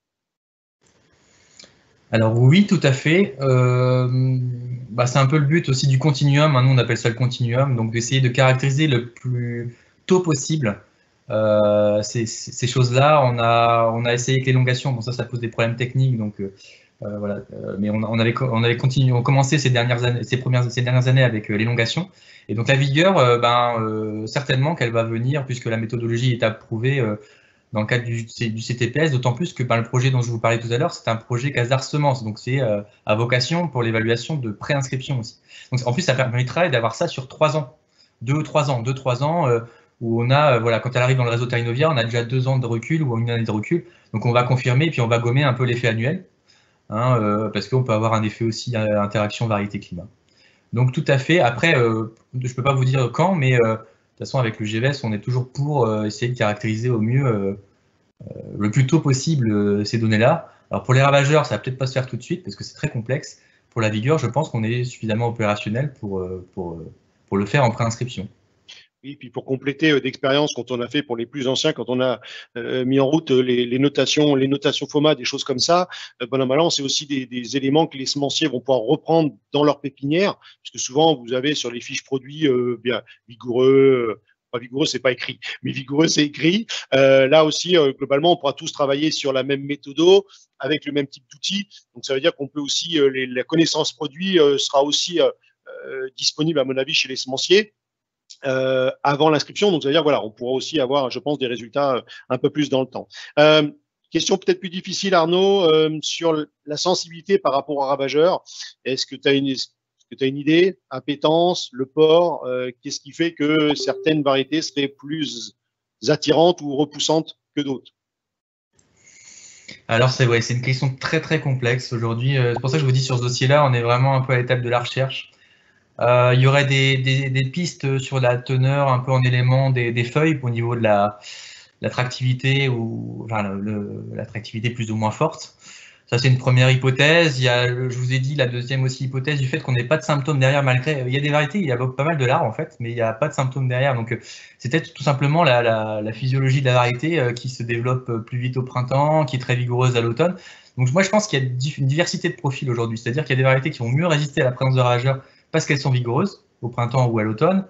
Alors oui, tout à fait. C'est un peu le but aussi du continuum, nous on appelle ça le continuum, donc d'essayer de caractériser le plus tôt possible ces choses-là. On a essayé avec l'élongation, bon ça pose des problèmes techniques, donc voilà. Mais on avait commencé ces dernières années avec l'élongation. Et donc la vigueur, certainement qu'elle va venir, puisque la méthodologie est approuvée dans le cadre du CTPS, d'autant plus que le projet dont je vous parlais tout à l'heure, c'est un projet Casar Semences, donc c'est à vocation pour l'évaluation de préinscription aussi. Donc en plus, ça permettrait d'avoir ça sur 3 ans, 2 ou 3 ans, où on a, voilà, quand elle arrive dans le réseau Terrinovia, on a déjà 2 ans de recul ou 1 année de recul, donc on va confirmer et puis on va gommer un peu l'effet annuel, hein, parce qu'on peut avoir un effet aussi interaction variété-climat. Donc tout à fait, après, je ne peux pas vous dire quand, mais de toute façon, avec le GVS, on est toujours pour essayer de caractériser au mieux, le plus tôt possible, ces données-là. Alors pour les ravageurs, ça va peut-être pas se faire tout de suite parce que c'est très complexe. Pour la vigueur, je pense qu'on est suffisamment opérationnel pour le faire en préinscription. Oui, puis pour compléter d'expérience, quand on a fait pour les plus anciens, quand on a mis en route les notations FOMA, des choses comme ça, bon an, mal an, c'est aussi des éléments que les semenciers vont pouvoir reprendre dans leur pépinière, parce que souvent vous avez sur les fiches produits bien vigoureux. Pas vigoureux, c'est pas écrit, mais vigoureux, c'est écrit. Là aussi, globalement, on pourra tous travailler sur la même méthode, avec le même type d'outils. Donc, ça veut dire qu'on peut aussi, la connaissance produit sera aussi disponible, à mon avis, chez les semenciers avant l'inscription. Donc, ça veut dire, voilà, on pourra aussi avoir, je pense, des résultats un peu plus dans le temps. Question peut-être plus difficile, Arnaud, sur la sensibilité par rapport aux ravageurs. Est-ce que tu as une idée? Appétence, le port, qu'est-ce qui fait que certaines variétés seraient plus attirantes ou repoussantes que d'autres? Alors c'est une question très très complexe aujourd'hui. C'est pour ça que je vous dis sur ce dossier-là, on est vraiment un peu à l'étape de la recherche. Il y aurait des pistes sur la teneur un peu en éléments des feuilles au niveau de l'attractivité ou enfin, l'attractivité plus ou moins forte. Ça, c'est une première hypothèse. Il y a, je vous ai dit, la deuxième aussi hypothèse du fait qu'on n'ait pas de symptômes derrière, malgré. Il y a des variétés, il y a pas mal de larves en fait, mais il n'y a pas de symptômes derrière. Donc, c'est peut-être tout simplement la physiologie de la variété qui se développe plus vite au printemps, qui est très vigoureuse à l'automne. Donc, moi, je pense qu'il y a une diversité de profils aujourd'hui. C'est-à-dire qu'il y a des variétés qui vont mieux résister à la présence de ravageurs parce qu'elles sont vigoureuses au printemps ou à l'automne.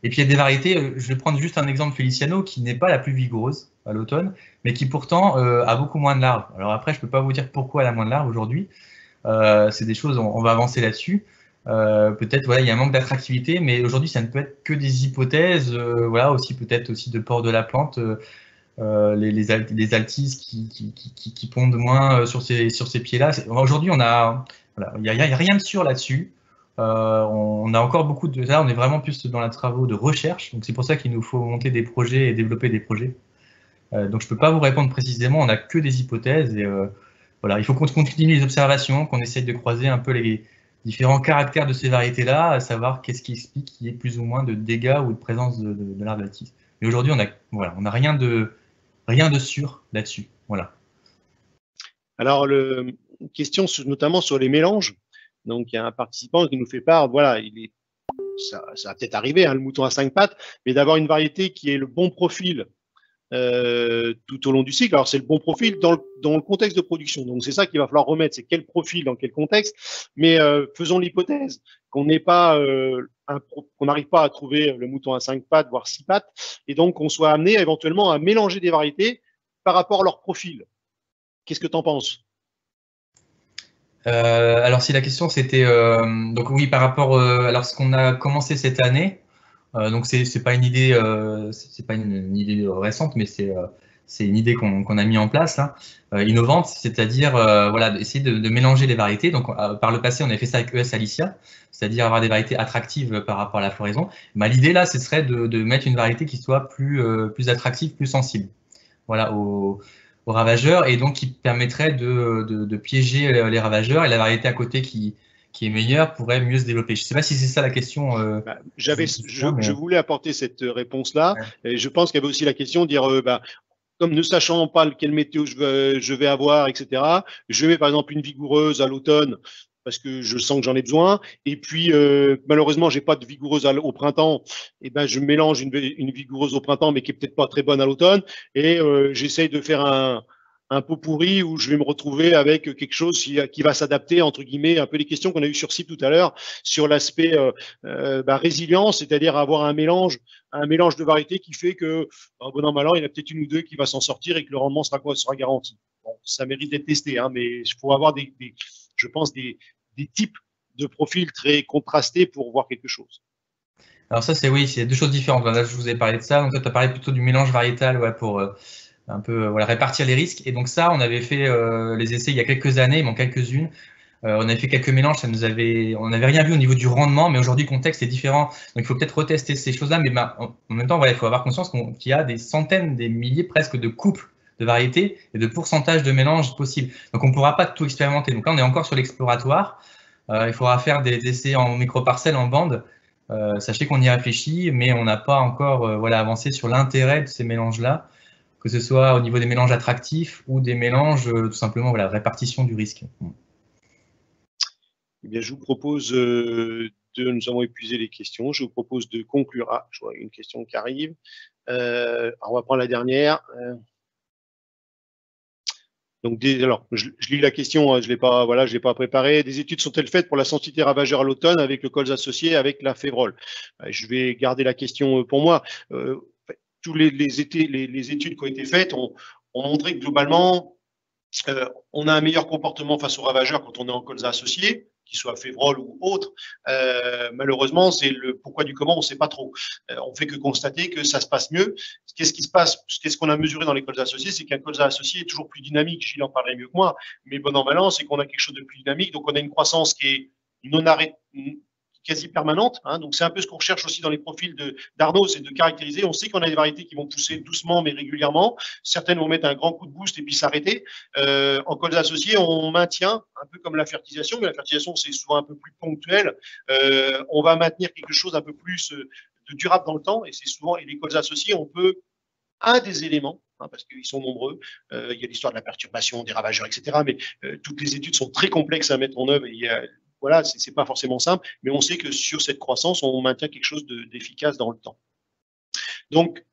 Et puis, il y a des variétés, je vais prendre juste un exemple Feliciano, qui n'est pas la plus vigoureuse à l'automne, mais qui pourtant a beaucoup moins de larves. Alors après, je ne peux pas vous dire pourquoi elle a moins de larves aujourd'hui. C'est des choses, on va avancer là-dessus. Peut-être, voilà, il y a un manque d'attractivité, mais aujourd'hui, ça ne peut être que des hypothèses. Voilà, aussi peut-être aussi de port de la plante, les altises qui pondent moins sur ces pieds-là. Aujourd'hui, voilà, il n'y a rien de sûr là-dessus. On a encore beaucoup de ça, on est vraiment plus dans les travaux de recherche, donc c'est pour ça qu'il nous faut monter des projets et développer des projets. Donc je ne peux pas vous répondre précisément, on n'a que des hypothèses et voilà, il faut qu'on continue les observations, qu'on essaye de croiser un peu les différents caractères de ces variétés-là, à savoir qu'est-ce qui explique qu'il y ait plus ou moins de dégâts ou de présence de larves altises. Mais aujourd'hui, on n'a rien de sûr là-dessus. Voilà. Alors, une question notamment sur les mélanges. Donc, il y a un participant qui nous fait part, voilà, ça va peut-être arriver, hein, le mouton à 5 pattes, mais d'avoir une variété qui ait le bon profil tout au long du cycle. Alors, c'est le bon profil dans le contexte de production. Donc, c'est ça qu'il va falloir remettre, c'est quel profil, dans quel contexte. Mais faisons l'hypothèse qu'on n'arrive pas à trouver le mouton à 5 pattes, voire 6 pattes, et donc qu'on soit amené éventuellement à mélanger des variétés par rapport à leur profil. Qu'est-ce que tu en penses? Alors si la question c'était donc oui par rapport alors ce qu'on a commencé cette année, donc c'est pas une idée récente, mais c'est une idée qu'on a mis en place là, innovante, c'est-à-dire voilà, essayer de mélanger les variétés. Donc par le passé on avait fait ça avec ES Alicia, c'est-à-dire avoir des variétés attractives par rapport à la floraison. L'idée là ce serait de mettre une variété qui soit plus attractive, plus sensible, voilà, aux ravageurs, et donc qui permettrait de piéger les ravageurs, et la variété à côté qui est meilleure pourrait mieux se développer. Je ne sais pas si c'est ça la question. Je voulais apporter cette réponse-là, ouais. Et je pense qu'il y avait aussi la question de dire, comme ne sachant pas quelle météo je vais avoir, etc., je mets par exemple une vigoureuse à l'automne, parce que je sens que j'en ai besoin. Et puis, malheureusement, j'ai pas de vigoureuse au printemps. Et ben, je mélange une vigoureuse au printemps, mais qui est peut-être pas très bonne à l'automne. Et j'essaye de faire un pot pourri où je vais me retrouver avec quelque chose qui va s'adapter, entre guillemets, un peu les questions qu'on a eues sur site tout à l'heure, sur l'aspect résilience, c'est-à-dire avoir un mélange de variétés qui fait que, bon an, mal an, il y en a peut-être une ou deux qui va s'en sortir et que le rendement sera garanti. Bon, ça mérite d'être testé, hein, mais il faut avoir je pense, des types de profils très contrastés pour voir quelque chose. Alors ça, c'est deux choses différentes. Là, je vous ai parlé de ça. Donc, toi, tu as parlé plutôt du mélange variétal, ouais, pour un peu voilà, répartir les risques. Et donc ça, on avait fait les essais il y a quelques années, il manque quelques-unes. On avait fait quelques mélanges, on n'avait rien vu au niveau du rendement, mais aujourd'hui le contexte est différent. Donc il faut peut-être retester ces choses-là, mais en même temps, voilà, il faut avoir conscience qu'il y a des centaines, des milliers presque de couples de variétés et de pourcentages de mélanges possibles. Donc on ne pourra pas tout expérimenter. Donc là, on est encore sur l'exploratoire. Il faudra faire des essais en micro-parcelles, en bande. Sachez qu'on y réfléchit, mais on n'a pas encore voilà, avancé sur l'intérêt de ces mélanges-là, que ce soit au niveau des mélanges attractifs ou des mélanges tout simplement voilà, répartition du risque. Eh bien, je vous propose nous avons épuisé les questions. Je vous propose de conclure. Ah, je vois une question qui arrive. On va prendre la dernière. Donc, alors, je lis la question. Je l'ai pas, voilà, je l'ai pas préparée. Des études sont-elles faites pour la sensibilité ravageur à l'automne avec le colza associé, avec la févrole? Je vais garder la question pour moi. Tous les études qui ont été faites ont montré que globalement, on a un meilleur comportement face aux ravageurs quand on est en colza associé, qu'il soit févrole ou autre. Malheureusement, c'est le pourquoi du comment, on ne sait pas trop. On fait que constater que ça se passe mieux. Qu'est-ce qui se passe? Qu'est-ce qu'on a mesuré dans les colzas associés? C'est qu'un colza associé est toujours plus dynamique. Gilles en parlerait mieux que moi, mais bon an mal an, c'est qu'on a quelque chose de plus dynamique. Donc, on a une croissance qui est non arrêtée, quasi permanente. Hein. Donc, c'est un peu ce qu'on recherche aussi dans les profils d'Arnaud, c'est de caractériser. On sait qu'on a des variétés qui vont pousser doucement, mais régulièrement. Certaines vont mettre un grand coup de boost et puis s'arrêter. En colza associé, on maintient, un peu comme la fertilisation, mais la fertilisation, c'est souvent un peu plus ponctuel. On va maintenir quelque chose un peu plus de durable dans le temps. Et c'est souvent, et les colzas associés, on peut, un des éléments, hein, parce qu'ils sont nombreux, il y a l'histoire de la perturbation, des ravageurs, etc. Mais toutes les études sont très complexes à mettre en œuvre. Et il y a, voilà, c'est pas forcément simple, mais on sait que sur cette croissance, on maintient quelque chose d'efficace dans le temps. Donc,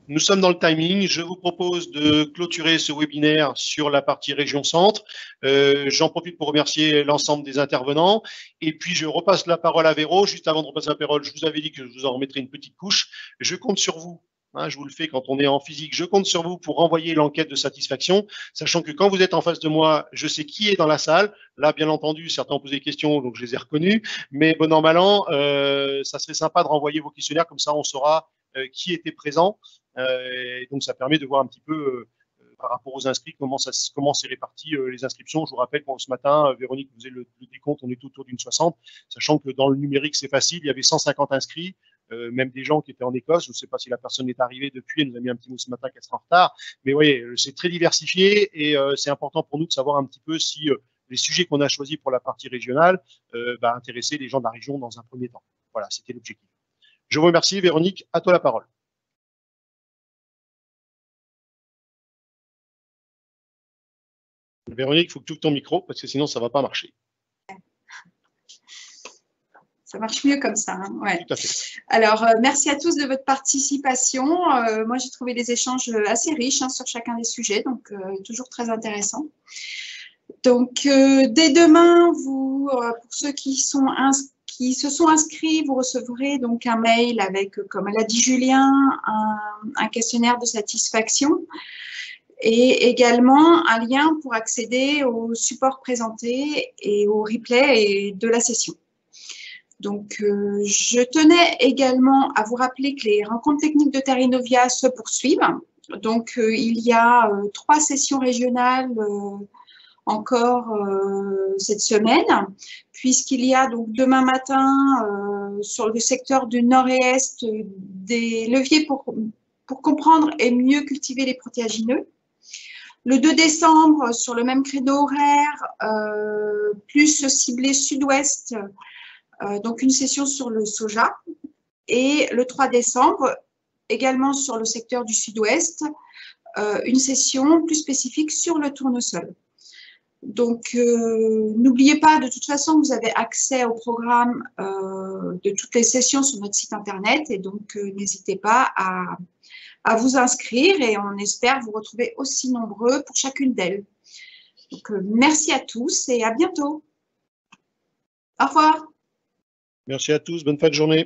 nous sommes dans le timing. Je vous propose de clôturer ce webinaire sur la partie région centre. J'en profite pour remercier l'ensemble des intervenants. Et puis, je repasse la parole à Véro. Juste avant de repasser la parole, je vous avais dit que je vous en remettrai une petite couche. Je compte sur vous. Hein, je vous le fais quand on est en physique. Je compte sur vous pour envoyer l'enquête de satisfaction, sachant que quand vous êtes en face de moi, je sais qui est dans la salle. Là, bien entendu, certains ont posé des questions, donc je les ai reconnus. Mais bon an, mal an, ça serait sympa de renvoyer vos questionnaires, comme ça on saura qui était présent. Et donc, ça permet de voir un petit peu par rapport aux inscrits comment c'est réparti les inscriptions. Je vous rappelle que ce matin, Véronique faisait le décompte, on est autour d'une 60, sachant que dans le numérique, c'est facile. Il y avait 150 inscrits. Même des gens qui étaient en Écosse, je ne sais pas si la personne est arrivée depuis, elle nous a mis un petit mot ce matin qu'elle sera en retard, mais vous voyez, c'est très diversifié et c'est important pour nous de savoir un petit peu si les sujets qu'on a choisis pour la partie régionale intéressaient les gens de la région dans un premier temps. Voilà, c'était l'objectif. Je vous remercie, Véronique, à toi la parole. Véronique, il faut que tu ouvres ton micro parce que sinon ça ne va pas marcher. Ça marche mieux comme ça. Hein, ouais. Tout à fait. Alors, merci à tous de votre participation. Moi, j'ai trouvé les échanges assez riches sur chacun des sujets, donc toujours très intéressant. Donc, dès demain, pour ceux qui se sont inscrits, vous recevrez donc un mail avec, comme l'a dit Julien, un questionnaire de satisfaction et également un lien pour accéder au support présenté et au replay de la session. Donc, je tenais également à vous rappeler que les rencontres techniques de Terrenovia se poursuivent. Donc, il y a 3 sessions régionales encore cette semaine, puisqu'il y a donc demain matin sur le secteur du nord et est des leviers pour comprendre et mieux cultiver les protéagineux. Le 2 décembre, sur le même créneau horaire, plus ciblé sud-ouest, donc une session sur le soja. Et le 3 décembre, également sur le secteur du sud-ouest, une session plus spécifique sur le tournesol. Donc, n'oubliez pas, de toute façon, vous avez accès au programme de toutes les sessions sur notre site internet et donc n'hésitez pas à vous inscrire et on espère vous retrouver aussi nombreux pour chacune d'elles. Donc, merci à tous et à bientôt. Au revoir. Merci à tous, bonne fin de journée.